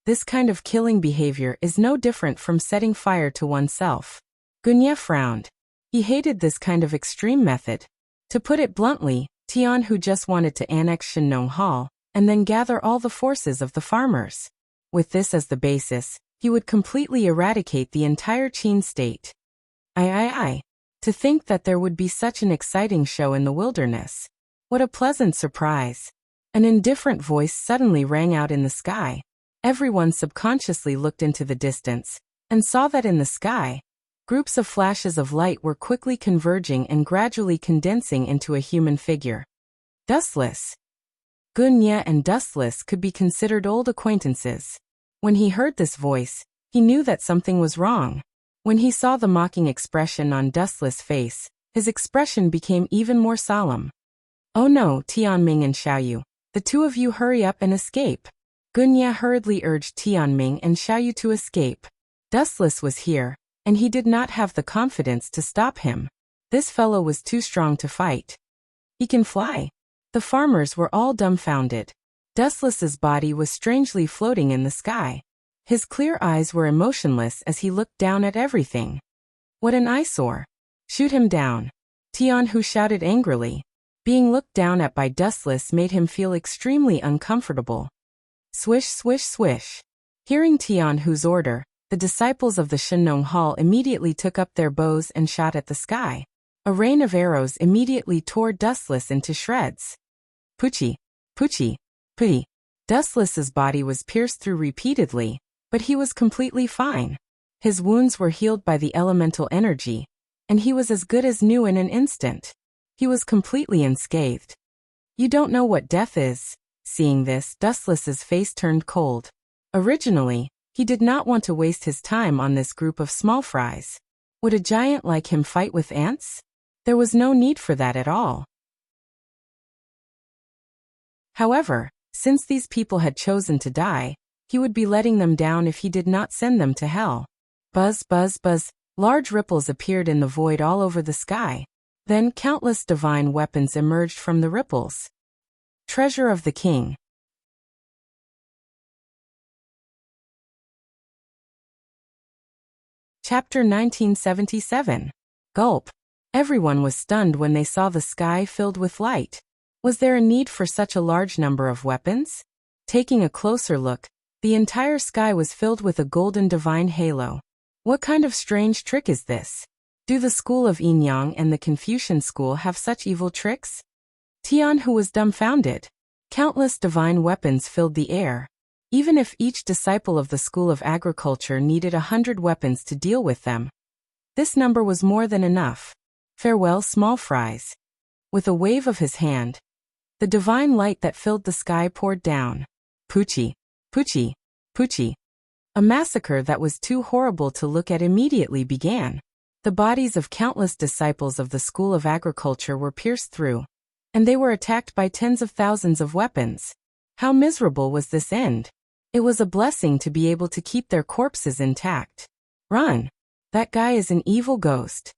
This kind of killing behavior is no different from setting fire to oneself. Gunye frowned. He hated this kind of extreme method. To put it bluntly, Tian Hu just wanted to annex Shenong Hall, and then gather all the forces of the farmers. With this as the basis, he would completely eradicate the entire Qin state. Aye. To think that there would be such an exciting show in the wilderness. What a pleasant surprise. An indifferent voice suddenly rang out in the sky. Everyone subconsciously looked into the distance, and saw that in the sky, groups of flashes of light were quickly converging and gradually condensing into a human figure. Dustless. Gunye and Dustless could be considered old acquaintances. When he heard this voice, he knew that something was wrong. When he saw the mocking expression on Dustless' face, his expression became even more solemn. Oh no, Tianming and Xiaoyu, the two of you hurry up and escape. Gunya hurriedly urged Tianming and Xiaoyu to escape. Dustless was here, and he did not have the confidence to stop him. This fellow was too strong to fight. He can fly. The farmers were all dumbfounded. Dustless's body was strangely floating in the sky. His clear eyes were emotionless as he looked down at everything. What an eyesore. Shoot him down. Tianhu shouted angrily. Being looked down at by Dustless made him feel extremely uncomfortable. Swish, swish, swish. Hearing Tianhu's order, the disciples of the Shenong Hall immediately took up their bows and shot at the sky. A rain of arrows immediately tore Dustless into shreds. Puchi, puchi, puchi. Dustless's body was pierced through repeatedly, but he was completely fine. His wounds were healed by the elemental energy, and he was as good as new in an instant. He was completely unscathed. You don't know what death is. Seeing this, Dustless's face turned cold. Originally, he did not want to waste his time on this group of small fries. Would a giant like him fight with ants? There was no need for that at all. However, since these people had chosen to die, he would be letting them down if he did not send them to hell. Buzz, buzz, buzz. Large ripples appeared in the void all over the sky. Then countless divine weapons emerged from the ripples. Treasure of the King. Chapter 1977. Gulp. Everyone was stunned when they saw the sky filled with light. Was there a need for such a large number of weapons? Taking a closer look, the entire sky was filled with a golden divine halo. What kind of strange trick is this? Do the school of Yin-Yang and the Confucian school have such evil tricks? Tianhu was dumbfounded. Countless divine weapons filled the air. Even if each disciple of the school of agriculture needed 100 weapons to deal with them, this number was more than enough. Farewell, small fries. With a wave of his hand, the divine light that filled the sky poured down. Puchi, puchi, puchi. A massacre that was too horrible to look at immediately began. The bodies of countless disciples of the School of Agriculture were pierced through, and they were attacked by tens of thousands of weapons. How miserable was this end? It was a blessing to be able to keep their corpses intact. Run! That guy is an evil ghost.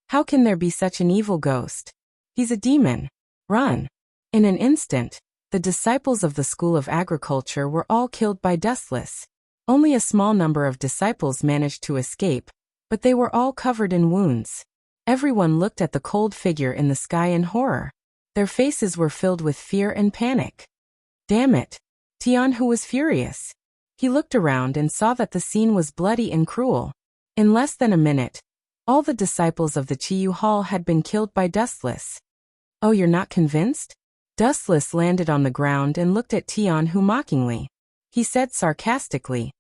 How can there be such an evil ghost? He's a demon. Run! In an instant, the disciples of the School of Agriculture were all killed by Dustless. Only a small number of disciples managed to escape, but they were all covered in wounds. Everyone looked at the cold figure in the sky in horror. Their faces were filled with fear and panic. Damn it! Tianhu was furious. He looked around and saw that the scene was bloody and cruel. In less than a minute, all the disciples of the Chiyu Hall had been killed by Dustless. Oh, you're not convinced? Dustless landed on the ground and looked at Tianhu mockingly. He said sarcastically,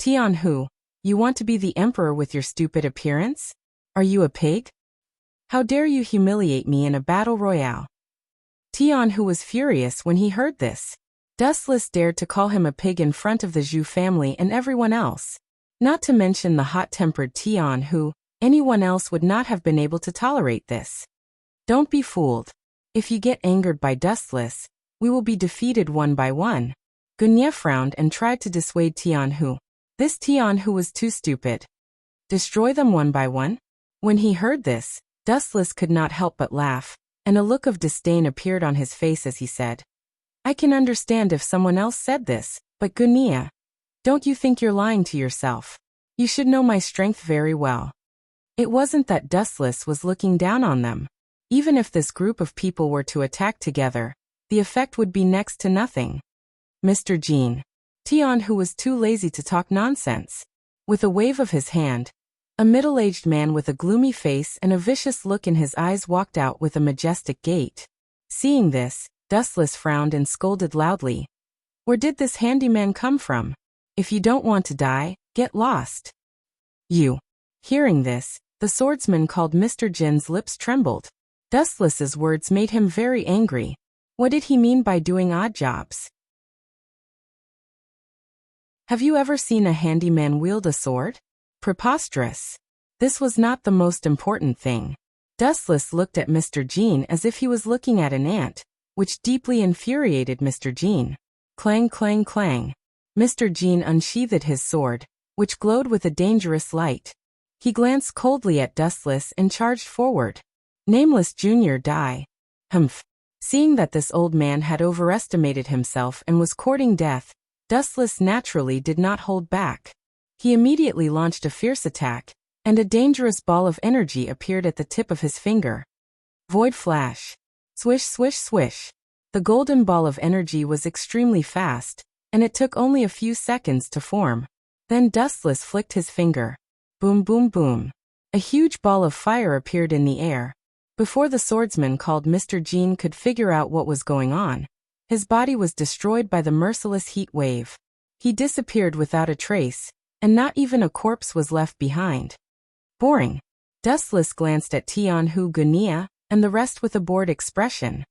Tianhu, you want to be the emperor with your stupid appearance? Are you a pig? How dare you humiliate me in a battle royale? Tianhu was furious when he heard this. Dustless dared to call him a pig in front of the Zhu family and everyone else. Not to mention the hot-tempered Tianhu, anyone else would not have been able to tolerate this. Don't be fooled. If you get angered by Dustless, we will be defeated one by one. Gunya frowned and tried to dissuade Tianhu. This Tianhu was too stupid. Destroy them one by one? When he heard this, Dustless could not help but laugh, and a look of disdain appeared on his face as he said, I can understand if someone else said this, but Gunya, don't you think you're lying to yourself? You should know my strength very well. It wasn't that Dustless was looking down on them. Even if this group of people were to attack together, the effect would be next to nothing. Mr. Jean. Tianhu was too lazy to talk nonsense. With a wave of his hand, a middle-aged man with a gloomy face and a vicious look in his eyes walked out with a majestic gait. Seeing this, Dustless frowned and scolded loudly. Where did this handyman come from? If you don't want to die, get lost. You. Hearing this, the swordsman called Mr. Jin's lips trembled. Dustless's words made him very angry. What did he mean by doing odd jobs? Have you ever seen a handyman wield a sword? Preposterous. This was not the most important thing. Dustless looked at Mr. Jean as if he was looking at an ant, which deeply infuriated Mr. Jean. Clang, clang, clang. Mr. Jean unsheathed his sword, which glowed with a dangerous light. He glanced coldly at Dustless and charged forward. Nameless Junior die. Humph. Seeing that this old man had overestimated himself and was courting death, Dustless naturally did not hold back. He immediately launched a fierce attack, and a dangerous ball of energy appeared at the tip of his finger. Void flash. Swish, swish, swish. The golden ball of energy was extremely fast, and it took only a few seconds to form. Then Dustless flicked his finger. Boom, boom, boom. A huge ball of fire appeared in the air. Before the swordsman called Mr. Jean could figure out what was going on, his body was destroyed by the merciless heat wave. He disappeared without a trace, and not even a corpse was left behind. Boring. Dustless glanced at Tianhu Gunia and the rest with a bored expression.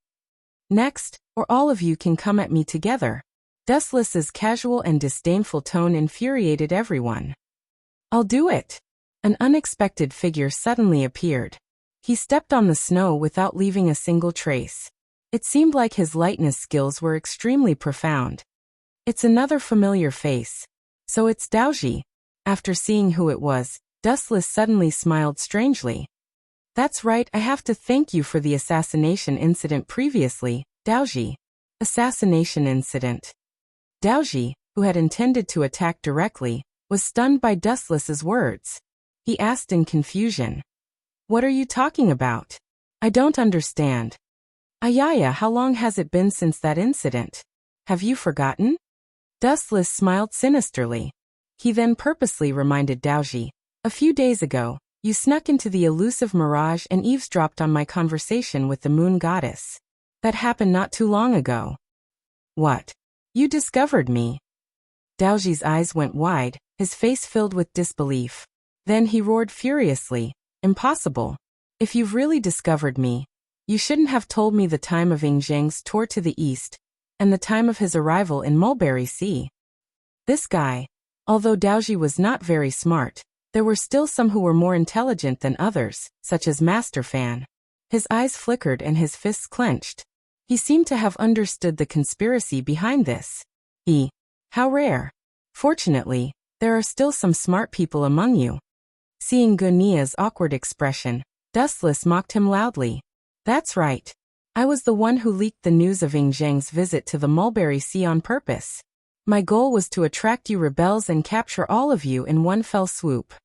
Next, or all of you can come at me together. Dustless's casual and disdainful tone infuriated everyone. I'll do it. An unexpected figure suddenly appeared. He stepped on the snow without leaving a single trace. It seemed like his lightness skills were extremely profound. It's another familiar face. So it's Daoji. After seeing who it was, Dustless suddenly smiled strangely. That's right, I have to thank you for the assassination incident previously, Daoji. Assassination incident. Daoji, who had intended to attack directly, was stunned by Dustless's words. He asked in confusion. What are you talking about? I don't understand. Ayaya, how long has it been since that incident? Have you forgotten? Dustless smiled sinisterly. He then purposely reminded Daoji. A few days ago, you snuck into the elusive mirage and eavesdropped on my conversation with the moon goddess. That happened not too long ago. What? You discovered me? Daoji's eyes went wide, his face filled with disbelief. Then he roared furiously. Impossible. If you've really discovered me, you shouldn't have told me the time of Ing Zheng's tour to the east, and the time of his arrival in Mulberry Sea. This guy, although Daoji was not very smart, there were still some who were more intelligent than others, such as Master Fan. His eyes flickered and his fists clenched. He seemed to have understood the conspiracy behind this. How rare. Fortunately, there are still some smart people among you. Seeing Gunia's awkward expression, Dustless mocked him loudly. That's right. I was the one who leaked the news of Ing Zheng's visit to the Mulberry Sea on purpose. My goal was to attract you rebels and capture all of you in one fell swoop.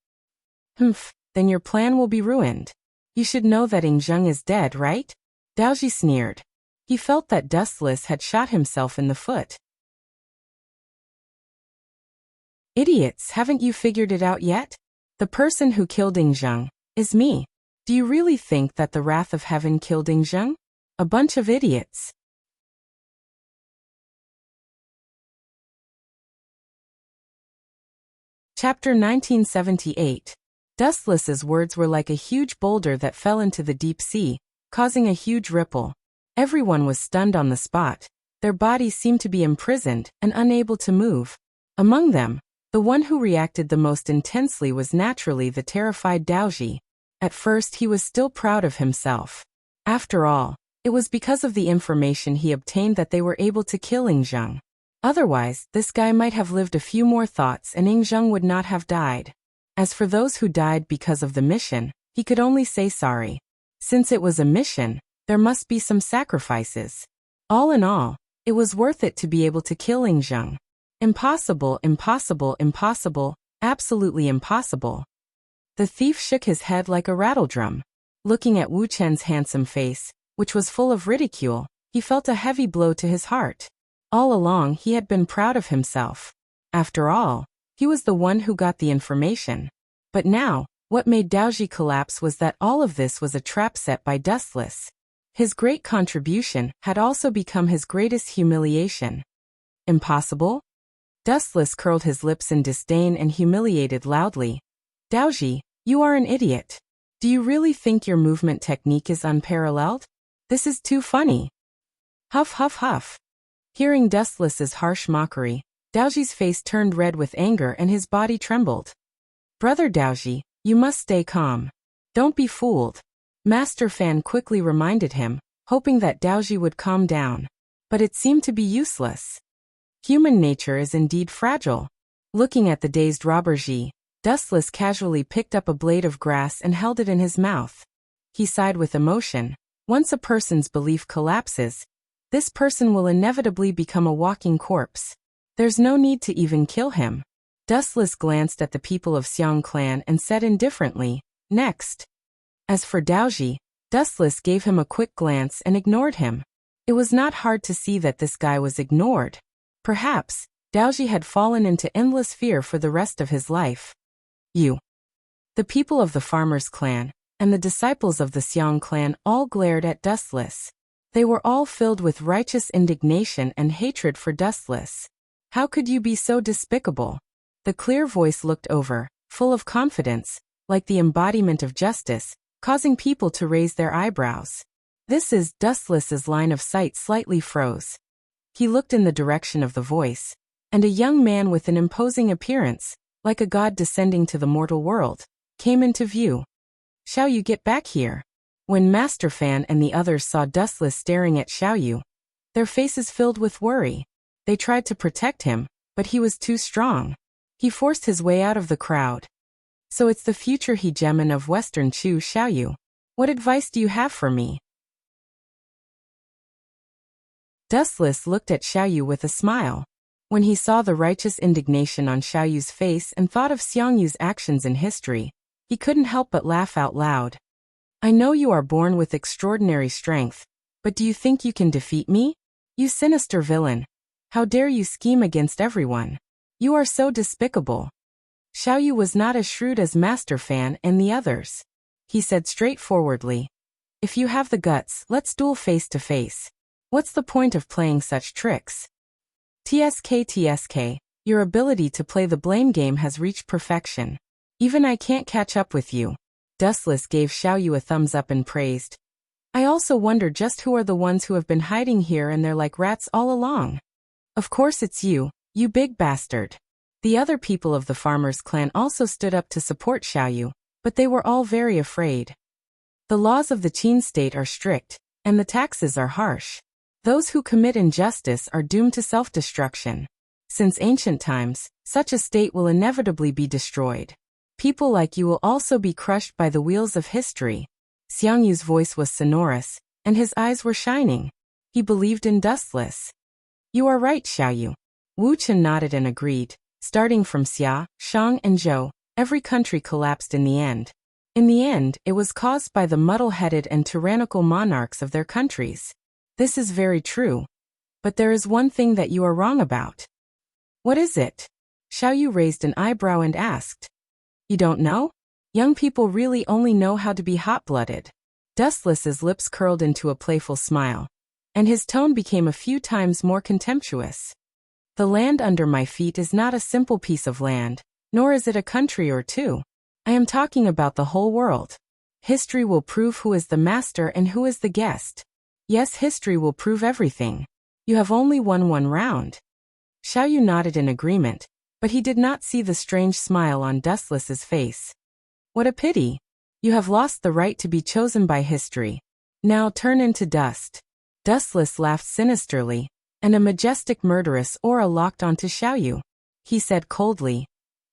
Humph, then your plan will be ruined. You should know that Ing Zheng is dead, right? Daoji sneered. He felt that Dustless had shot himself in the foot. Idiots, haven't you figured it out yet? The person who killed Ing Zheng is me. Do you really think that the wrath of heaven killed Ing Zheng? A bunch of idiots. Chapter 1978. Dustless's words were like a huge boulder that fell into the deep sea, causing a huge ripple. Everyone was stunned on the spot. Their bodies seemed to be imprisoned and unable to move. Among them, the one who reacted the most intensely was naturally the terrified Daoji. At first he was still proud of himself. After all, it was because of the information he obtained that they were able to kill Ing Zheng. Otherwise, this guy might have lived a few more thoughts and Ing Zheng would not have died. As for those who died because of the mission, he could only say sorry. Since it was a mission, there must be some sacrifices. All in all, it was worth it to be able to kill Ing Zheng. Impossible, impossible, impossible, absolutely impossible. The thief shook his head like a rattledrum. Looking at Wu Chen's handsome face, which was full of ridicule, he felt a heavy blow to his heart. All along he had been proud of himself. After all, he was the one who got the information. But now, what made Daoji collapse was that all of this was a trap set by Dustless. His great contribution had also become his greatest humiliation. Impossible? Dustless curled his lips in disdain and humiliated loudly. Daoji, you are an idiot. Do you really think your movement technique is unparalleled? This is too funny. Huff, huff, huff. Hearing Dustless's harsh mockery, Daoji's face turned red with anger and his body trembled. Brother Daoji, you must stay calm. Don't be fooled. Master Fan quickly reminded him, hoping that Daoji would calm down. But it seemed to be useless. Human nature is indeed fragile. Looking at the dazed robber Ji, Dustless casually picked up a blade of grass and held it in his mouth. He sighed with emotion. Once a person's belief collapses, this person will inevitably become a walking corpse. There's no need to even kill him. Dustless glanced at the people of Xiang clan and said indifferently, "Next." As for Daoji, Dustless gave him a quick glance and ignored him. It was not hard to see that this guy was ignored. Perhaps, Daoji had fallen into endless fear for the rest of his life. The people of the farmer's clan, and the disciples of the Xiang clan all glared at Dustless. They were all filled with righteous indignation and hatred for Dustless. How could you be so despicable? The clear voice looked over, full of confidence, like the embodiment of justice, causing people to raise their eyebrows. Dustless's line of sight slightly froze. He looked in the direction of the voice, and a young man with an imposing appearance, like a god descending to the mortal world, came into view. "Xiaoyu, get back here." When Master Fan and the others saw Dustless staring at Xiaoyu, their faces filled with worry. They tried to protect him, but he was too strong. He forced his way out of the crowd. "So it's the future hegemon of Western Chu, Xiaoyu. What advice do you have for me?" Dustless looked at Xiaoyu with a smile. When he saw the righteous indignation on Xiaoyu's face and thought of Xiangyu's actions in history, he couldn't help but laugh out loud. "I know you are born with extraordinary strength, but do you think you can defeat me? You sinister villain. How dare you scheme against everyone? You are so despicable." Xiaoyu was not as shrewd as Master Fan and the others. He said straightforwardly, "If you have the guts, let's duel face to face. What's the point of playing such tricks? TSK, your ability to play the blame game has reached perfection. Even I can't catch up with you." Dustless gave Xiaoyu a thumbs up and praised. "I also wonder just who are the ones who have been hiding here and they're like rats all along. Of course it's you, you big bastard." The other people of the farmer's clan also stood up to support Xiaoyu, but they were all very afraid. The laws of the Qin state are strict, and the taxes are harsh. Those who commit injustice are doomed to self-destruction. Since ancient times, such a state will inevitably be destroyed. People like you will also be crushed by the wheels of history. Xiangyu's voice was sonorous, and his eyes were shining. He believed in Dustless. "You are right, Xiaoyu." Wuxia nodded and agreed. Starting from Xia, Shang and Zhou, every country collapsed in the end. In the end, it was caused by the muddle-headed and tyrannical monarchs of their countries. This is very true. But there is one thing that you are wrong about. "What is it?" Xiaoyu raised an eyebrow and asked. "You don't know? Young people really only know how to be hot-blooded." Dustless's lips curled into a playful smile, and his tone became a few times more contemptuous. "The land under my feet is not a simple piece of land, nor is it a country or two. I am talking about the whole world. History will prove who is the master and who is the guest. Yes, history will prove everything. You have only won one round." Xiaoyu nodded in agreement, but he did not see the strange smile on Dustless's face. "What a pity. You have lost the right to be chosen by history. Now turn into dust." Dustless laughed sinisterly, and a majestic murderous aura locked onto Xiaoyu. He said coldly,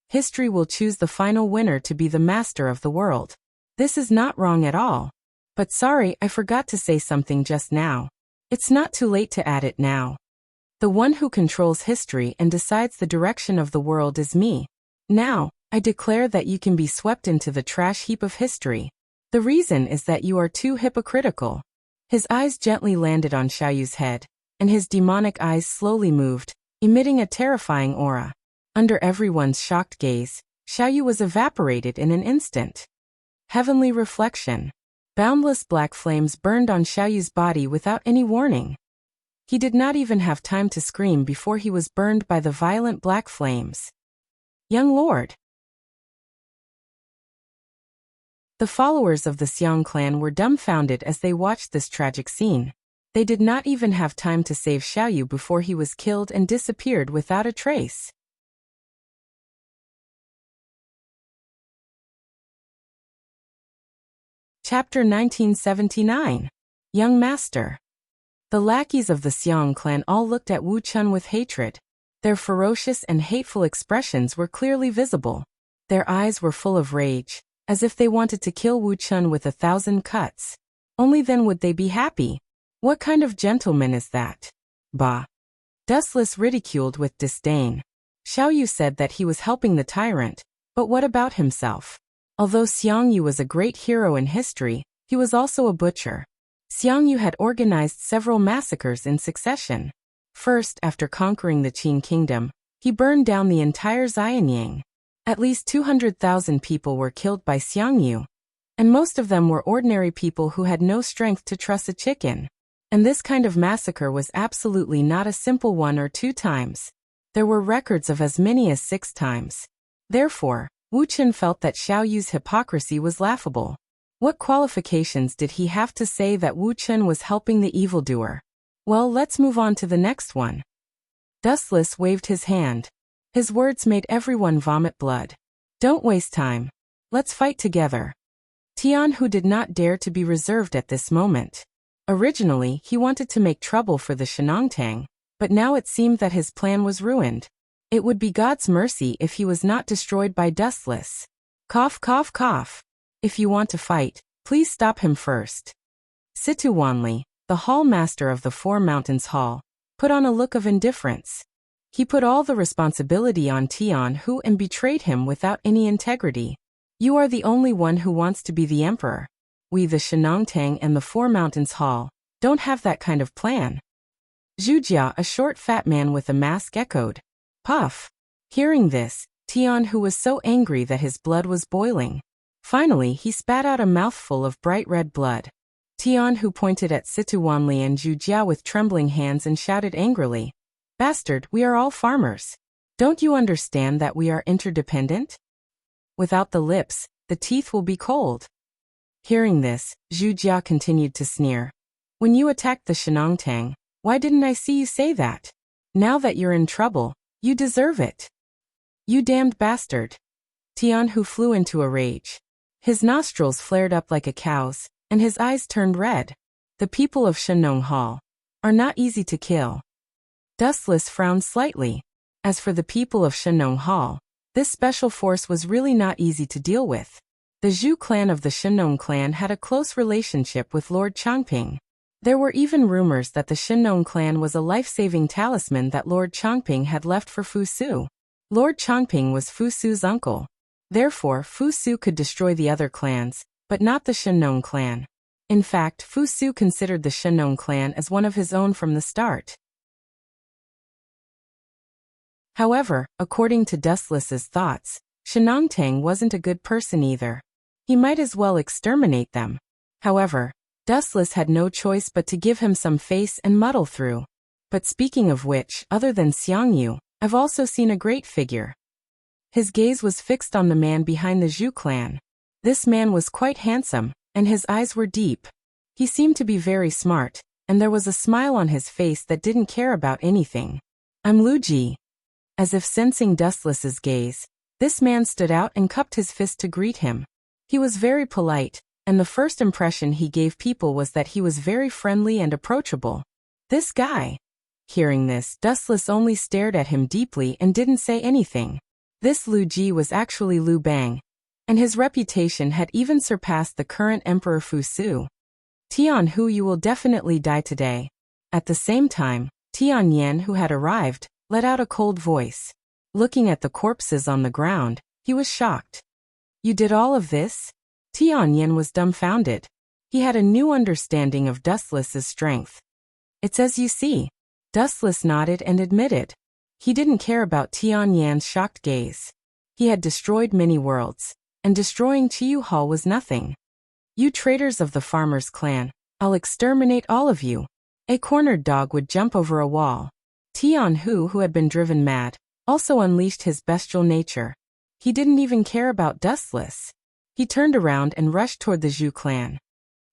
"History will choose the final winner to be the master of the world. This is not wrong at all. But sorry, I forgot to say something just now. It's not too late to add it now. The one who controls history and decides the direction of the world is me. Now, I declare that you can be swept into the trash heap of history. The reason is that you are too hypocritical." His eyes gently landed on Xiaoyu's head, and his demonic eyes slowly moved, emitting a terrifying aura. Under everyone's shocked gaze, Xiaoyu was evaporated in an instant. Heavenly reflection. Boundless black flames burned on Xiaoyu's body without any warning. He did not even have time to scream before he was burned by the violent black flames. "Young lord." The followers of the Xiang clan were dumbfounded as they watched this tragic scene. They did not even have time to save Xiaoyu before he was killed and disappeared without a trace. Chapter 1979. Young Master. The lackeys of the Xiang clan all looked at Wu Chun with hatred. Their ferocious and hateful expressions were clearly visible. Their eyes were full of rage, as if they wanted to kill Wu Chun with 1,000 cuts. Only then would they be happy. What kind of gentleman is that? Bah! Dustless ridiculed with disdain. Xiao Yu said that he was helping the tyrant, but what about himself? Although Xiang Yu was a great hero in history, he was also a butcher. Xiang Yu had organized several massacres in succession. First, after conquering the Qin kingdom, he burned down the entire Xianyang. At least 200,000 people were killed by Xiang Yu, and most of them were ordinary people who had no strength to truss a chicken. And this kind of massacre was absolutely not a simple 1 or 2 times. There were records of as many as 6 times. Therefore, Wu Chun felt that Xiao Yu's hypocrisy was laughable. What qualifications did he have to say that Wu Chun was helping the evildoer? Well, let's move on to the next one. Dustless waved his hand. His words made everyone vomit blood. Don't waste time. Let's fight together. Tian Hu did not dare to be reserved at this moment. Originally, he wanted to make trouble for the Shenongtang, but now it seemed that his plan was ruined. It would be God's mercy if he was not destroyed by Dustless. Cough, cough, cough. If you want to fight, please stop him first. Situ Wanli, the hall master of the Four Mountains Hall, put on a look of indifference. He put all the responsibility on Tian Hu and betrayed him without any integrity. You are the only one who wants to be the emperor. We, the Shenongtang and the Four Mountains Hall, don't have that kind of plan. Zhujia, a short fat man with a mask, echoed. Puff. Hearing this, Tian Hu was so angry that his blood was boiling. Finally, he spat out a mouthful of bright red blood. Tian Hu pointed at Situ Wanli and Zhujia with trembling hands and shouted angrily, Bastard, we are all farmers. Don't you understand that we are interdependent? Without the lips, the teeth will be cold. Hearing this, Zhujia continued to sneer. When you attacked the Shenongtang, why didn't I see you say that? Now that you're in trouble, you deserve it. You damned bastard. Tian Hu flew into a rage. His nostrils flared up like a cow's, and his eyes turned red. The people of Shenong Hall are not easy to kill. Dustless frowned slightly. As for the people of Shenong Hall, this special force was really not easy to deal with. The Zhu clan of the Shenong clan had a close relationship with Lord Chongping. There were even rumors that the Shenong clan was a life-saving talisman that Lord Chongping had left for Fu Su. Lord Chongping was Fu Su's uncle. Therefore, Fu Su could destroy the other clans, but not the Shenong clan. In fact, Fu Su considered the Shenong clan as one of his own from the start. However, according to Dustless's thoughts, Shenongtang wasn't a good person either. He might as well exterminate them. However, Dustless had no choice but to give him some face and muddle through. But speaking of which, other than Xiang Yu, I've also seen a great figure. His gaze was fixed on the man behind the Zhu clan. This man was quite handsome, and his eyes were deep. He seemed to be very smart, and there was a smile on his face that didn't care about anything. I'm Lu Ji. As if sensing Dustless's gaze, this man stood out and cupped his fist to greet him. He was very polite, and the first impression he gave people was that he was very friendly and approachable. This guy. Hearing this, Dustless only stared at him deeply and didn't say anything. This Lu Ji was actually Lu Bang, and his reputation had even surpassed the current Emperor Fu Su. Tian Hu, you will definitely die today. At the same time, Tian Yan, who had arrived, let out a cold voice. Looking at the corpses on the ground, he was shocked. You did all of this? Tian Yan was dumbfounded. He had a new understanding of Dustless's strength. It's as you see. Dustless nodded and admitted. He didn't care about Tian Yan's shocked gaze. He had destroyed many worlds, and destroying Chiyu Hall was nothing. You traitors of the farmers' clan, I'll exterminate all of you. A cornered dog would jump over a wall. Tian Hu, who had been driven mad, also unleashed his bestial nature. He didn't even care about Dustless. He turned around and rushed toward the Zhu clan.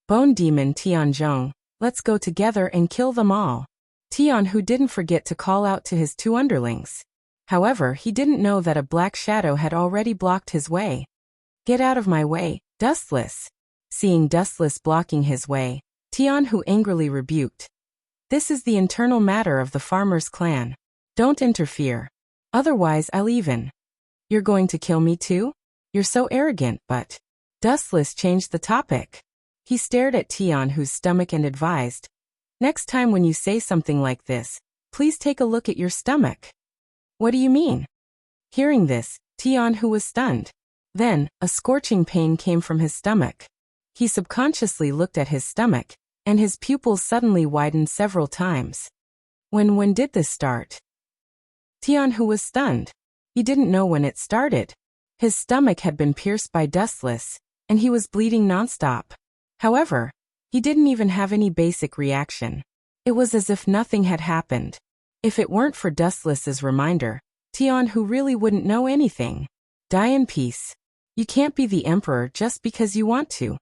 Bone Demon Tianzhong, let's go together and kill them all. Tian Hu didn't forget to call out to his 2 underlings. However, he didn't know that a black shadow had already blocked his way. Get out of my way, Dustless. Seeing Dustless blocking his way, Tian Hu angrily rebuked. This is the internal matter of the farmers' clan. Don't interfere. Otherwise I'll even. You're going to kill me too? You're so arrogant, but. Dustless changed the topic. He stared at Tianhu's stomach and advised, next time when you say something like this, please take a look at your stomach. What do you mean? Hearing this, Tianhu was stunned. Then, a scorching pain came from his stomach. He subconsciously looked at his stomach, and his pupils suddenly widened several times. When did this start? Tianhu was stunned. He didn't know when it started. His stomach had been pierced by Dustless, and he was bleeding nonstop. However, he didn't even have any basic reaction. It was as if nothing had happened. If it weren't for Dustless's reminder, Tianhu really wouldn't know anything. Die in peace. You can't be the emperor just because you want to.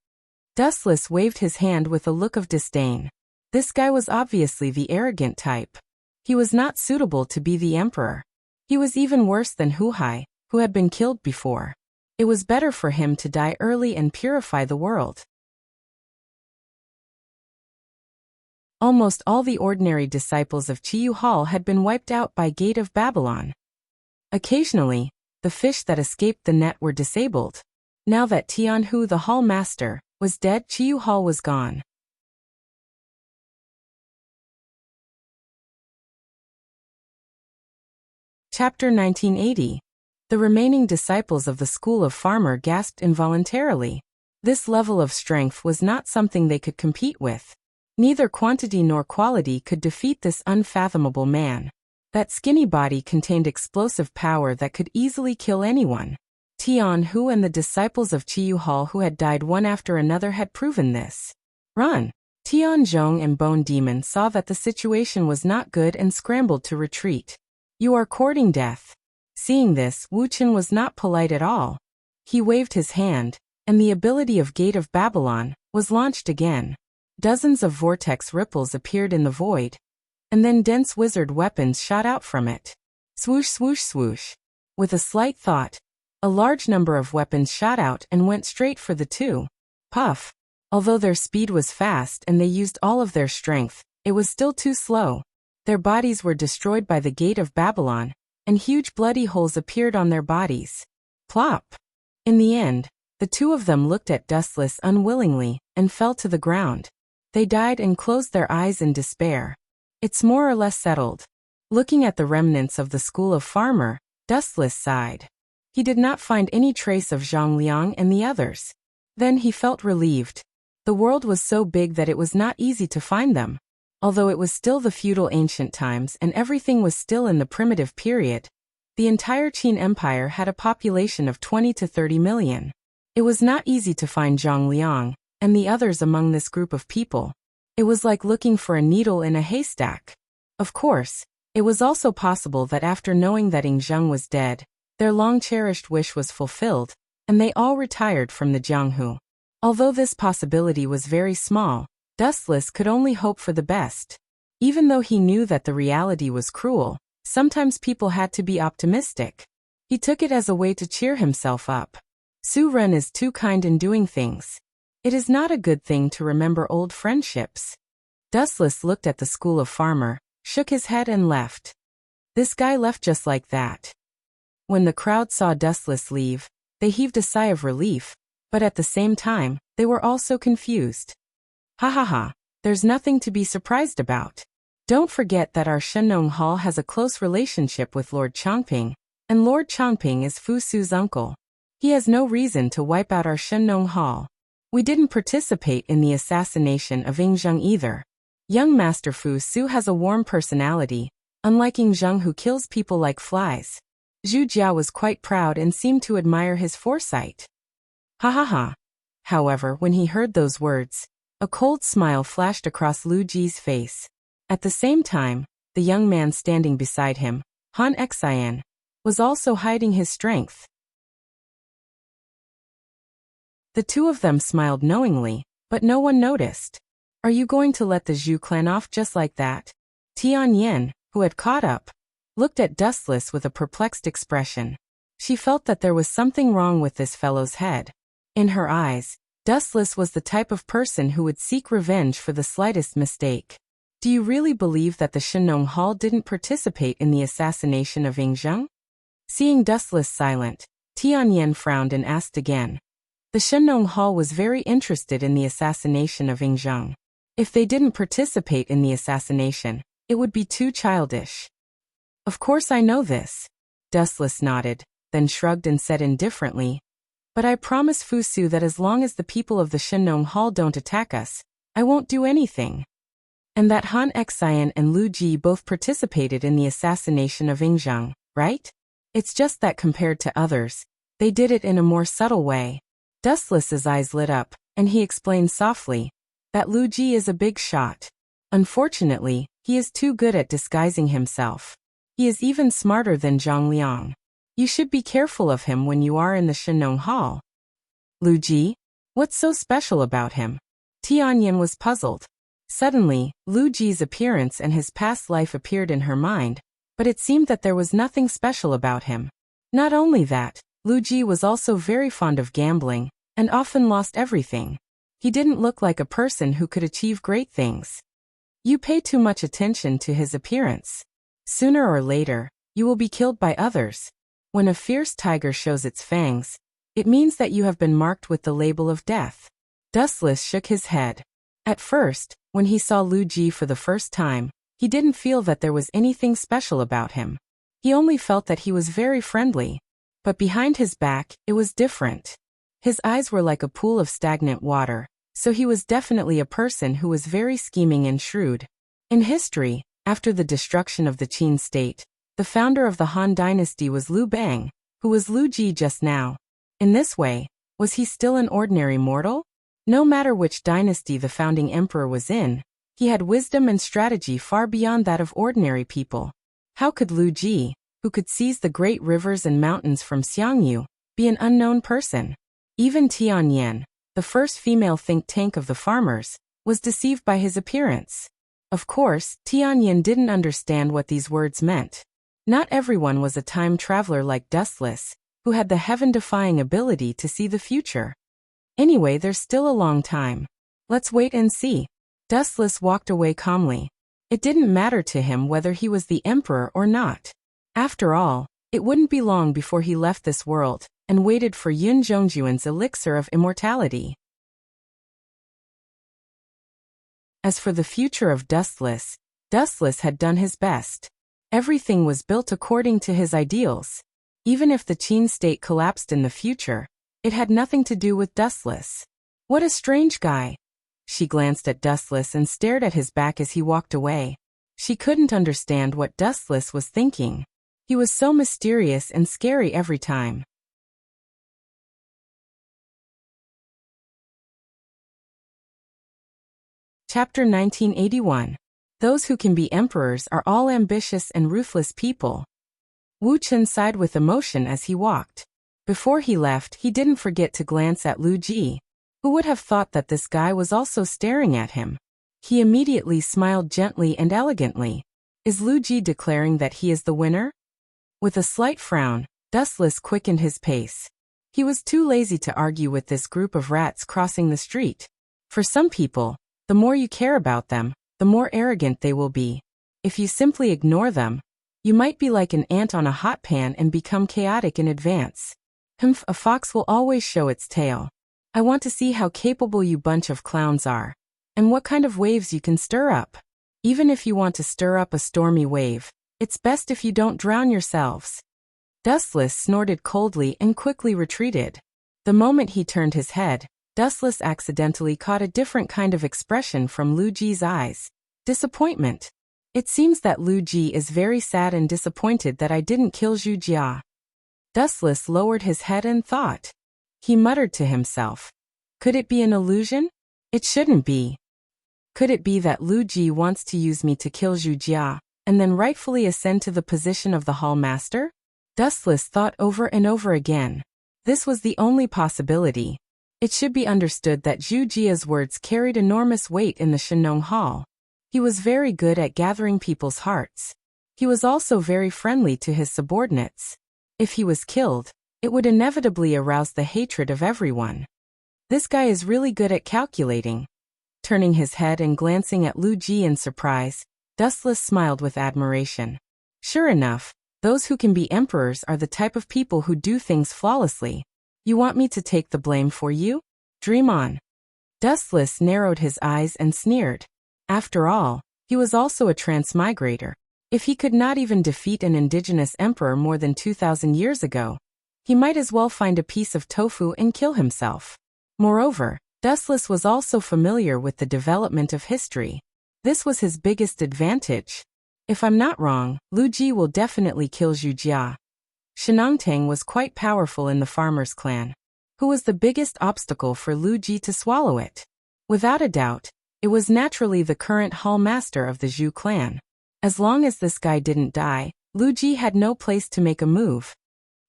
Dustless waved his hand with a look of disdain. This guy was obviously the arrogant type. He was not suitable to be the emperor. He was even worse than Huhai, who had been killed before. It was better for him to die early and purify the world. Almost all the ordinary disciples of Chiyu Hall had been wiped out by Gate of Babylon. Occasionally, the fish that escaped the net were disabled. Now that Tianhu the Hall Master was dead, Chiyu Hall was gone. Chapter 1980. The remaining disciples of the School of Farmer gasped involuntarily. This level of strength was not something they could compete with. Neither quantity nor quality could defeat this unfathomable man. That skinny body contained explosive power that could easily kill anyone. Tianhu and the disciples of Chiyu Hall who had died one after another had proven this. Run! Tianzhong and Bone Demon saw that the situation was not good and scrambled to retreat. You are courting death. Seeing this, Wuchen was not polite at all. He waved his hand, and the ability of Gate of Babylon was launched again. Dozens of vortex ripples appeared in the void, and then dense wizard weapons shot out from it. Swoosh, swoosh, swoosh. With a slight thought, a large number of weapons shot out and went straight for the two. Puff. Although their speed was fast and they used all of their strength, it was still too slow. Their bodies were destroyed by the Gate of Babylon, and huge bloody holes appeared on their bodies. Plop. In the end, the two of them looked at Dustless unwillingly and fell to the ground. They died and closed their eyes in despair. It's more or less settled. Looking at the remnants of the School of Farmer, Dustless sighed. He did not find any trace of Zhang Liang and the others. Then he felt relieved. The world was so big that it was not easy to find them. Although it was still the feudal ancient times and everything was still in the primitive period, the entire Qin Empire had a population of 20 to 30 million. It was not easy to find Zhang Liang and the others among this group of people. It was like looking for a needle in a haystack. Of course, it was also possible that after knowing that Ing Zheng was dead, their long-cherished wish was fulfilled, and they all retired from the Jianghu. Although this possibility was very small, Dustless could only hope for the best. Even though he knew that the reality was cruel, sometimes people had to be optimistic. He took it as a way to cheer himself up. Su Ren is too kind in doing things. It is not a good thing to remember old friendships. Dustless looked at the School of Farmer, shook his head and left. This guy left just like that. When the crowd saw Dustless leave, they heaved a sigh of relief, but at the same time, they were also confused. Ha ha ha, there's nothing to be surprised about. Don't forget that our Shenong Hall has a close relationship with Lord Changping, and Lord Changping is Fu Su's uncle. He has no reason to wipe out our Shenong Hall. We didn't participate in the assassination of Ing Zheng either. Young Master Fu Su has a warm personality, unlike Ing Zheng who kills people like flies. Zhu Jia was quite proud and seemed to admire his foresight. Ha ha ha. However, when he heard those words, a cold smile flashed across Lu Ji's face. At the same time, the young man standing beside him, Han Xian, was also hiding his strength. The two of them smiled knowingly, but no one noticed. Are you going to let the Zhu clan off just like that? Tian Yen, who had caught up, looked at Dustless with a perplexed expression. She felt that there was something wrong with this fellow's head. In her eyes, Dustless was the type of person who would seek revenge for the slightest mistake. Do you really believe that the Shenong Hall didn't participate in the assassination of Yingzheng? Seeing Dustless silent, Tianyan frowned and asked again. The Shenong Hall was very interested in the assassination of Yingzheng. If they didn't participate in the assassination, it would be too childish. Of course I know this. Dustless nodded, then shrugged and said indifferently, but I promise Fusu that as long as the people of the Shenong Hall don't attack us, I won't do anything. And that Han Xian and Lu Ji both participated in the assassination of Yingzheng, right? It's just that compared to others, they did it in a more subtle way. Dustless's eyes lit up, and he explained softly, that Lu Ji is a big shot. Unfortunately, he is too good at disguising himself. He is even smarter than Zhang Liang. You should be careful of him when you are in the Shenong Hall. Lu Ji? What's so special about him? Tianyan was puzzled. Suddenly, Lu Ji's appearance and his past life appeared in her mind, but it seemed that there was nothing special about him. Not only that, Lu Ji was also very fond of gambling, and often lost everything. He didn't look like a person who could achieve great things. You pay too much attention to his appearance. Sooner or later, you will be killed by others. When a fierce tiger shows its fangs, it means that you have been marked with the label of death. Dustless shook his head. At first, when he saw Lu Ji for the first time, he didn't feel that there was anything special about him. He only felt that he was very friendly. But behind his back, it was different. His eyes were like a pool of stagnant water, so he was definitely a person who was very scheming and shrewd. In history, after the destruction of the Qin state, the founder of the Han dynasty was Liu Bang, who was Lu Ji just now. In this way, was he still an ordinary mortal? No matter which dynasty the founding emperor was in, he had wisdom and strategy far beyond that of ordinary people. How could Lu Ji, who could seize the great rivers and mountains from Xiangyu, be an unknown person? Even Tianyan, the first female think tank of the farmers, was deceived by his appearance. Of course, Tianyan didn't understand what these words meant. Not everyone was a time traveler like Dustless, who had the heaven-defying ability to see the future. Anyway, there's still a long time. Let's wait and see. Dustless walked away calmly. It didn't matter to him whether he was the emperor or not. After all, it wouldn't be long before he left this world and waited for Yun Zhongjuan's elixir of immortality. As for the future of Dustless, Dustless had done his best. Everything was built according to his ideals. Even if the Qin state collapsed in the future, it had nothing to do with Dustless. What a strange guy. She glanced at Dustless and stared at his back as he walked away. She couldn't understand what Dustless was thinking. He was so mysterious and scary every time. Chapter 1981. Those who can be emperors are all ambitious and ruthless people. Wu Chen sighed with emotion as he walked. Before he left, he didn't forget to glance at Lu Ji. Who would have thought that this guy was also staring at him? He immediately smiled gently and elegantly. Is Lu Ji declaring that he is the winner? With a slight frown, Dustless quickened his pace. He was too lazy to argue with this group of rats crossing the street. For some people, the more you care about them, the more arrogant they will be. If you simply ignore them, you might be like an ant on a hot pan and become chaotic in advance. Humph, a fox will always show its tail. I want to see how capable you bunch of clowns are, and what kind of waves you can stir up. Even if you want to stir up a stormy wave, it's best if you don't drown yourselves. Dustless snorted coldly and quickly retreated. The moment he turned his head, Dustless accidentally caught a different kind of expression from Lu Ji's eyes. Disappointment. It seems that Lu Ji is very sad and disappointed that I didn't kill Zhu Jia. Dustless lowered his head and thought. He muttered to himself. Could it be an illusion? It shouldn't be. Could it be that Lu Ji wants to use me to kill Zhu Jia, and then rightfully ascend to the position of the hall master? Dustless thought over and over again. This was the only possibility. It should be understood that Zhu Jia's words carried enormous weight in the Shenong Hall. He was very good at gathering people's hearts. He was also very friendly to his subordinates. If he was killed, it would inevitably arouse the hatred of everyone. This guy is really good at calculating. Turning his head and glancing at Lu Ji in surprise, Dustless smiled with admiration. Sure enough, those who can be emperors are the type of people who do things flawlessly. You want me to take the blame for you? Dream on. Dustless narrowed his eyes and sneered. After all, he was also a transmigrator. If he could not even defeat an indigenous emperor more than 2,000 years ago, he might as well find a piece of tofu and kill himself. Moreover, Dustless was also familiar with the development of history. This was his biggest advantage. If I'm not wrong, Lu Ji will definitely kill Zhu Jia. Shenongtang was quite powerful in the farmers' clan. Who was the biggest obstacle for Lu Ji to swallow it? Without a doubt, it was naturally the current hall master of the Zhu clan. As long as this guy didn't die, Lu Ji had no place to make a move.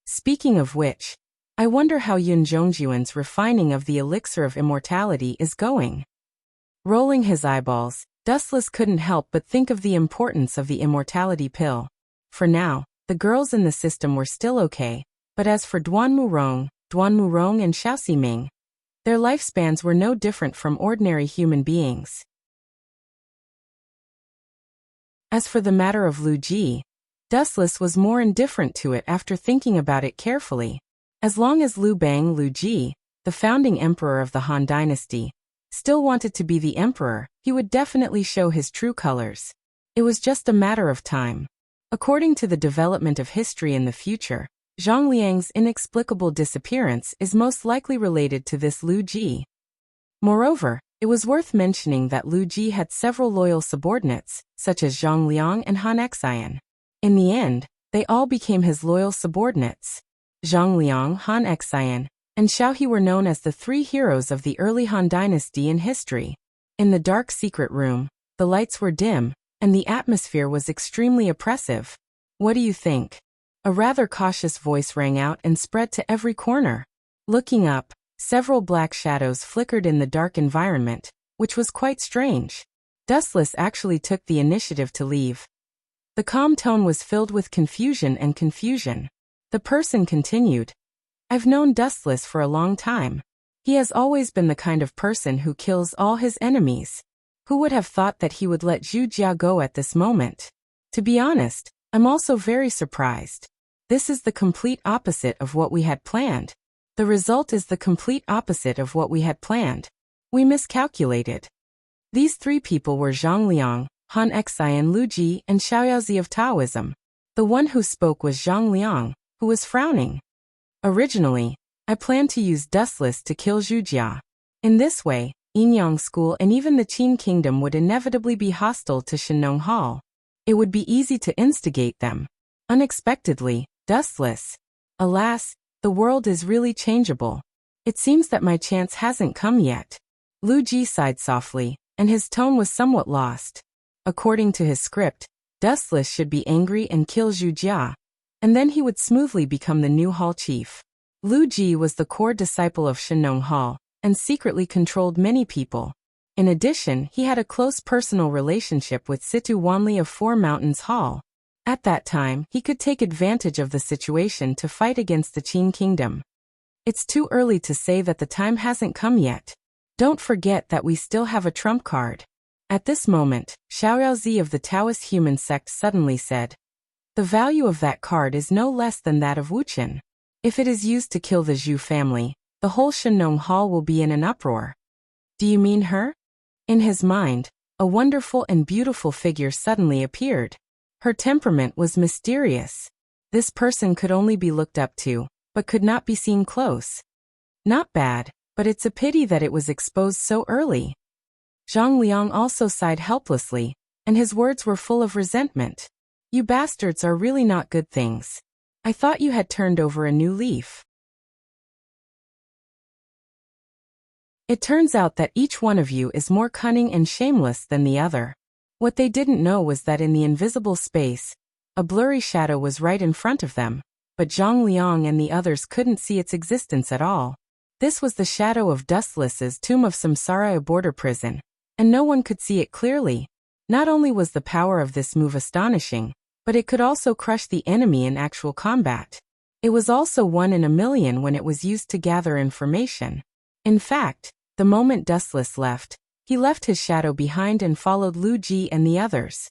Speaking of which, I wonder how Yun Zhongjuan's refining of the elixir of immortality is going. Rolling his eyeballs, Dustless couldn't help but think of the importance of the immortality pill. For now, the girls in the system were still okay, but as for Duan Murong and Xiao Ximing, their lifespans were no different from ordinary human beings. As for the matter of Lu Ji, Dustless was more indifferent to it after thinking about it carefully. As long as Lu Ji, the founding emperor of the Han dynasty, still wanted to be the emperor, he would definitely show his true colors. It was just a matter of time. According to the development of history in the future, Zhang Liang's inexplicable disappearance is most likely related to this Lu Ji. Moreover, it was worth mentioning that Lu Ji had several loyal subordinates, such as Zhang Liang and Han Xian. In the end, they all became his loyal subordinates. Zhang Liang, Han Xian, and Xiao He were known as the three heroes of the early Han dynasty in history. In the dark secret room, the lights were dim, and the atmosphere was extremely oppressive. What do you think? A rather cautious voice rang out and spread to every corner. Looking up, several black shadows flickered in the dark environment, which was quite strange. Dustless actually took the initiative to leave. The calm tone was filled with confusion. The person continued. I've known Dustless for a long time. He has always been the kind of person who kills all his enemies. Who would have thought that he would let Zhu Jia go at this moment? To be honest, I'm also very surprised. This is the complete opposite of what we had planned. The result is the complete opposite of what we had planned. We miscalculated. These three people were Zhang Liang, Han Xian, Lu Ji, and Xiaoyaozi of Taoism. The one who spoke was Zhang Liang, who was frowning. Originally, I planned to use Dustless to kill Zhu Jia. In this way, Yinyang School and even the Qin Kingdom would inevitably be hostile to Shenong Hall. It would be easy to instigate them. Unexpectedly, Dustless. Alas, the world is really changeable. It seems that my chance hasn't come yet. Lu Ji sighed softly, and his tone was somewhat lost. According to his script, Dustless should be angry and kill Zhu Jia, and then he would smoothly become the new hall chief. Lu Ji was the core disciple of Shenong Hall, and secretly controlled many people. In addition, he had a close personal relationship with Situ Wanli of Four Mountains Hall. At that time, he could take advantage of the situation to fight against the Qin Kingdom. It's too early to say that the time hasn't come yet. Don't forget that we still have a trump card. At this moment, Xiaoyaozi of the Taoist human sect suddenly said, the value of that card is no less than that of Wuxia. If it is used to kill the Zhu family, the whole Shenong Hall will be in an uproar. Do you mean her? In his mind, a wonderful and beautiful figure suddenly appeared. Her temperament was mysterious. This person could only be looked up to, but could not be seen close. Not bad, but it's a pity that it was exposed so early. Zhang Liang also sighed helplessly, and his words were full of resentment. You bastards are really not good things. I thought you had turned over a new leaf. It turns out that each one of you is more cunning and shameless than the other. What they didn't know was that in the invisible space, a blurry shadow was right in front of them, but Zhang Liang and the others couldn't see its existence at all. This was the shadow of Dustless's tomb of Samsara, a border prison, and no one could see it clearly. Not only was the power of this move astonishing, but it could also crush the enemy in actual combat. It was also 1 in a million when it was used to gather information. In fact, the moment Dustless left, He left his shadow behind and followed Lu Ji and the others.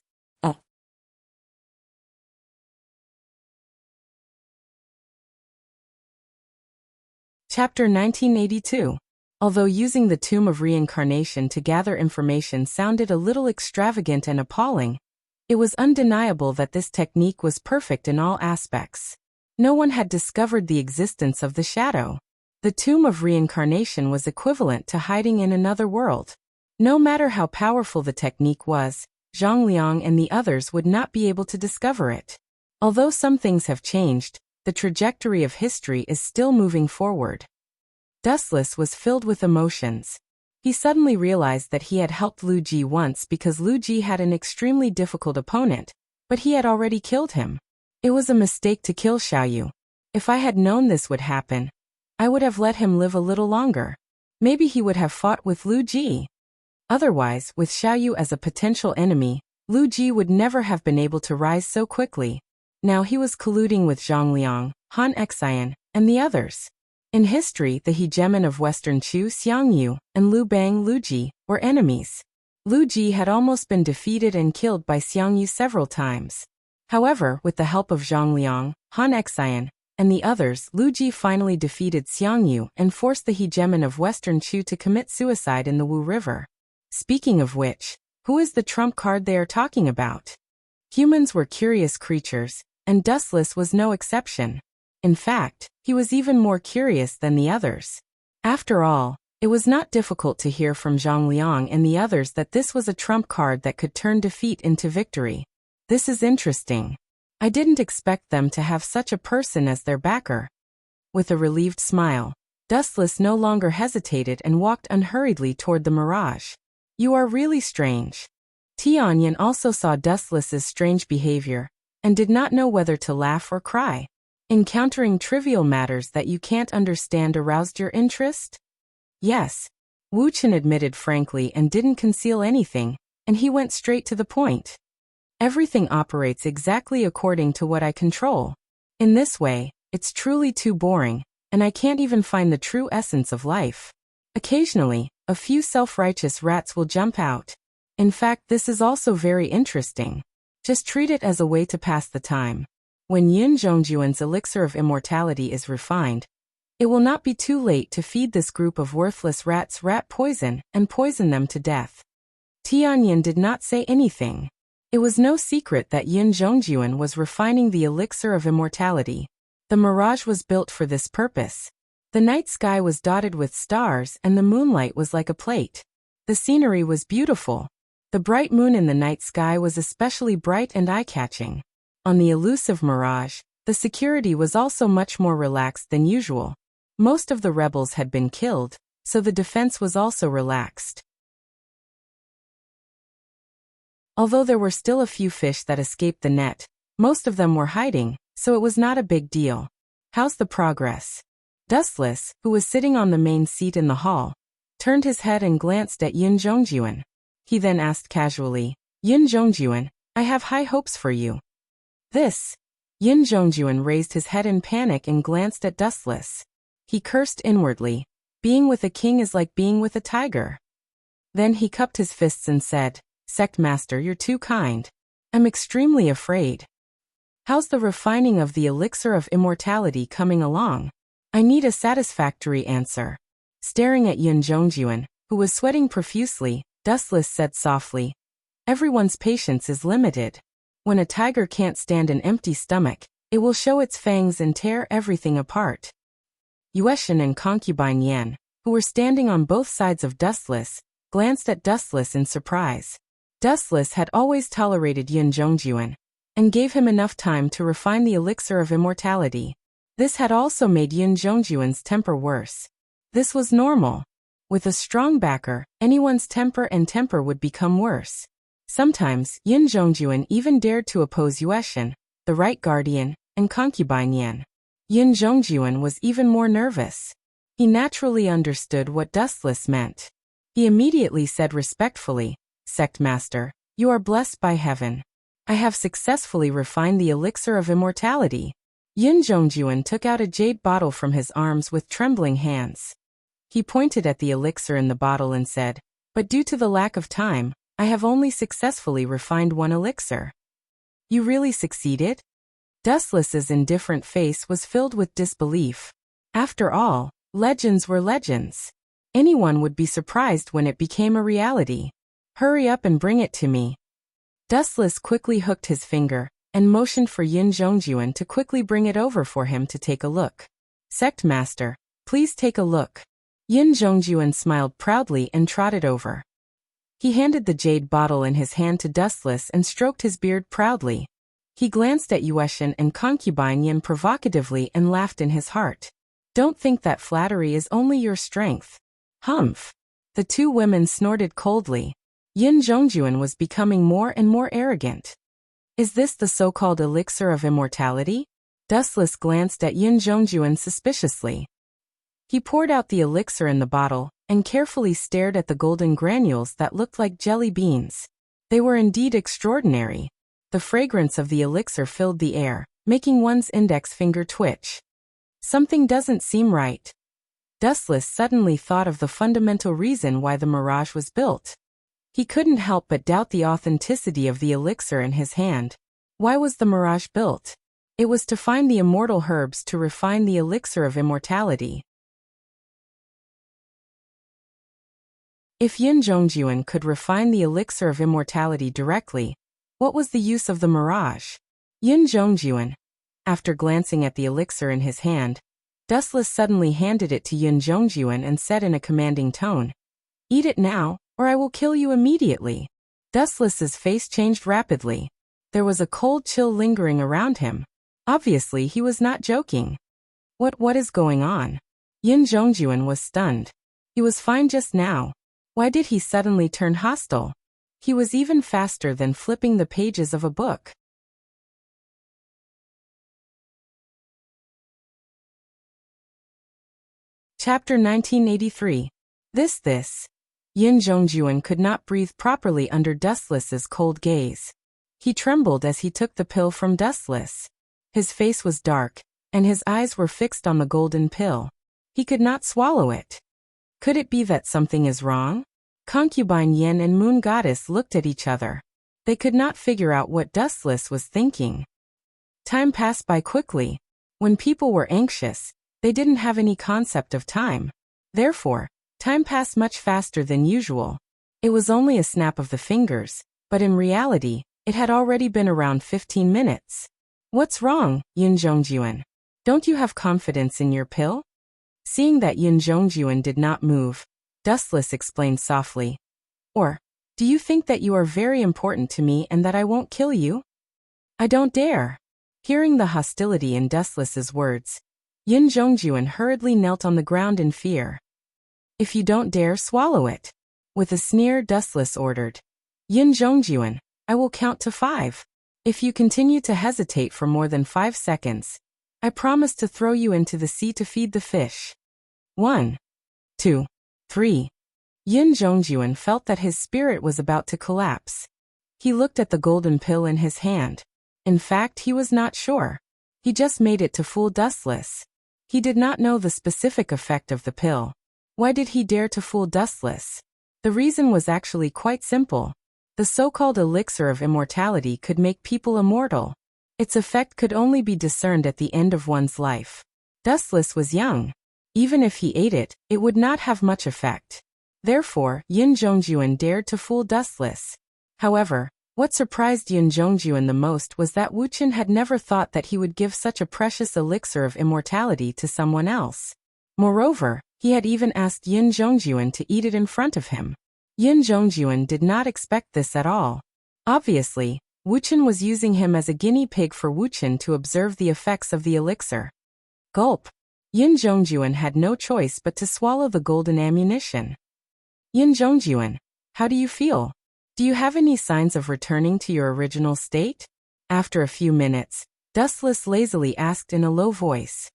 Chapter 1982. Although using the Tomb of Reincarnation to gather information sounded a little extravagant and appalling, it was undeniable that this technique was perfect in all aspects. No one had discovered the existence of the shadow. The Tomb of Reincarnation was equivalent to hiding in another world. No matter how powerful the technique was, Zhang Liang and the others would not be able to discover it. Although some things have changed, the trajectory of history is still moving forward. Dustless was filled with emotions. He suddenly realized that he had helped Lu Ji once because Lu Ji had an extremely difficult opponent, but he had already killed him. It was a mistake to kill Xiaoyu. If I had known this would happen, I would have let him live a little longer. Maybe he would have fought with Lu Ji. Otherwise, with Xiaoyu as a potential enemy, Lu Ji would never have been able to rise so quickly. Now he was colluding with Zhang Liang, Han Xian, and the others. In history, the hegemon of Western Chu Xiangyu and Liu Bang Luji were enemies. Lu Ji had almost been defeated and killed by Xiangyu several times. However, with the help of Zhang Liang, Han Xian, and the others, Lu Ji finally defeated Xiangyu and forced the hegemon of Western Chu to commit suicide in the Wu River. Speaking of which, who is the trump card they are talking about? Humans were curious creatures, and Dustless was no exception. In fact, he was even more curious than the others. After all, it was not difficult to hear from Zhang Liang and the others that this was a trump card that could turn defeat into victory. This is interesting. I didn't expect them to have such a person as their backer. With a relieved smile, Dustless no longer hesitated and walked unhurriedly toward the mirage. You are really strange. Tianyan also saw Dustless's strange behavior, and did not know whether to laugh or cry. Encountering trivial matters that you can't understand aroused your interest? Yes. Wuchen admitted frankly and didn't conceal anything, and he went straight to the point. Everything operates exactly according to what I control. In this way, it's truly too boring, and I can't even find the true essence of life. Occasionally, a few self-righteous rats will jump out. In fact, this is also very interesting. Just treat it as a way to pass the time. When Yin Zhongjuan's elixir of immortality is refined, it will not be too late to feed this group of worthless rats rat poison and poison them to death. Tianyan did not say anything. It was no secret that Yin Zhongjuan was refining the elixir of immortality. The mirage was built for this purpose. The night sky was dotted with stars and the moonlight was like a plate. The scenery was beautiful. The bright moon in the night sky was especially bright and eye-catching. On the elusive mirage, the security was also much more relaxed than usual. Most of the rebels had been killed, so the defense was also relaxed. Although there were still a few fish that escaped the net, most of them were hiding, so it was not a big deal. How's the progress? Dustless, who was sitting on the main seat in the hall, turned his head and glanced at Yin Zhongjuan. He then asked casually, Yin Zhongjuan, I have high hopes for you. This. Yin Zhongjuan raised his head in panic and glanced at Dustless. He cursed inwardly. Being with a king is like being with a tiger. Then he cupped his fists and said, Sect Master, you're too kind. I'm extremely afraid. How's the refining of the elixir of immortality coming along? I need a satisfactory answer. Staring at Yin Zhongjuan, who was sweating profusely, Dustless said softly, Everyone's patience is limited. When a tiger can't stand an empty stomach, it will show its fangs and tear everything apart. Yueshan and concubine Yan, who were standing on both sides of Dustless, glanced at Dustless in surprise. Dustless had always tolerated Yin Zhongjuan, and gave him enough time to refine the elixir of immortality. This had also made Yin Zhongjuan's temper worse. This was normal. With a strong backer, anyone's temper would become worse. Sometimes, Yin Zhongjuan even dared to oppose Yueshan, the right guardian, and concubine Yan. Yin Zhongjuan was even more nervous. He naturally understood what Dustless meant. He immediately said respectfully, Sect Master, you are blessed by heaven. I have successfully refined the elixir of immortality. Yin Zhongjuan took out a jade bottle from his arms with trembling hands. He pointed at the elixir in the bottle and said, but due to the lack of time, I have only successfully refined one elixir. You really succeeded? Dustless's indifferent face was filled with disbelief. After all, legends were legends. Anyone would be surprised when it became a reality. Hurry up and bring it to me. Dustless quickly hooked his finger and motioned for Yin Zhongjuan to quickly bring it over for him to take a look. Sect Master, please take a look. Yin Zhongjuan smiled proudly and trotted over. He handed the jade bottle in his hand to Dustless and stroked his beard proudly. He glanced at Yuetian and concubine Yin provocatively and laughed in his heart. Don't think that flattery is only your strength. Humph. The two women snorted coldly. Yin Zhongjuan was becoming more and more arrogant. Is this the so-called elixir of immortality? Dustless glanced at Yin Zhongjuan suspiciously. He poured out the elixir in the bottle and carefully stared at the golden granules that looked like jelly beans. They were indeed extraordinary. The fragrance of the elixir filled the air, making one's index finger twitch. Something doesn't seem right. Dustless suddenly thought of the fundamental reason why the mirage was built. He couldn't help but doubt the authenticity of the elixir in his hand. Why was the mirage built? It was to find the immortal herbs to refine the elixir of immortality. If Yin Zhongjuan could refine the elixir of immortality directly, what was the use of the mirage? Yin Zhongjuan, after glancing at the elixir in his hand, Dustless suddenly handed it to Yin Zhongjuan and said in a commanding tone, "Eat it now, or I will kill you immediately." Dustless's face changed rapidly. There was a cold chill lingering around him. Obviously, he was not joking. What is going on? Yin Zhongjuan was stunned. He was fine just now. Why did he suddenly turn hostile? He was even faster than flipping the pages of a book. Chapter 1983. This. Yin Zhongjuan could not breathe properly under Dustless's cold gaze. He trembled as he took the pill from Dustless. His face was dark, and his eyes were fixed on the golden pill. He could not swallow it. Could it be that something is wrong? Concubine Yin and Moon Goddess looked at each other. They could not figure out what Dustless was thinking. Time passed by quickly. When people were anxious, they didn't have any concept of time. Therefore, time passed much faster than usual. It was only a snap of the fingers, but in reality, it had already been around 15 minutes. What's wrong, Yin Zhongjuan? Don't you have confidence in your pill? Seeing that Yin Zhongjuan did not move, Dustless explained softly. Or, do you think that you are very important to me and that I won't kill you? I don't dare. Hearing the hostility in Dustless's words, Yin Zhongjuan hurriedly knelt on the ground in fear. If you don't dare, swallow it. With a sneer, Dustless ordered. Yin Zhongjuan, I will count to 5. If you continue to hesitate for more than 5 seconds, I promise to throw you into the sea to feed the fish. 1, 2, 3. Yin Zhongjuan felt that his spirit was about to collapse. He looked at the golden pill in his hand. In fact, he was not sure. He just made it to fool Dustless. He did not know the specific effect of the pill. Why did he dare to fool Dustless? The reason was actually quite simple. The so-called elixir of immortality could make people immortal. Its effect could only be discerned at the end of one's life. Dustless was young. Even if he ate it, it would not have much effect. Therefore, Yin Zhongjuan dared to fool Dustless. However, what surprised Yin Zhongjuan the most was that Wuxia had never thought that he would give such a precious elixir of immortality to someone else. Moreover, he had even asked Yin Zhongjuan to eat it in front of him. Yin Zhongjuan did not expect this at all. Obviously, Wuxia was using him as a guinea pig for Wuxia to observe the effects of the elixir. Gulp. Yin Zhongjuan had no choice but to swallow the golden ammunition. Yin Zhongjuan, how do you feel? Do you have any signs of returning to your original state? After a few minutes, Dustless lazily asked in a low voice.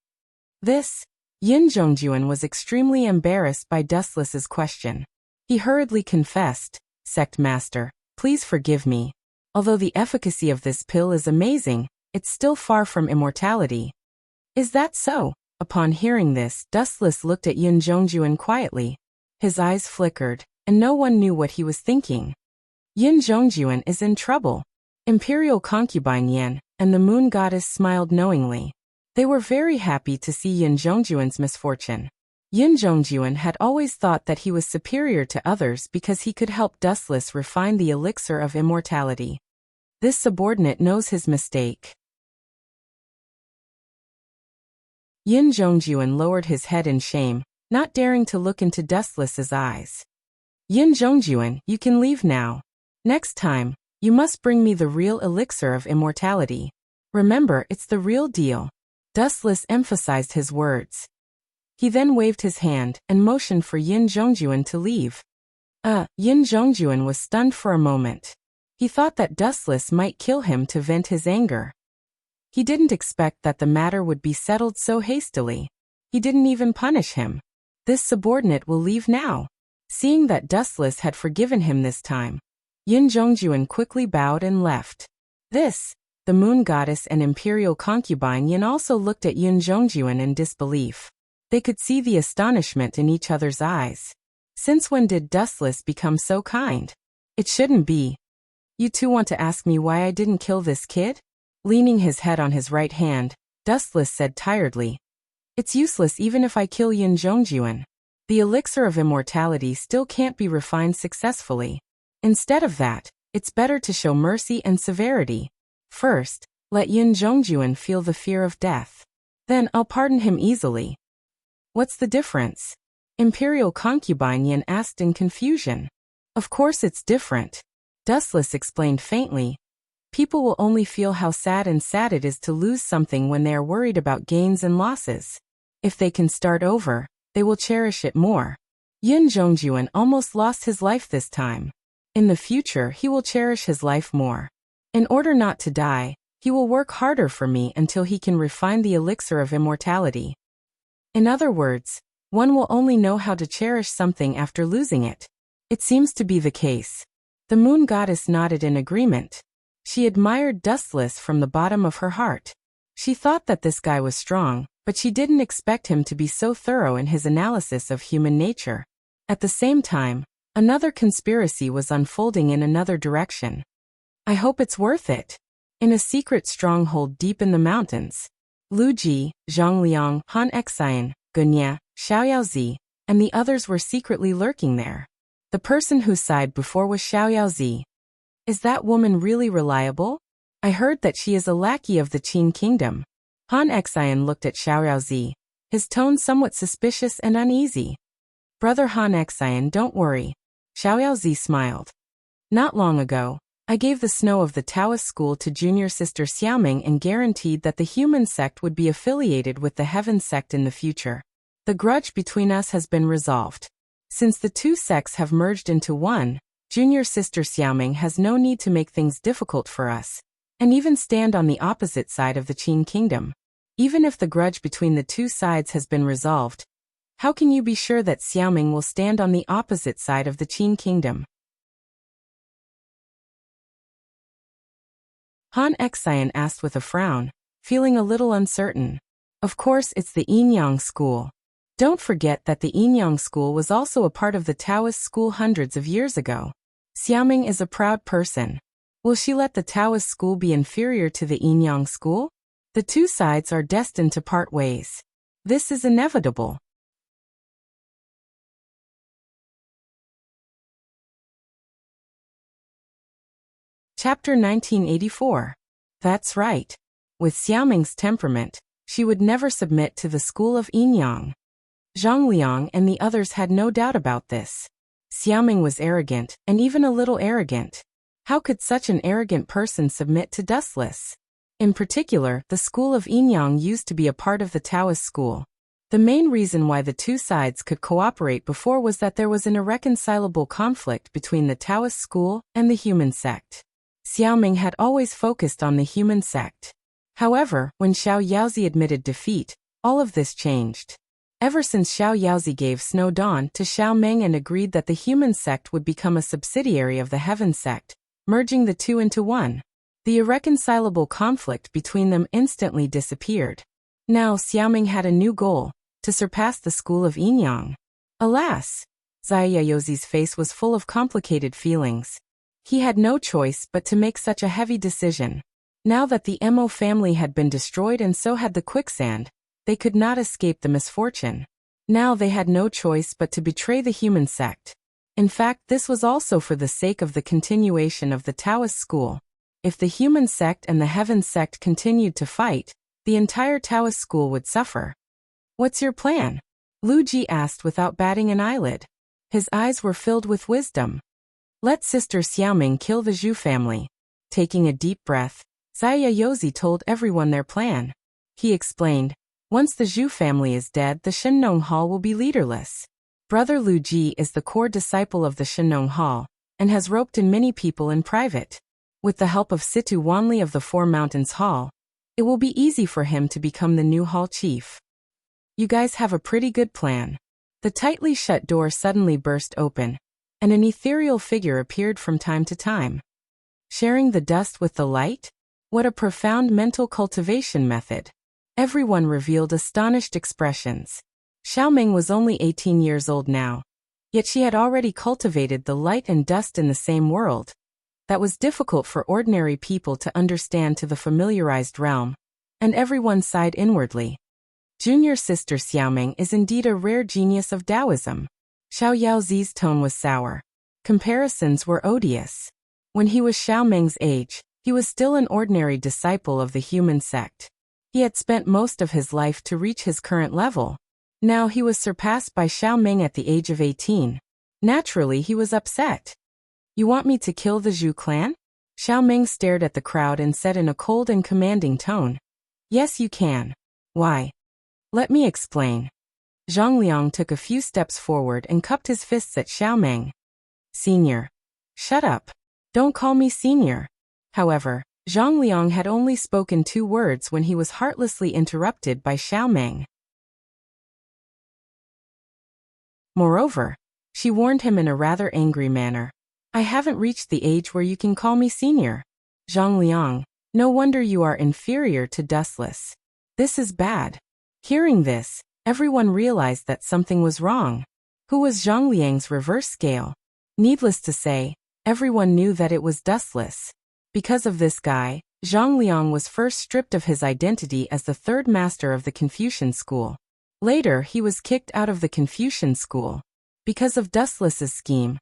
Yin Zhongjuan was extremely embarrassed by Dustless's question. He hurriedly confessed, Sect Master, please forgive me. Although the efficacy of this pill is amazing, it's still far from immortality. Is that so? Upon hearing this, Dustless looked at Yin Zhongjuan quietly. His eyes flickered, and no one knew what he was thinking. Yin Zhongjuan is in trouble. Imperial concubine Yin and the moon goddess smiled knowingly. They were very happy to see Yin Zhongjuan's misfortune. Yin Zhongjuan had always thought that he was superior to others because he could help Dustless refine the elixir of immortality. This subordinate knows his mistake. Yin Zhongjuan lowered his head in shame, not daring to look into Dustless's eyes. Yin Zhongjuan, you can leave now. Next time, you must bring me the real elixir of immortality. Remember, it's the real deal. Dustless emphasized his words. He then waved his hand and motioned for Yin Zhongjuan to leave. Yin Zhongjuan was stunned for a moment. He thought that Dustless might kill him to vent his anger. He didn't expect that the matter would be settled so hastily. He didn't even punish him. This subordinate will leave now. Seeing that Dustless had forgiven him this time, Yin Zhongjuan quickly bowed and left. The moon goddess and imperial concubine Yin also looked at Yin Zhongjuan in disbelief. They could see the astonishment in each other's eyes. Since when did Dustless become so kind? It shouldn't be. You two want to ask me why I didn't kill this kid? Leaning his head on his right hand, Dustless said tiredly. It's useless even if I kill Yin Zhongjuan. The elixir of immortality still can't be refined successfully. Instead of that, it's better to show mercy and severity. First, let Yin Zhongjuan feel the fear of death. Then I'll pardon him easily. What's the difference? Imperial concubine Yin asked in confusion. Of course it's different. Dustless explained faintly. People will only feel how sad it is to lose something when they are worried about gains and losses. If they can start over, they will cherish it more. Yin Zhongjuan almost lost his life this time. In the future he will cherish his life more. In order not to die, he will work harder for me until he can refine the elixir of immortality. In other words, one will only know how to cherish something after losing it. It seems to be the case. The moon goddess nodded in agreement. She admired Dustless from the bottom of her heart. She thought that this guy was strong, but she didn't expect him to be so thorough in his analysis of human nature. At the same time, another conspiracy was unfolding in another direction. I hope it's worth it. In a secret stronghold deep in the mountains, Lu Ji, Zhang Liang, Han Xian, Gunya, Xiao Yaozi, and the others were secretly lurking there. The person whose side before was Xiao Yaozi. Is that woman really reliable? I heard that she is a lackey of the Qin kingdom. Han Xian looked at Xiao Yaozi, his tone somewhat suspicious and uneasy. Brother Han Xian, don't worry. Xiao Yaozi smiled. Not long ago, I gave the snow of the Taoist school to junior sister Xiaoming and guaranteed that the human sect would be affiliated with the heaven sect in the future. The grudge between us has been resolved. Since the two sects have merged into one, junior sister Xiaoming has no need to make things difficult for us, and even stand on the opposite side of the Qin kingdom. Even if the grudge between the two sides has been resolved, how can you be sure that Xiaoming will stand on the opposite side of the Qin kingdom? Han Xian asked with a frown, feeling a little uncertain. Of course it's the Yinyang school. Don't forget that the Yinyang school was also a part of the Taoist school hundreds of years ago. Xiaoming is a proud person. Will she let the Taoist school be inferior to the Yinyang school? The two sides are destined to part ways. This is inevitable. Chapter 1984. That's right. With Xiaoming's temperament, she would never submit to the school of Yinyang. Zhang Liang and the others had no doubt about this. Xiaoming was arrogant, and even a little arrogant. How could such an arrogant person submit to Dustless? In particular, the school of Yinyang used to be a part of the Taoist school. The main reason why the two sides could cooperate before was that there was an irreconcilable conflict between the Taoist school and the human sect. Xiaoming had always focused on the human sect. However, when Xiao Yaozi admitted defeat, all of this changed. Ever since Xiao Yaozi gave Snow Dawn to Xiao Meng and agreed that the human sect would become a subsidiary of the heaven sect, merging the two into one, the irreconcilable conflict between them instantly disappeared. Now Xiaoming had a new goal, to surpass the school of Yinyang. Alas! Yaozi's face was full of complicated feelings. He had no choice but to make such a heavy decision. Now that the Mo family had been destroyed and so had the quicksand, they could not escape the misfortune. Now they had no choice but to betray the human sect. In fact, this was also for the sake of the continuation of the Taoist school. If the human sect and the heaven sect continued to fight, the entire Taoist school would suffer. "What's your plan?" Lu Ji asked without batting an eyelid. His eyes were filled with wisdom. "Let Sister Xiaoming kill the Zhu family." Taking a deep breath, Yaozi told everyone their plan. He explained, "Once the Zhu family is dead, the Shenong Hall will be leaderless. Brother Lu Ji is the core disciple of the Shenong Hall, and has roped in many people in private. With the help of Situ Wanli of the Four Mountains Hall, it will be easy for him to become the new hall chief. You guys have a pretty good plan." The tightly shut door suddenly burst open, and an ethereal figure appeared from time to time. Sharing the dust with the light? What a profound mental cultivation method. Everyone revealed astonished expressions. Xiaoming was only 18 years old now, yet she had already cultivated the light and dust in the same world. That was difficult for ordinary people to understand to the familiarized realm, and everyone sighed inwardly. Junior sister Xiaoming is indeed a rare genius of Taoism. Xiao Yaozi's tone was sour. Comparisons were odious. When he was Xiaoming's age, he was still an ordinary disciple of the human sect. He had spent most of his life to reach his current level. Now he was surpassed by Xiaoming at the age of 18. Naturally, he was upset. "You want me to kill the Zhu clan?" Xiaoming stared at the crowd and said in a cold and commanding tone. "Yes, you can." "Why?" "Let me explain." Zhang Liang took a few steps forward and cupped his fists at Xiaoming. "Senior." "Shut up. Don't call me senior." However, Zhang Liang had only spoken 2 words when he was heartlessly interrupted by Xiaoming. Moreover, she warned him in a rather angry manner. "I haven't reached the age where you can call me senior." "Zhang Liang, no wonder you are inferior to Dustless. This is bad." Hearing this, everyone realized that something was wrong. Who was Zhang Liang's reverse scale? Needless to say, everyone knew that it was Dustless. Because of this guy, Zhang Liang was first stripped of his identity as the 3rd master of the Confucian school. Later, he was kicked out of the Confucian school. Because of Dustless's scheme,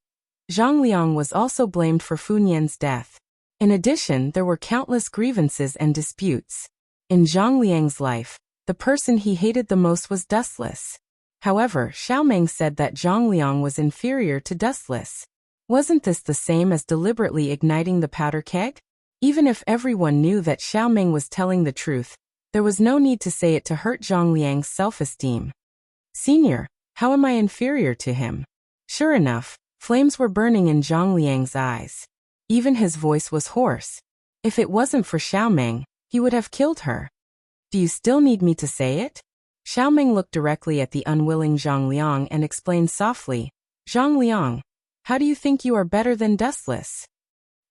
Zhang Liang was also blamed for Fu Nian's death. In addition, there were countless grievances and disputes. In Zhang Liang's life, the person he hated the most was Dustless. However, Xiaoming said that Zhang Liang was inferior to Dustless. Wasn't this the same as deliberately igniting the powder keg? Even if everyone knew that Xiaoming was telling the truth, there was no need to say it to hurt Zhang Liang's self-esteem. "Senior, how am I inferior to him?" Sure enough, flames were burning in Zhang Liang's eyes. Even his voice was hoarse. If it wasn't for Xiaoming, he would have killed her. "Do you still need me to say it?" Xiaoming looked directly at the unwilling Zhang Liang and explained softly, "Zhang Liang, how do you think you are better than Dustless?"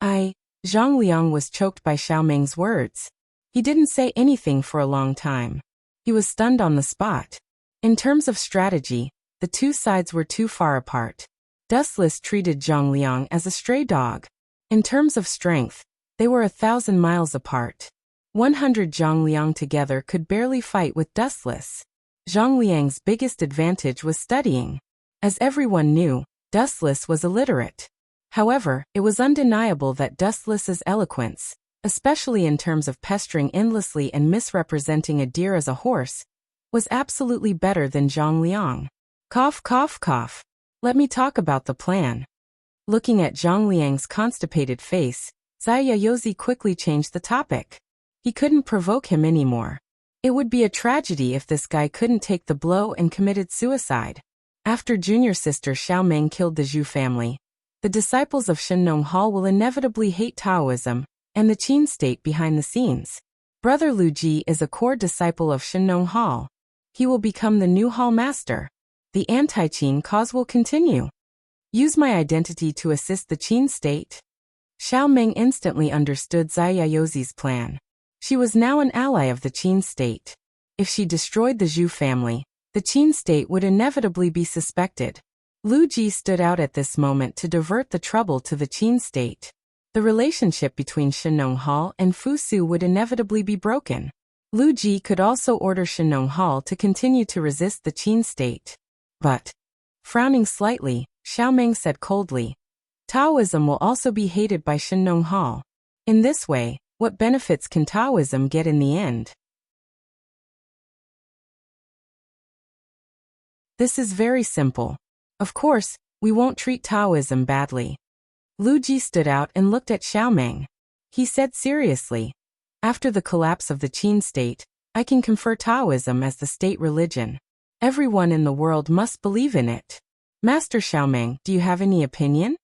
Zhang Liang was choked by Xiaoming's words. He didn't say anything for a long time. He was stunned on the spot. In terms of strategy, the 2 sides were too far apart. Dustless treated Zhang Liang as a stray dog. In terms of strength, they were 1,000 miles apart. 100 Zhang Liang together could barely fight with Dustless. Zhang Liang's biggest advantage was studying. As everyone knew, Dustless was illiterate. However, it was undeniable that Dustless's eloquence, especially in terms of pestering endlessly and misrepresenting a deer as a horse, was absolutely better than Zhang Liang. Cough, cough, cough. Let me talk about the plan. Looking at Zhang Liang's constipated face, Yaozi quickly changed the topic. He couldn't provoke him anymore. It would be a tragedy if this guy couldn't take the blow and committed suicide. After junior sister Xiaoming killed the Zhu family, the disciples of Shenong Hall will inevitably hate Taoism and the Qin state behind the scenes. Brother Lu Ji is a core disciple of Shenong Hall. He will become the new hall master. The anti-Qin cause will continue. Use my identity to assist the Qin state. Xiaoming instantly understood Yaozi's plan. She was now an ally of the Qin state. If she destroyed the Zhu family, the Qin state would inevitably be suspected. Lu Ji stood out at this moment to divert the trouble to the Qin state. The relationship between Shenong Hall and Fu Su would inevitably be broken. Lu Ji could also order Shenong Hall to continue to resist the Qin state. But, frowning slightly, Xiaomeng said coldly, Taoism will also be hated by Shenong Hall. In this way, what benefits can Taoism get in the end? This is very simple. Of course, we won't treat Taoism badly. Lu Ji stood out and looked at Xiaomeng. He said seriously, after the collapse of the Qin state, I can confer Taoism as the state religion. Everyone in the world must believe in it. Master Xiaomeng, do you have any opinion?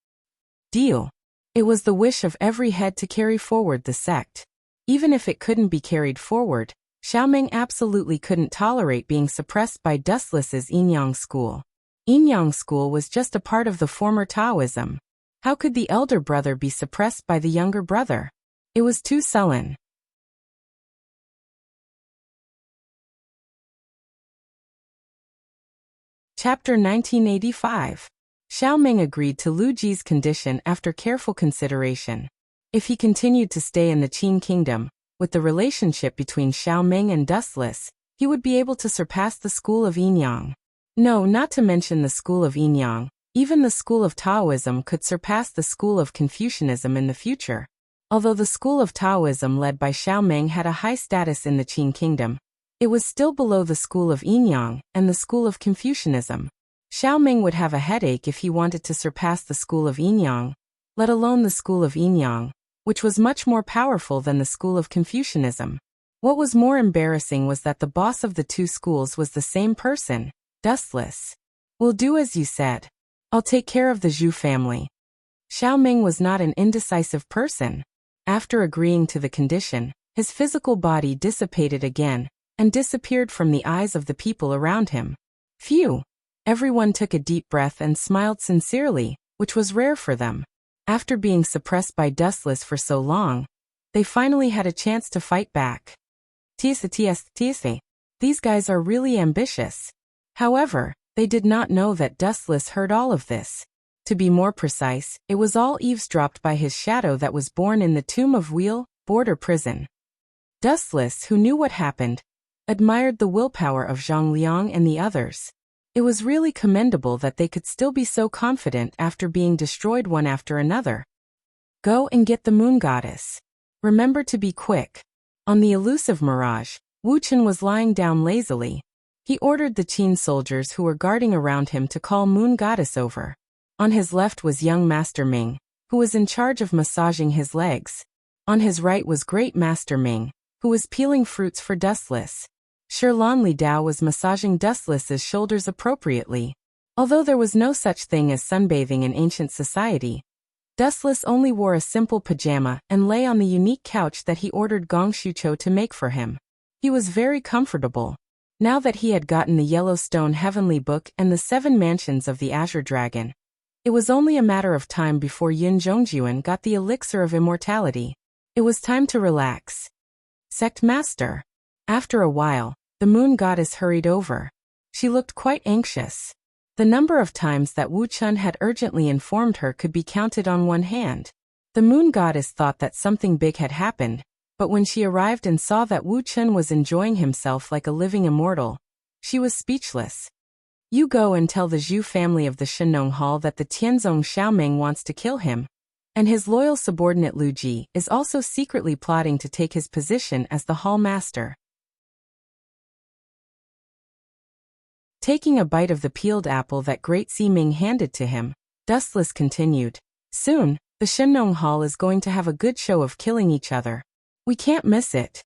Deal. It was the wish of every head to carry forward the sect. Even if it couldn't be carried forward, Xiaomeng absolutely couldn't tolerate being suppressed by Dustless's Yinyang school. Yinyang school was just a part of the former Taoism. How could the elder brother be suppressed by the younger brother? It was too sullen. Chapter 1985. Xiaomeng agreed to Lu Ji's condition after careful consideration. If he continued to stay in the Qin kingdom, with the relationship between Xiaomeng and Dustless, he would be able to surpass the school of Yinyang. No, not to mention the school of Yinyang, even the school of Taoism could surpass the school of Confucianism in the future. Although the school of Taoism led by Xiaomeng had a high status in the Qin kingdom, it was still below the school of Yinyang and the school of Confucianism. Xiaomeng would have a headache if he wanted to surpass the school of Yinyang, let alone the school of Yinyang, which was much more powerful than the school of Confucianism. What was more embarrassing was that the boss of the two schools was the same person, Dustless. We'll do as you said. I'll take care of the Zhu family. Xiaomeng was not an indecisive person. After agreeing to the condition, his physical body dissipated again, and disappeared from the eyes of the people around him. Phew! Everyone took a deep breath and smiled sincerely, which was rare for them. After being suppressed by Dustless for so long, they finally had a chance to fight back. These guys are really ambitious. However, they did not know that Dustless heard all of this. To be more precise, it was all eavesdropped by his shadow that was born in the tomb of Wheel, border prison. Dustless, who knew what happened, admired the willpower of Zhang Liang and the others. It was really commendable that they could still be so confident after being destroyed one after another. Go and get the moon goddess. Remember to be quick. On the elusive mirage, Wuchen was lying down lazily. He ordered the Qin soldiers who were guarding around him to call Moon Goddess over. On his left was young Master Ming, who was in charge of massaging his legs. On his right was Great Master Ming, who was peeling fruits for Dustless. Shirlan Li Dao was massaging Dustless's shoulders appropriately. Although there was no such thing as sunbathing in ancient society, Dustless only wore a simple pajama and lay on the unique couch that he ordered Gong Shucho to make for him. He was very comfortable. Now that he had gotten the Yellowstone Heavenly Book and the 7 mansions of the Azure Dragon, it was only a matter of time before Yun Zhongjuan got the elixir of immortality. It was time to relax. Sect Master. After a while, the Moon Goddess hurried over. She looked quite anxious. The number of times that Wu Chun had urgently informed her could be counted on one hand. The Moon Goddess thought that something big had happened, but when she arrived and saw that Wu Chun was enjoying himself like a living immortal, she was speechless. You go and tell the Zhu family of the Shenong Hall that the Tianzong Xiaomeng wants to kill him, and his loyal subordinate Lu Ji is also secretly plotting to take his position as the hall master. Taking a bite of the peeled apple that Great Ming handed to him, Dustless continued, Soon, the Shenong Hall is going to have a good show of killing each other. We can't miss it.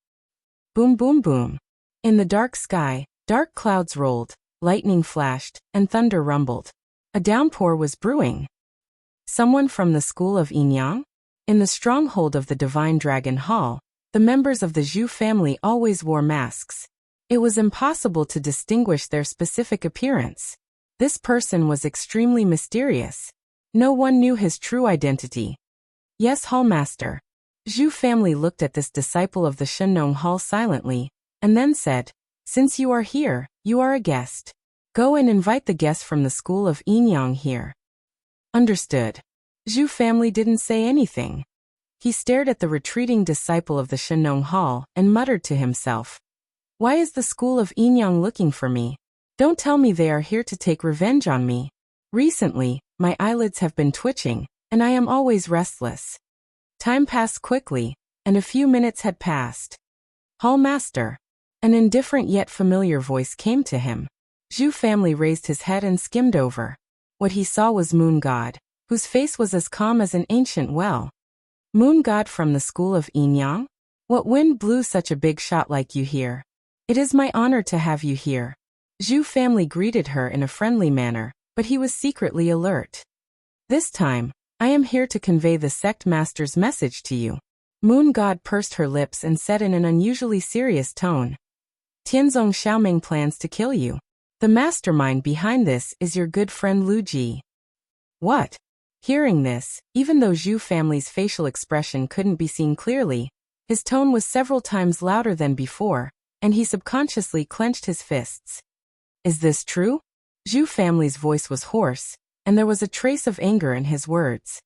Boom boom boom. In the dark sky, dark clouds rolled, lightning flashed, and thunder rumbled. A downpour was brewing. Someone from the school of Yinyang? In the stronghold of the Divine Dragon Hall, the members of the Zhu family always wore masks. It was impossible to distinguish their specific appearance. This person was extremely mysterious. No one knew his true identity. Yes, Hallmaster. Zhu family looked at this disciple of the Shenong Hall silently, and then said, Since you are here, you are a guest. Go and invite the guests from the school of Yinyang here. Understood. Zhu family didn't say anything. He stared at the retreating disciple of the Shenong Hall and muttered to himself. Why is the school of Yinyang looking for me? Don't tell me they are here to take revenge on me. Recently, my eyelids have been twitching, and I am always restless. Time passed quickly, and a few minutes had passed. Hall Master. An indifferent yet familiar voice came to him. Zhu family raised his head and skimmed over. What he saw was Moon God, whose face was as calm as an ancient well. Moon God from the school of Yinyang? What wind blew such a big shot like you here? It is my honor to have you here. Zhu family greeted her in a friendly manner, but he was secretly alert. This time, I am here to convey the sect master's message to you. Moon God pursed her lips and said in an unusually serious tone. Tianzong Xiaoming plans to kill you. The mastermind behind this is your good friend Lu Ji. What? Hearing this, even though Zhu family's facial expression couldn't be seen clearly, his tone was several times louder than before, and he subconsciously clenched his fists. Is this true? Zhu family's voice was hoarse, and there was a trace of anger in his words.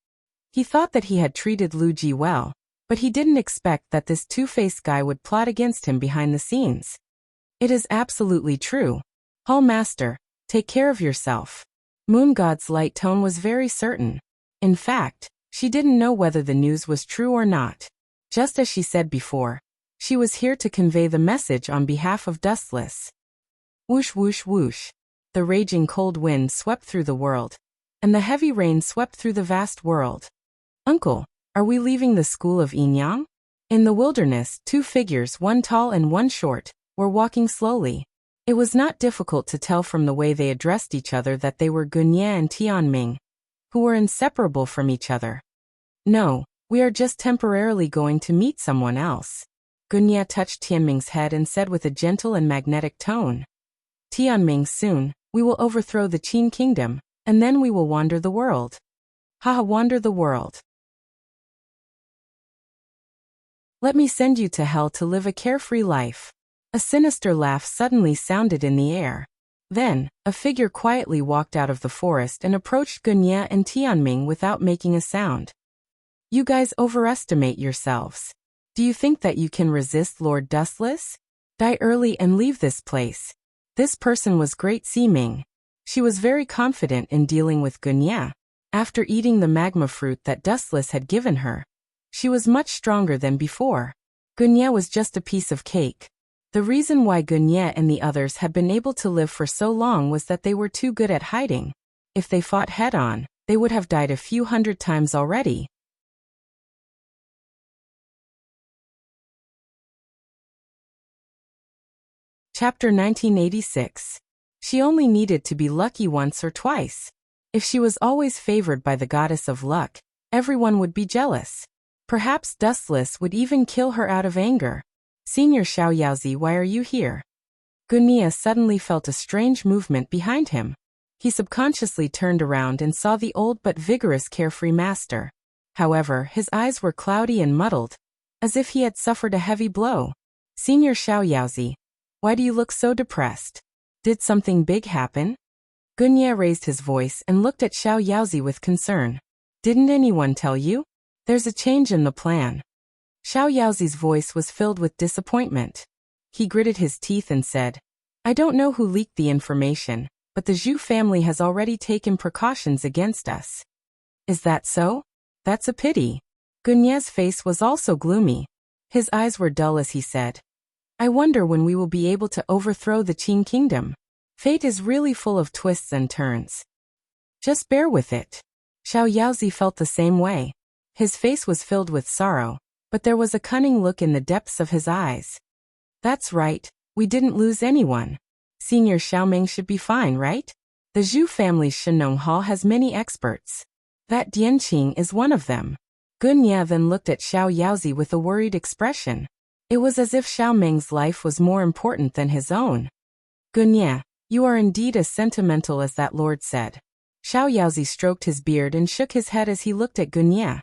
He thought that he had treated Lu Ji well, but he didn't expect that this two-faced guy would plot against him behind the scenes. It is absolutely true. Hall Master, take care of yourself. Moon God's light tone was very certain. In fact, she didn't know whether the news was true or not. Just as she said before, she was here to convey the message on behalf of Dustless. Whoosh whoosh whoosh. The raging cold wind swept through the world, and the heavy rain swept through the vast world. Uncle, are we leaving the school of Yinyang? In the wilderness, two figures, one tall and one short, were walking slowly. It was not difficult to tell from the way they addressed each other that they were Gunya and Tianming, who were inseparable from each other. No, we are just temporarily going to meet someone else. Gunya touched Tianming's head and said with a gentle and magnetic tone. Tianming, soon, we will overthrow the Qin kingdom, and then we will wander the world. Haha, wander the world. Let me send you to hell to live a carefree life. A sinister laugh suddenly sounded in the air. Then, a figure quietly walked out of the forest and approached Gunya and Tianming without making a sound. You guys overestimate yourselves. Do you think that you can resist Lord Dustless? Die early and leave this place. This person was Great Siming. She was very confident in dealing with Gunya. After eating the magma fruit that Dustless had given her, she was much stronger than before. Gunya was just a piece of cake. The reason why Gunya and the others had been able to live for so long was that they were too good at hiding. If they fought head-on, they would have died a few hundred times already. Chapter 1986. She only needed to be lucky once or twice. If she was always favored by the goddess of luck, everyone would be jealous. Perhaps Dustless would even kill her out of anger. Senior Xiaoyaozi, why are you here? Gunya suddenly felt a strange movement behind him. He subconsciously turned around and saw the old but vigorous carefree master. However, his eyes were cloudy and muddled, as if he had suffered a heavy blow. Senior Xiaoyaozi, why do you look so depressed? Did something big happen? Gunya raised his voice and looked at Xiaoyaozi with concern. Didn't anyone tell you? There's a change in the plan. Xiaoyaozi's voice was filled with disappointment. He gritted his teeth and said, I don't know who leaked the information, but the Zhu family has already taken precautions against us. Is that so? That's a pity. Gunya's face was also gloomy. His eyes were dull as he said, I wonder when we will be able to overthrow the Qin kingdom. Fate is really full of twists and turns. Just bear with it. Xiaoyaozi felt the same way. His face was filled with sorrow, but there was a cunning look in the depths of his eyes. That's right, we didn't lose anyone. Senior Xiaoming should be fine, right? The Zhu family's Shenong Hall has many experts. That Dianqing is one of them. Gunya then looked at Xiaoyaozi with a worried expression. It was as if Xiaoming's life was more important than his own. Gunya, you are indeed as sentimental as that lord said. Xiaoyaozi stroked his beard and shook his head as he looked at Gunya.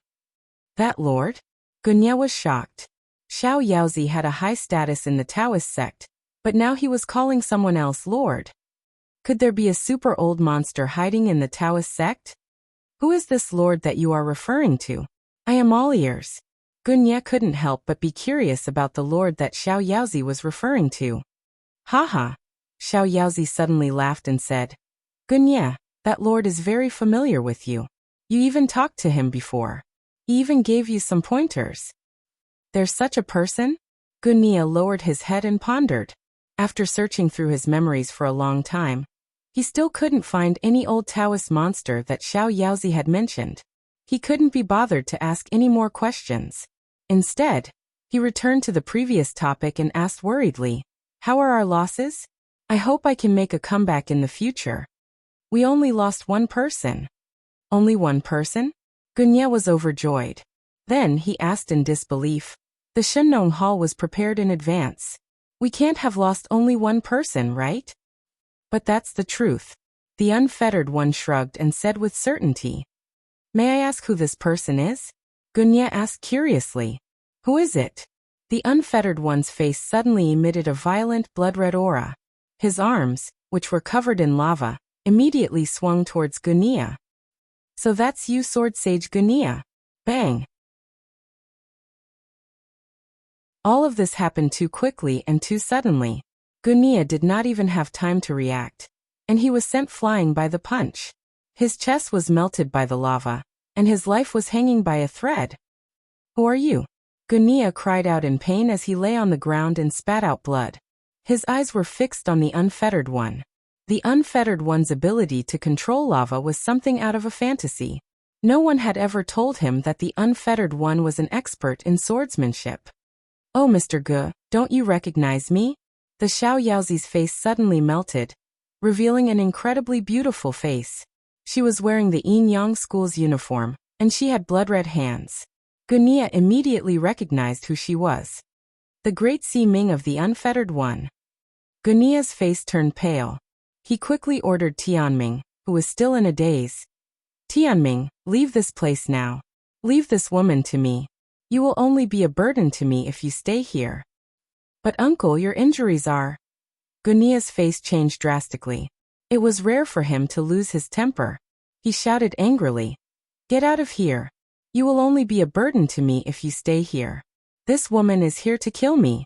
That lord? Gunya was shocked. Xiaoyaozi had a high status in the Taoist sect, but now he was calling someone else lord. Could there be a super old monster hiding in the Taoist sect? Who is this lord that you are referring to? I am all ears. Gunya couldn't help but be curious about the lord that Xiao Yaozi was referring to. Haha. Xiao Yaozi suddenly laughed and said, Gunya, that lord is very familiar with you. You even talked to him before. He even gave you some pointers. There's such a person? Gunya lowered his head and pondered. After searching through his memories for a long time, he still couldn't find any old Taoist monster that Xiao Yaozi had mentioned. He couldn't be bothered to ask any more questions. Instead, he returned to the previous topic and asked worriedly, How are our losses? I hope I can make a comeback in the future. We only lost one person. Only one person? Gunya was overjoyed. Then he asked in disbelief. The Shenong Hall was prepared in advance. We can't have lost only one person, right? But that's the truth. The unfettered one shrugged and said with certainty. May I ask who this person is? Gunya asked curiously. Who is it? The unfettered one's face suddenly emitted a violent blood-red aura. His arms, which were covered in lava, immediately swung towards Gunya. So that's you, Sword Sage Gunya. Bang! All of this happened too quickly and too suddenly. Gunya did not even have time to react, and he was sent flying by the punch. His chest was melted by the lava, and his life was hanging by a thread. Who are you? Gunya cried out in pain as he lay on the ground and spat out blood. His eyes were fixed on the unfettered one. The unfettered one's ability to control lava was something out of a fantasy. No one had ever told him that the unfettered one was an expert in swordsmanship. Oh, Mr. Gu, don't you recognize me? The Xiao Yaozi's face suddenly melted, revealing an incredibly beautiful face. She was wearing the Yin Yang School's uniform, and she had blood-red hands. Gunya immediately recognized who she was. The great Si Ming of the unfettered one. Gunya's face turned pale. He quickly ordered Tianming, who was still in a daze. Tianming, leave this place now. Leave this woman to me. You will only be a burden to me if you stay here. But uncle, your injuries are... Gunya's face changed drastically. It was rare for him to lose his temper. He shouted angrily. Get out of here. You will only be a burden to me if you stay here. This woman is here to kill me.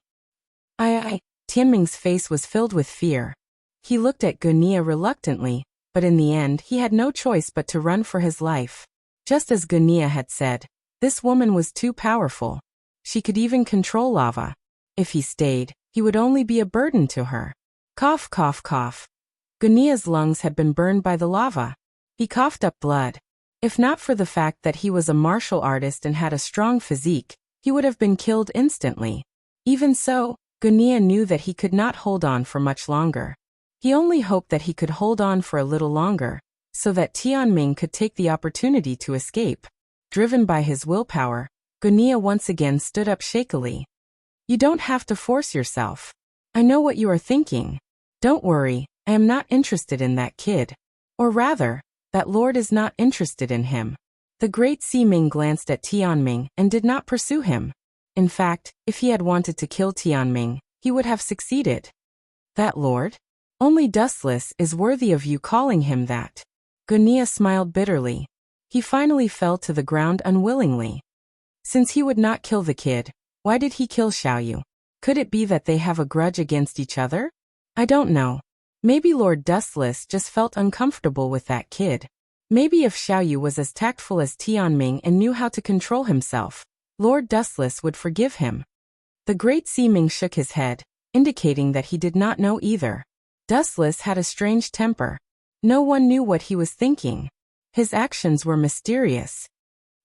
Tianming's face was filled with fear. He looked at Gunya reluctantly, but in the end he had no choice but to run for his life. Just as Gunya had said, this woman was too powerful. She could even control lava. If he stayed, he would only be a burden to her. Cough, cough, cough. Gunya's lungs had been burned by the lava. He coughed up blood. If not for the fact that he was a martial artist and had a strong physique, he would have been killed instantly. Even so, Gunya knew that he could not hold on for much longer. He only hoped that he could hold on for a little longer, so that Tianming could take the opportunity to escape. Driven by his willpower, Gunya once again stood up shakily. You don't have to force yourself. I know what you are thinking. Don't worry, I am not interested in that kid. Or rather, that lord is not interested in him. The great Si Ming glanced at Tianming and did not pursue him. In fact, if he had wanted to kill Tianming, he would have succeeded. That lord? Only Dustless is worthy of you calling him that. Gunya smiled bitterly. He finally fell to the ground unwillingly. Since he would not kill the kid, why did he kill Xiaoyu? Could it be that they have a grudge against each other? I don't know. Maybe Lord Dustless just felt uncomfortable with that kid. Maybe if Xiaoyu was as tactful as Tianming and knew how to control himself, Lord Dustless would forgive him. The great Si Ming shook his head, indicating that he did not know either. Dustless had a strange temper. No one knew what he was thinking. His actions were mysterious.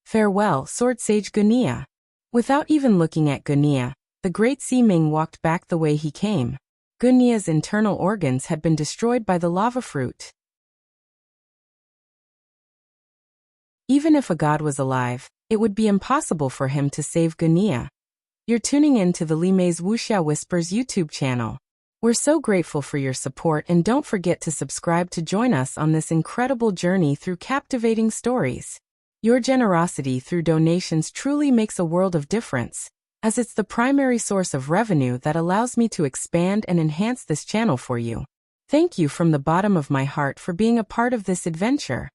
Farewell, Sword Sage Gunya. Without even looking at Gunya, the great Si Ming walked back the way he came. Gunya's internal organs had been destroyed by the lava fruit. Even if a god was alive, it would be impossible for him to save Gunya. You're tuning in to the Li Mei's Wuxia Whispers YouTube channel. We're so grateful for your support, and don't forget to subscribe to join us on this incredible journey through captivating stories. Your generosity through donations truly makes a world of difference, as it's the primary source of revenue that allows me to expand and enhance this channel for you. Thank you from the bottom of my heart for being a part of this adventure.